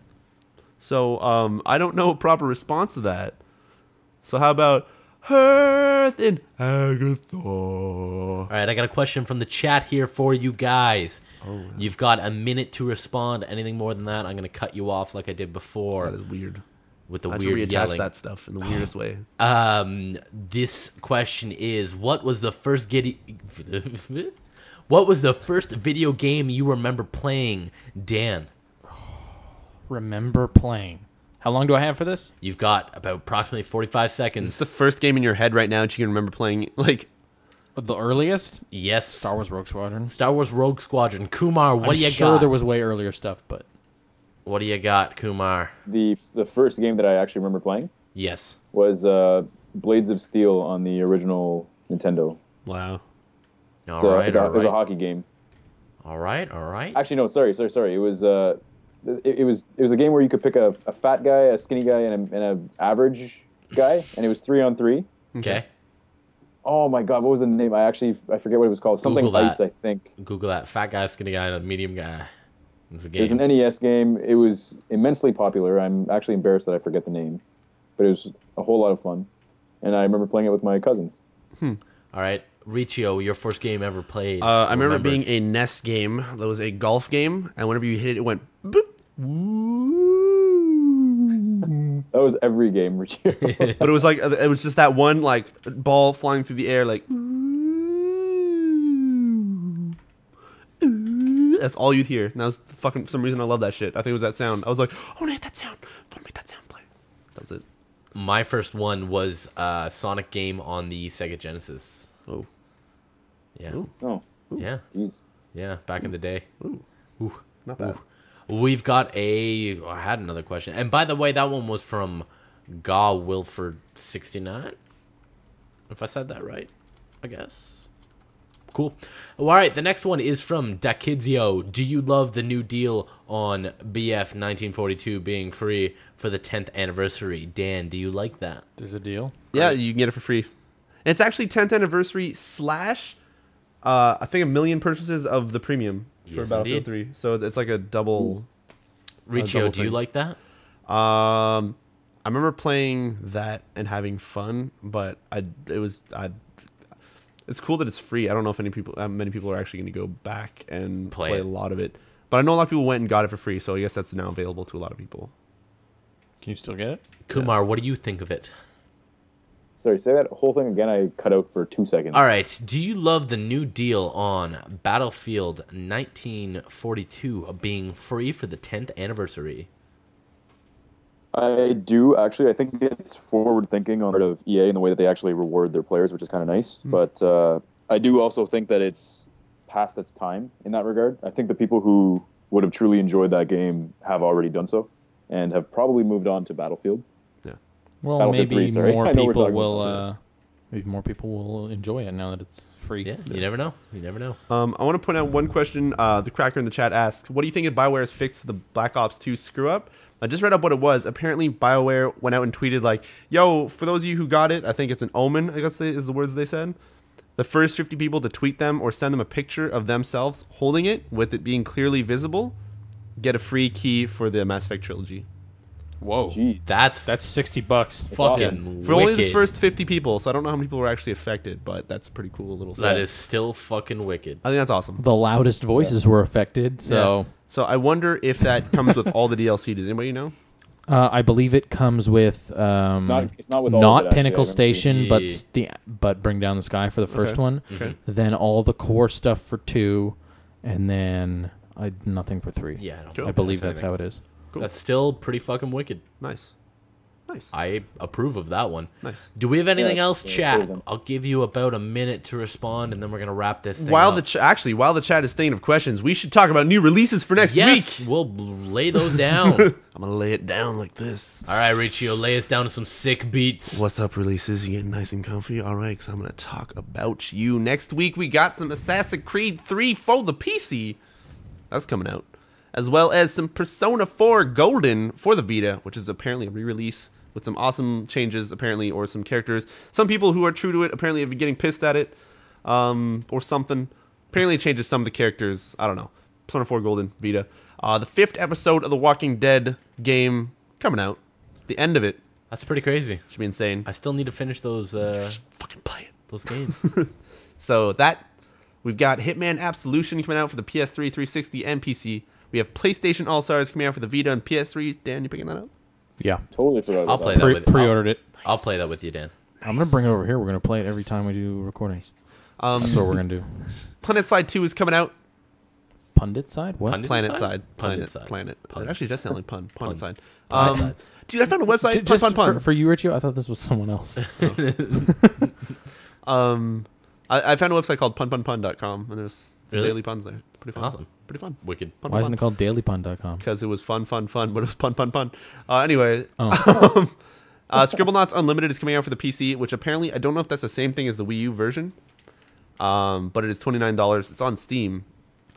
So I don't know a proper response to that. So how about Hearth and Agatha? All right, I got a question from the chat here for you guys. Oh, You've got a minute to respond. Anything more than that, I'm going to cut you off like I did before that is weird. with the I have to weird reattach yelling. that stuff in the weirdest way. This question is: What was the first What was the first video game you remember playing, Dan? Remember playing. How long do I have for this? You've got about approximately 45 It's seconds. the first game in your head right now that you can remember playing. Like, The earliest? Yes. Star Wars Rogue Squadron. Star Wars Rogue Squadron. Kumar, what I'm do you sure got? there was way earlier stuff, but What do you got, Kumar? The first game that I actually remember playing Yes. was Blades of Steel on the original Nintendo. wow. All So right, it all was a right. hockey game. All right, all right. Actually, no, sorry. It was it was a game where you could pick a fat guy, a skinny guy, and a average guy, and it was 3-on-3. Okay. Oh my god, what was the name? I forget what it was called. Something Google that. Ice, I think. Google that. Fat guy, skinny guy, and a medium guy. It's a It was game. an NES game. It was immensely popular. I'm actually embarrassed that I forget the name, but it was a whole lot of fun, and I remember playing it with my cousins. All right. Riccio, your first game ever played. I remember it being a NES game that was a golf game, and whenever you hit it, it went boop. Woo. That was every game, Riccio. But it was like it was just that one like ball flying through the air, like. That's all you'd hear. And that was fucking for some reason I love that shit. I think it was that sound. I was like, I want to hit that sound. Don't make that sound play. That was it. My first one was Sonic game on the Sega Genesis. Oh. Yeah. Ooh. Oh, Yeah. jeez. Yeah. Back in the day. Ooh. Ooh. Not bad. We've got I had another question. And by the way, that one was from Gaw Wilford 69. If I said that right, I guess. Cool. All right, the next one is from Dakizio. Do you love the new deal on BF 1942 being free for the 10th anniversary? Dan, do you like that? There's a deal. Yeah, you can get it for free. It's actually 10th anniversary / I think 1 million purchases of the premium for Yes, Battlefield indeed. 3. So it's like a double. Riccio, double do you thing. like that? I remember playing that and having fun, but it's cool that it's free. I don't know if many people are actually going to go back and Play play it. a lot of it. But I know a lot of people went and got it for free, so I guess that's now available to a lot of people. Can you still get it? Kumar, what do you think of it? Sorry, say that whole thing again. I cut out for 2 seconds. All right. Do you love the new deal on Battlefield 1942 being free for the 10th anniversary? I do, actually. I think it's forward-thinking on part of EA in the way that they actually reward their players, which is kind of nice. But I do also think that it's past its time in that regard. I think the people who would have truly enjoyed that game have already done so and have probably moved on to Battlefield. Well, Battlefield maybe 3, sorry. more I know we're people talking will. about Maybe more people will enjoy it now that it's free. Yeah, you never know. You never know. I want to point out one question. The Cracker in the chat asked, what do you think of BioWare's fix to the Black Ops 2 screw-up? I just read up what it was. Apparently, BioWare went out and tweeted like, yo, for those of you who got it, I think it's an omen, I guess is the words they said. The first 50 people to tweet them or send them a picture of themselves holding it with it being clearly visible get a free key for the Mass Effect trilogy. Whoa, Jeez. That's $60. fucking For only the wicked. first 50 people, so I don't know how many people were actually affected, but that's a pretty cool little thing. That is still fucking wicked. I think that's awesome. The loudest voices were affected, so Yeah. So I wonder if that comes with all the DLC. Does anybody know? I believe it comes with It's not with all not of it, actually. Pinnacle I remember Station, Yeah. but Bring Down the Sky for the first Okay. one. Okay. Then all the core stuff for 2, and then nothing for 3. Yeah, I don't Cool. I believe that's that's how it is. Cool. That's still pretty fucking wicked. Nice. Nice. I approve of that one. Nice. Do we have anything Yeah, else, yeah, chat? cool then. I'll give you about a minute to respond, and then we're gonna wrap this thing While up. while the chat is thinking of questions, we should talk about new releases for next yes, week. we'll lay those down. I'm gonna lay it down like this. All right, Riccio, lay us down to some sick beats. What's up, releases? You getting nice and comfy? All right, because I'm gonna talk about you. Next week we got some Assassin's Creed 3 for the PC. That's coming out, as well as some Persona 4 Golden for the Vita, which is apparently a re-release with some awesome changes, apparently, or some characters. Some people who are true to it apparently have been getting pissed at it, or something. Apparently, it changes some of the characters. I don't know. Persona 4 Golden Vita. The 5th episode of the Walking Dead game coming out. The end of it That's pretty crazy. should be insane. I still need to finish those Just fucking play it. those games. So that we've got Hitman Absolution coming out for the PS3, 360, and PC. We have PlayStation All Stars coming out for the Vita and PS3. Dan, you picking that up? Yeah, Totally forgot I'll about play that. that with pre-ordered it. I'll play that with you, Dan. I'm gonna bring it over here. We're gonna play it every time we do recordings. That's what we're gonna do. Planet Side 2 is coming out. Pundit side? What? Pundit Planet side? Side. Pundit side. Planet. Puns. It actually does sound like pun. Planet Puns. Side. Planet side. Dude, I found a website. Pun, Just pun, pun. For you, Riccio, I thought this was someone else. I found a website called punpunpun.com, and there's some Really? daily puns there. Pretty fun. Awesome. Pretty fun. Wicked. Pun, Why pun, isn't it called dailypun.com? Because it was fun, but it was pun. Anyway, Oh. Scribblenauts Unlimited is coming out for the PC, which apparently I don't know if that's the same thing as the Wii U version. But it is $29. It's on Steam.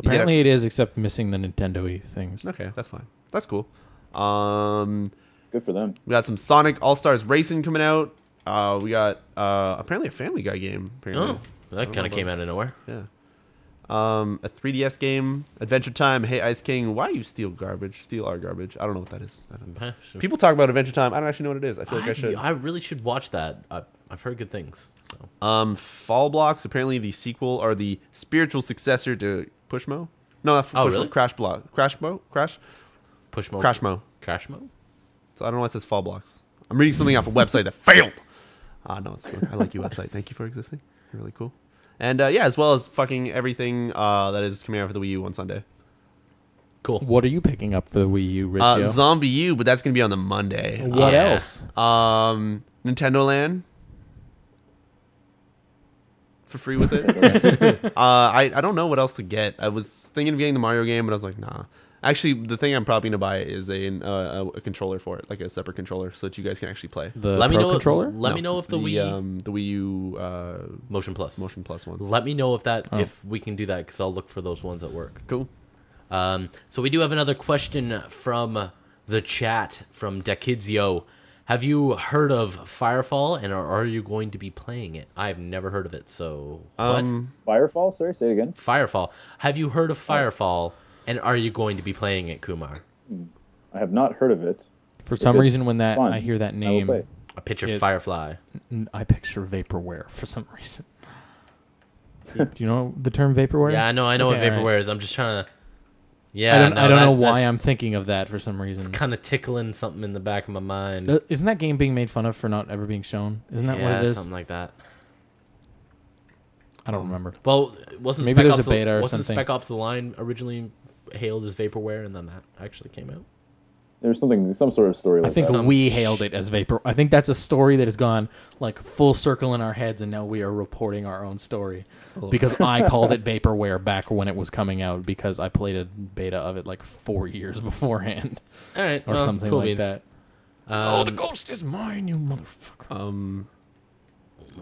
You get Apparently it is, except missing the Nintendo-y things. Okay, that's fine. That's cool. Good for them. We got some Sonic All Stars Racing coming out. We got apparently a Family Guy game. Apparently. Oh, that kind of came out of nowhere. Yeah. A 3DS game, Adventure Time. Hey, Ice King, why you steal garbage? Steal our garbage. I don't know what that is. I don't know. People talk about Adventure Time. I don't actually know what it is. I feel like I should. I really should watch that. I've heard good things. So. Fall Blocks. Apparently the sequel or the spiritual successor to Pushmo. No, not Pushmo. Really? Crash Block. Crashmo. Crash. Pushmo. Crashmo. Crashmo. So I don't know why it says Fall Blocks. I'm reading something off a website that failed. No, it's good. I like you, website. Thank you for existing. You're really cool. And yeah, as well as fucking everything that is coming out for the Wii U on Sunday. Cool. What are you picking up for the Wii U, Riccio? Zombie U, but that's gonna be on the Monday. What Yeah. else? Nintendo Land for free with it. I don't know what else to get. I was thinking of getting the Mario game, but I was like, nah. Actually, the thing I'm probably gonna buy is a controller for it, like a separate controller, so that you guys can actually play. The Let me Pro know. controller? Let me know if the Wii the Wii U Motion Plus one. Let me know if we can do that, because I'll look for those ones at work. Cool. So we do have another question from the chat from Dekizio. Have you heard of Firefall, and are you going to be playing it? I've never heard of it, so what? Firefall? Sorry, say it again. Firefall. Have you heard of Firefall, and are you going to be playing it, Kumar? I have not heard of it. For some it's reason, when fun, I hear that I will name, play. I picture It- Firefly. I picture vaporware for some reason. Do you know the term vaporware? Yeah, I know what Okay, vaporware alright. is. I'm just trying to... Yeah, I don't know why I'm thinking of that for some reason. kind of tickling something in the back of my mind. Isn't that game being made fun of for not ever being shown? Isn't that what it is? Something like that. I don't remember. Well, wasn't Maybe Spec there's Ops a beta or wasn't something. Spec Ops The Line originally hailed as vaporware, and then that actually came out? There's some sort of story like I think that. we hailed it as vapor. I think that's a story that has gone like full circle in our heads, and now we are reporting our own story. Because I called it vaporware back when it was coming out, because I played a beta of it like 4 years beforehand, All right, or something cool like beans. that. The ghost is mine, you motherfucker.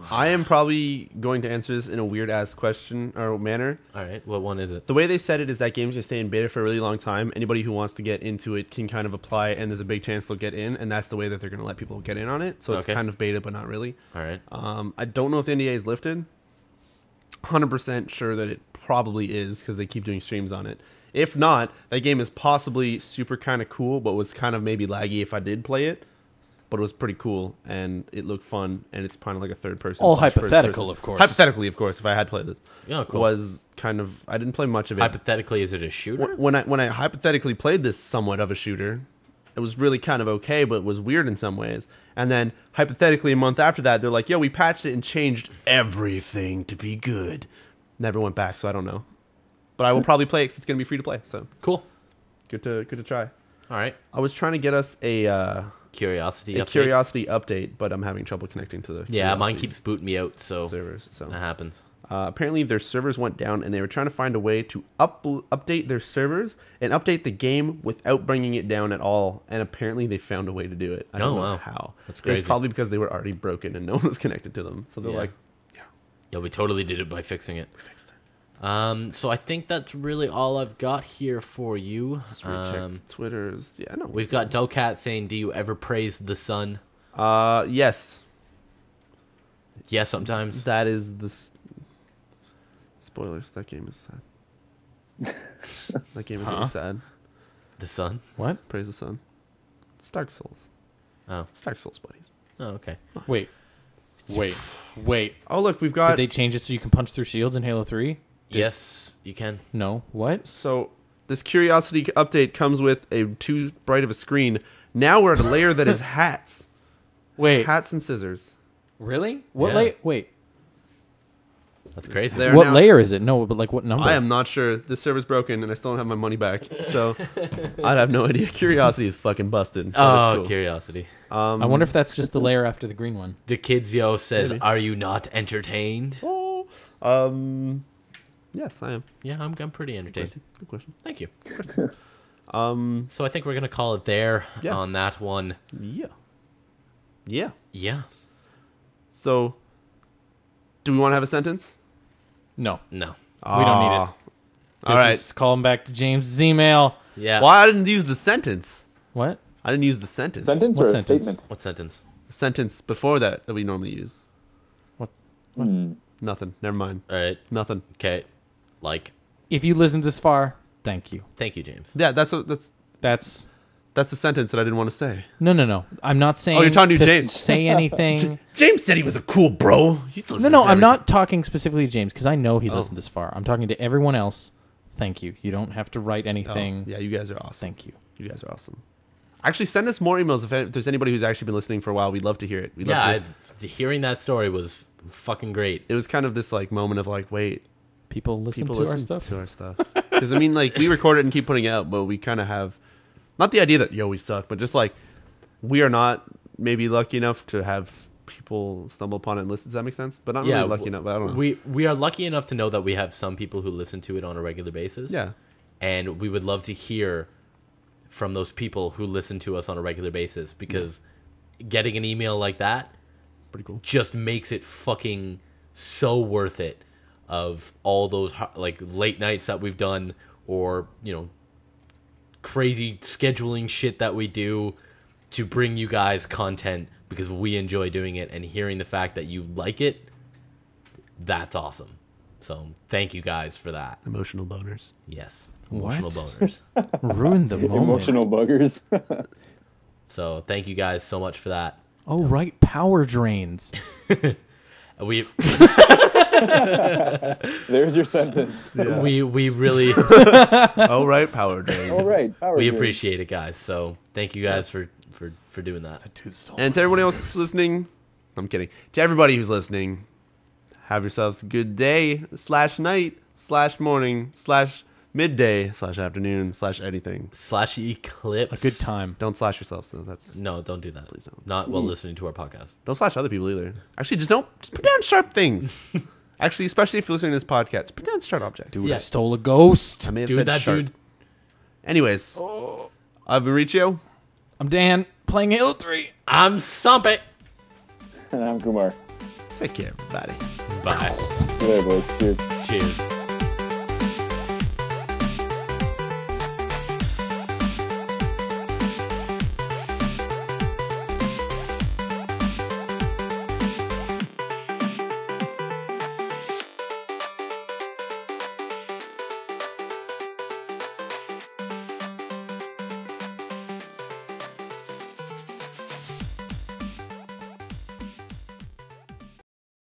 I am probably going to answer this in a weird ass question or manner. All right, what one is it? The way they said it is that game's gonna stay in beta for a really long time. Anybody who wants to get into it can kind of apply, and there's a big chance they'll get in, and that's the way that they're gonna let people get in on it. So it's Okay. kind of beta, but not really. All right. I don't know if the NDA is lifted. 100% sure that it probably is, because they keep doing streams on it. If not, that game is possibly super kind of cool, but was kind of maybe laggy if I did play it. But it was pretty cool, and it looked fun, and it's kind of like a third person. All slash first hypothetical, person. of course. Hypothetically, of course, if I had played it. Yeah, cool. Was kind of... I didn't play much of it. Hypothetically, is it a shooter? When I hypothetically played this somewhat of a shooter, it was really kind of okay, but it was weird in some ways. And then, hypothetically, a month after that, they're like, yo, we patched it and changed everything to be good. Never went back, so I don't know. But I will probably play it, because it's going to be free to play, so Cool. good to try. All right. I was trying to get us a Curiosity update. Curiosity update, but I'm having trouble connecting to the Yeah, mine Curiosity keeps booting me out, so servers. So that happens. apparently their servers went down, and they were trying to find a way to update their servers and update the game without bringing it down at all. And apparently they found a way to do it. I don't know wow. how. That's It was crazy. probably because they were already broken and no one was connected to them. So they're Yeah. like, Yeah, we totally did it by fixing it. we fixed it. So I think that's really all I've got here for you. Let's recheck Twitter's. Yeah, no. We've got Docat saying, "Do you ever praise the sun?" Yes. Yeah, sometimes. That is the... Spoilers. That game is sad. That game is really sad. The sun. What? Praise the sun. It's Dark Souls. Oh. It's Dark Souls, buddies. Oh, okay. Wait. Oh, look, we've got... Did they change it so you can punch through shields in Halo 3? Yes, you can. No. What? So this Curiosity update comes with a too bright of a screen. Now we're at a layer that is hats. Wait. Hats and scissors. Really? What Yeah. layer? Wait. That's crazy. There- What now- layer is it? No, but like what number? I am not sure. This server's broken and I still don't have my money back. So I have no idea. Curiosity is fucking busted. but Oh, it's cool. curiosity. I wonder if that's just the layer after the green one. The kids yo says, Maybe. "Are you not entertained?" Oh, yes, I am. Yeah, I'm pretty entertained. Good question. Thank you. Um, So I think we're gonna call it there Yeah. on that one. yeah. Yeah. Yeah. So do we want to have a sentence? No. No. We don't need it. All right. Just call him back to James's email. Yeah. Well, I didn't use the sentence. What? I didn't use the sentence. Sentence What or a sentence? statement? What sentence? The sentence before that we normally use. What? Nothing. Never mind. All right. Nothing. Okay. Like, If you listened this far, thank you. thank you, James. Yeah, that's That's the sentence that I didn't want to say. no. I'm not saying you're talking to James. say anything. James said he was a cool bro. No. I'm not talking specifically to James because I know he listened this far. I'm talking to everyone else. Thank you. You don't have to write anything. Yeah, you guys are awesome. Thank you. You guys are awesome. Actually, send us more emails if there's anybody who's actually been listening for a while. We'd love to hear it. We'd love Yeah, to. hearing that story was fucking great. It was kind of this like moment of like, wait, People listen people to listen our stuff. to our stuff. Because I mean, like we record it and keep putting it out, but we kind of have not the idea that we suck, but just like we are not maybe lucky enough to have people stumble upon it and listen. Does that make sense? But not really lucky enough. I don't know. We are lucky enough to know that we have some people who listen to it on a regular basis. Yeah. And we would love to hear from those people who listen to us on a regular basis, because getting an email like that Pretty cool. just makes it fucking so worth it, of all those like late nights that we've done, or, you know, crazy scheduling shit that we do to bring you guys content because we enjoy doing it, and hearing the fact that you like it, that's awesome. So thank you guys for that. Emotional boners. Yes. Emotional What? boners. Ruined the moment. Emotional buggers. So thank you guys so much for that. Oh, right. Power drains. We There's your sentence. we really Oh, right, power drain. All right. Power we grid. appreciate it, guys. So thank you guys for doing that. And to everybody else listening, I'm kidding. To everybody who's listening, have yourselves a good day / night / morning / midday / afternoon / anything. / eclipse. A good time. Don't slash yourselves though. That's No, don't do that. Please don't. Not while listening to our podcast. don't slash other people either. Actually, just put down sharp things. Actually, especially if you're listening to this podcast, just put down sharp objects. Dude, Yeah. I stole a ghost. I may have Dude, said that sharp. dude. Anyways, I've been Riccio. I'm Dan, playing Halo 3. I'm Somppi. And I'm Kumar. Take care, everybody. Bye. Good day, boys. Cheers. Cheers.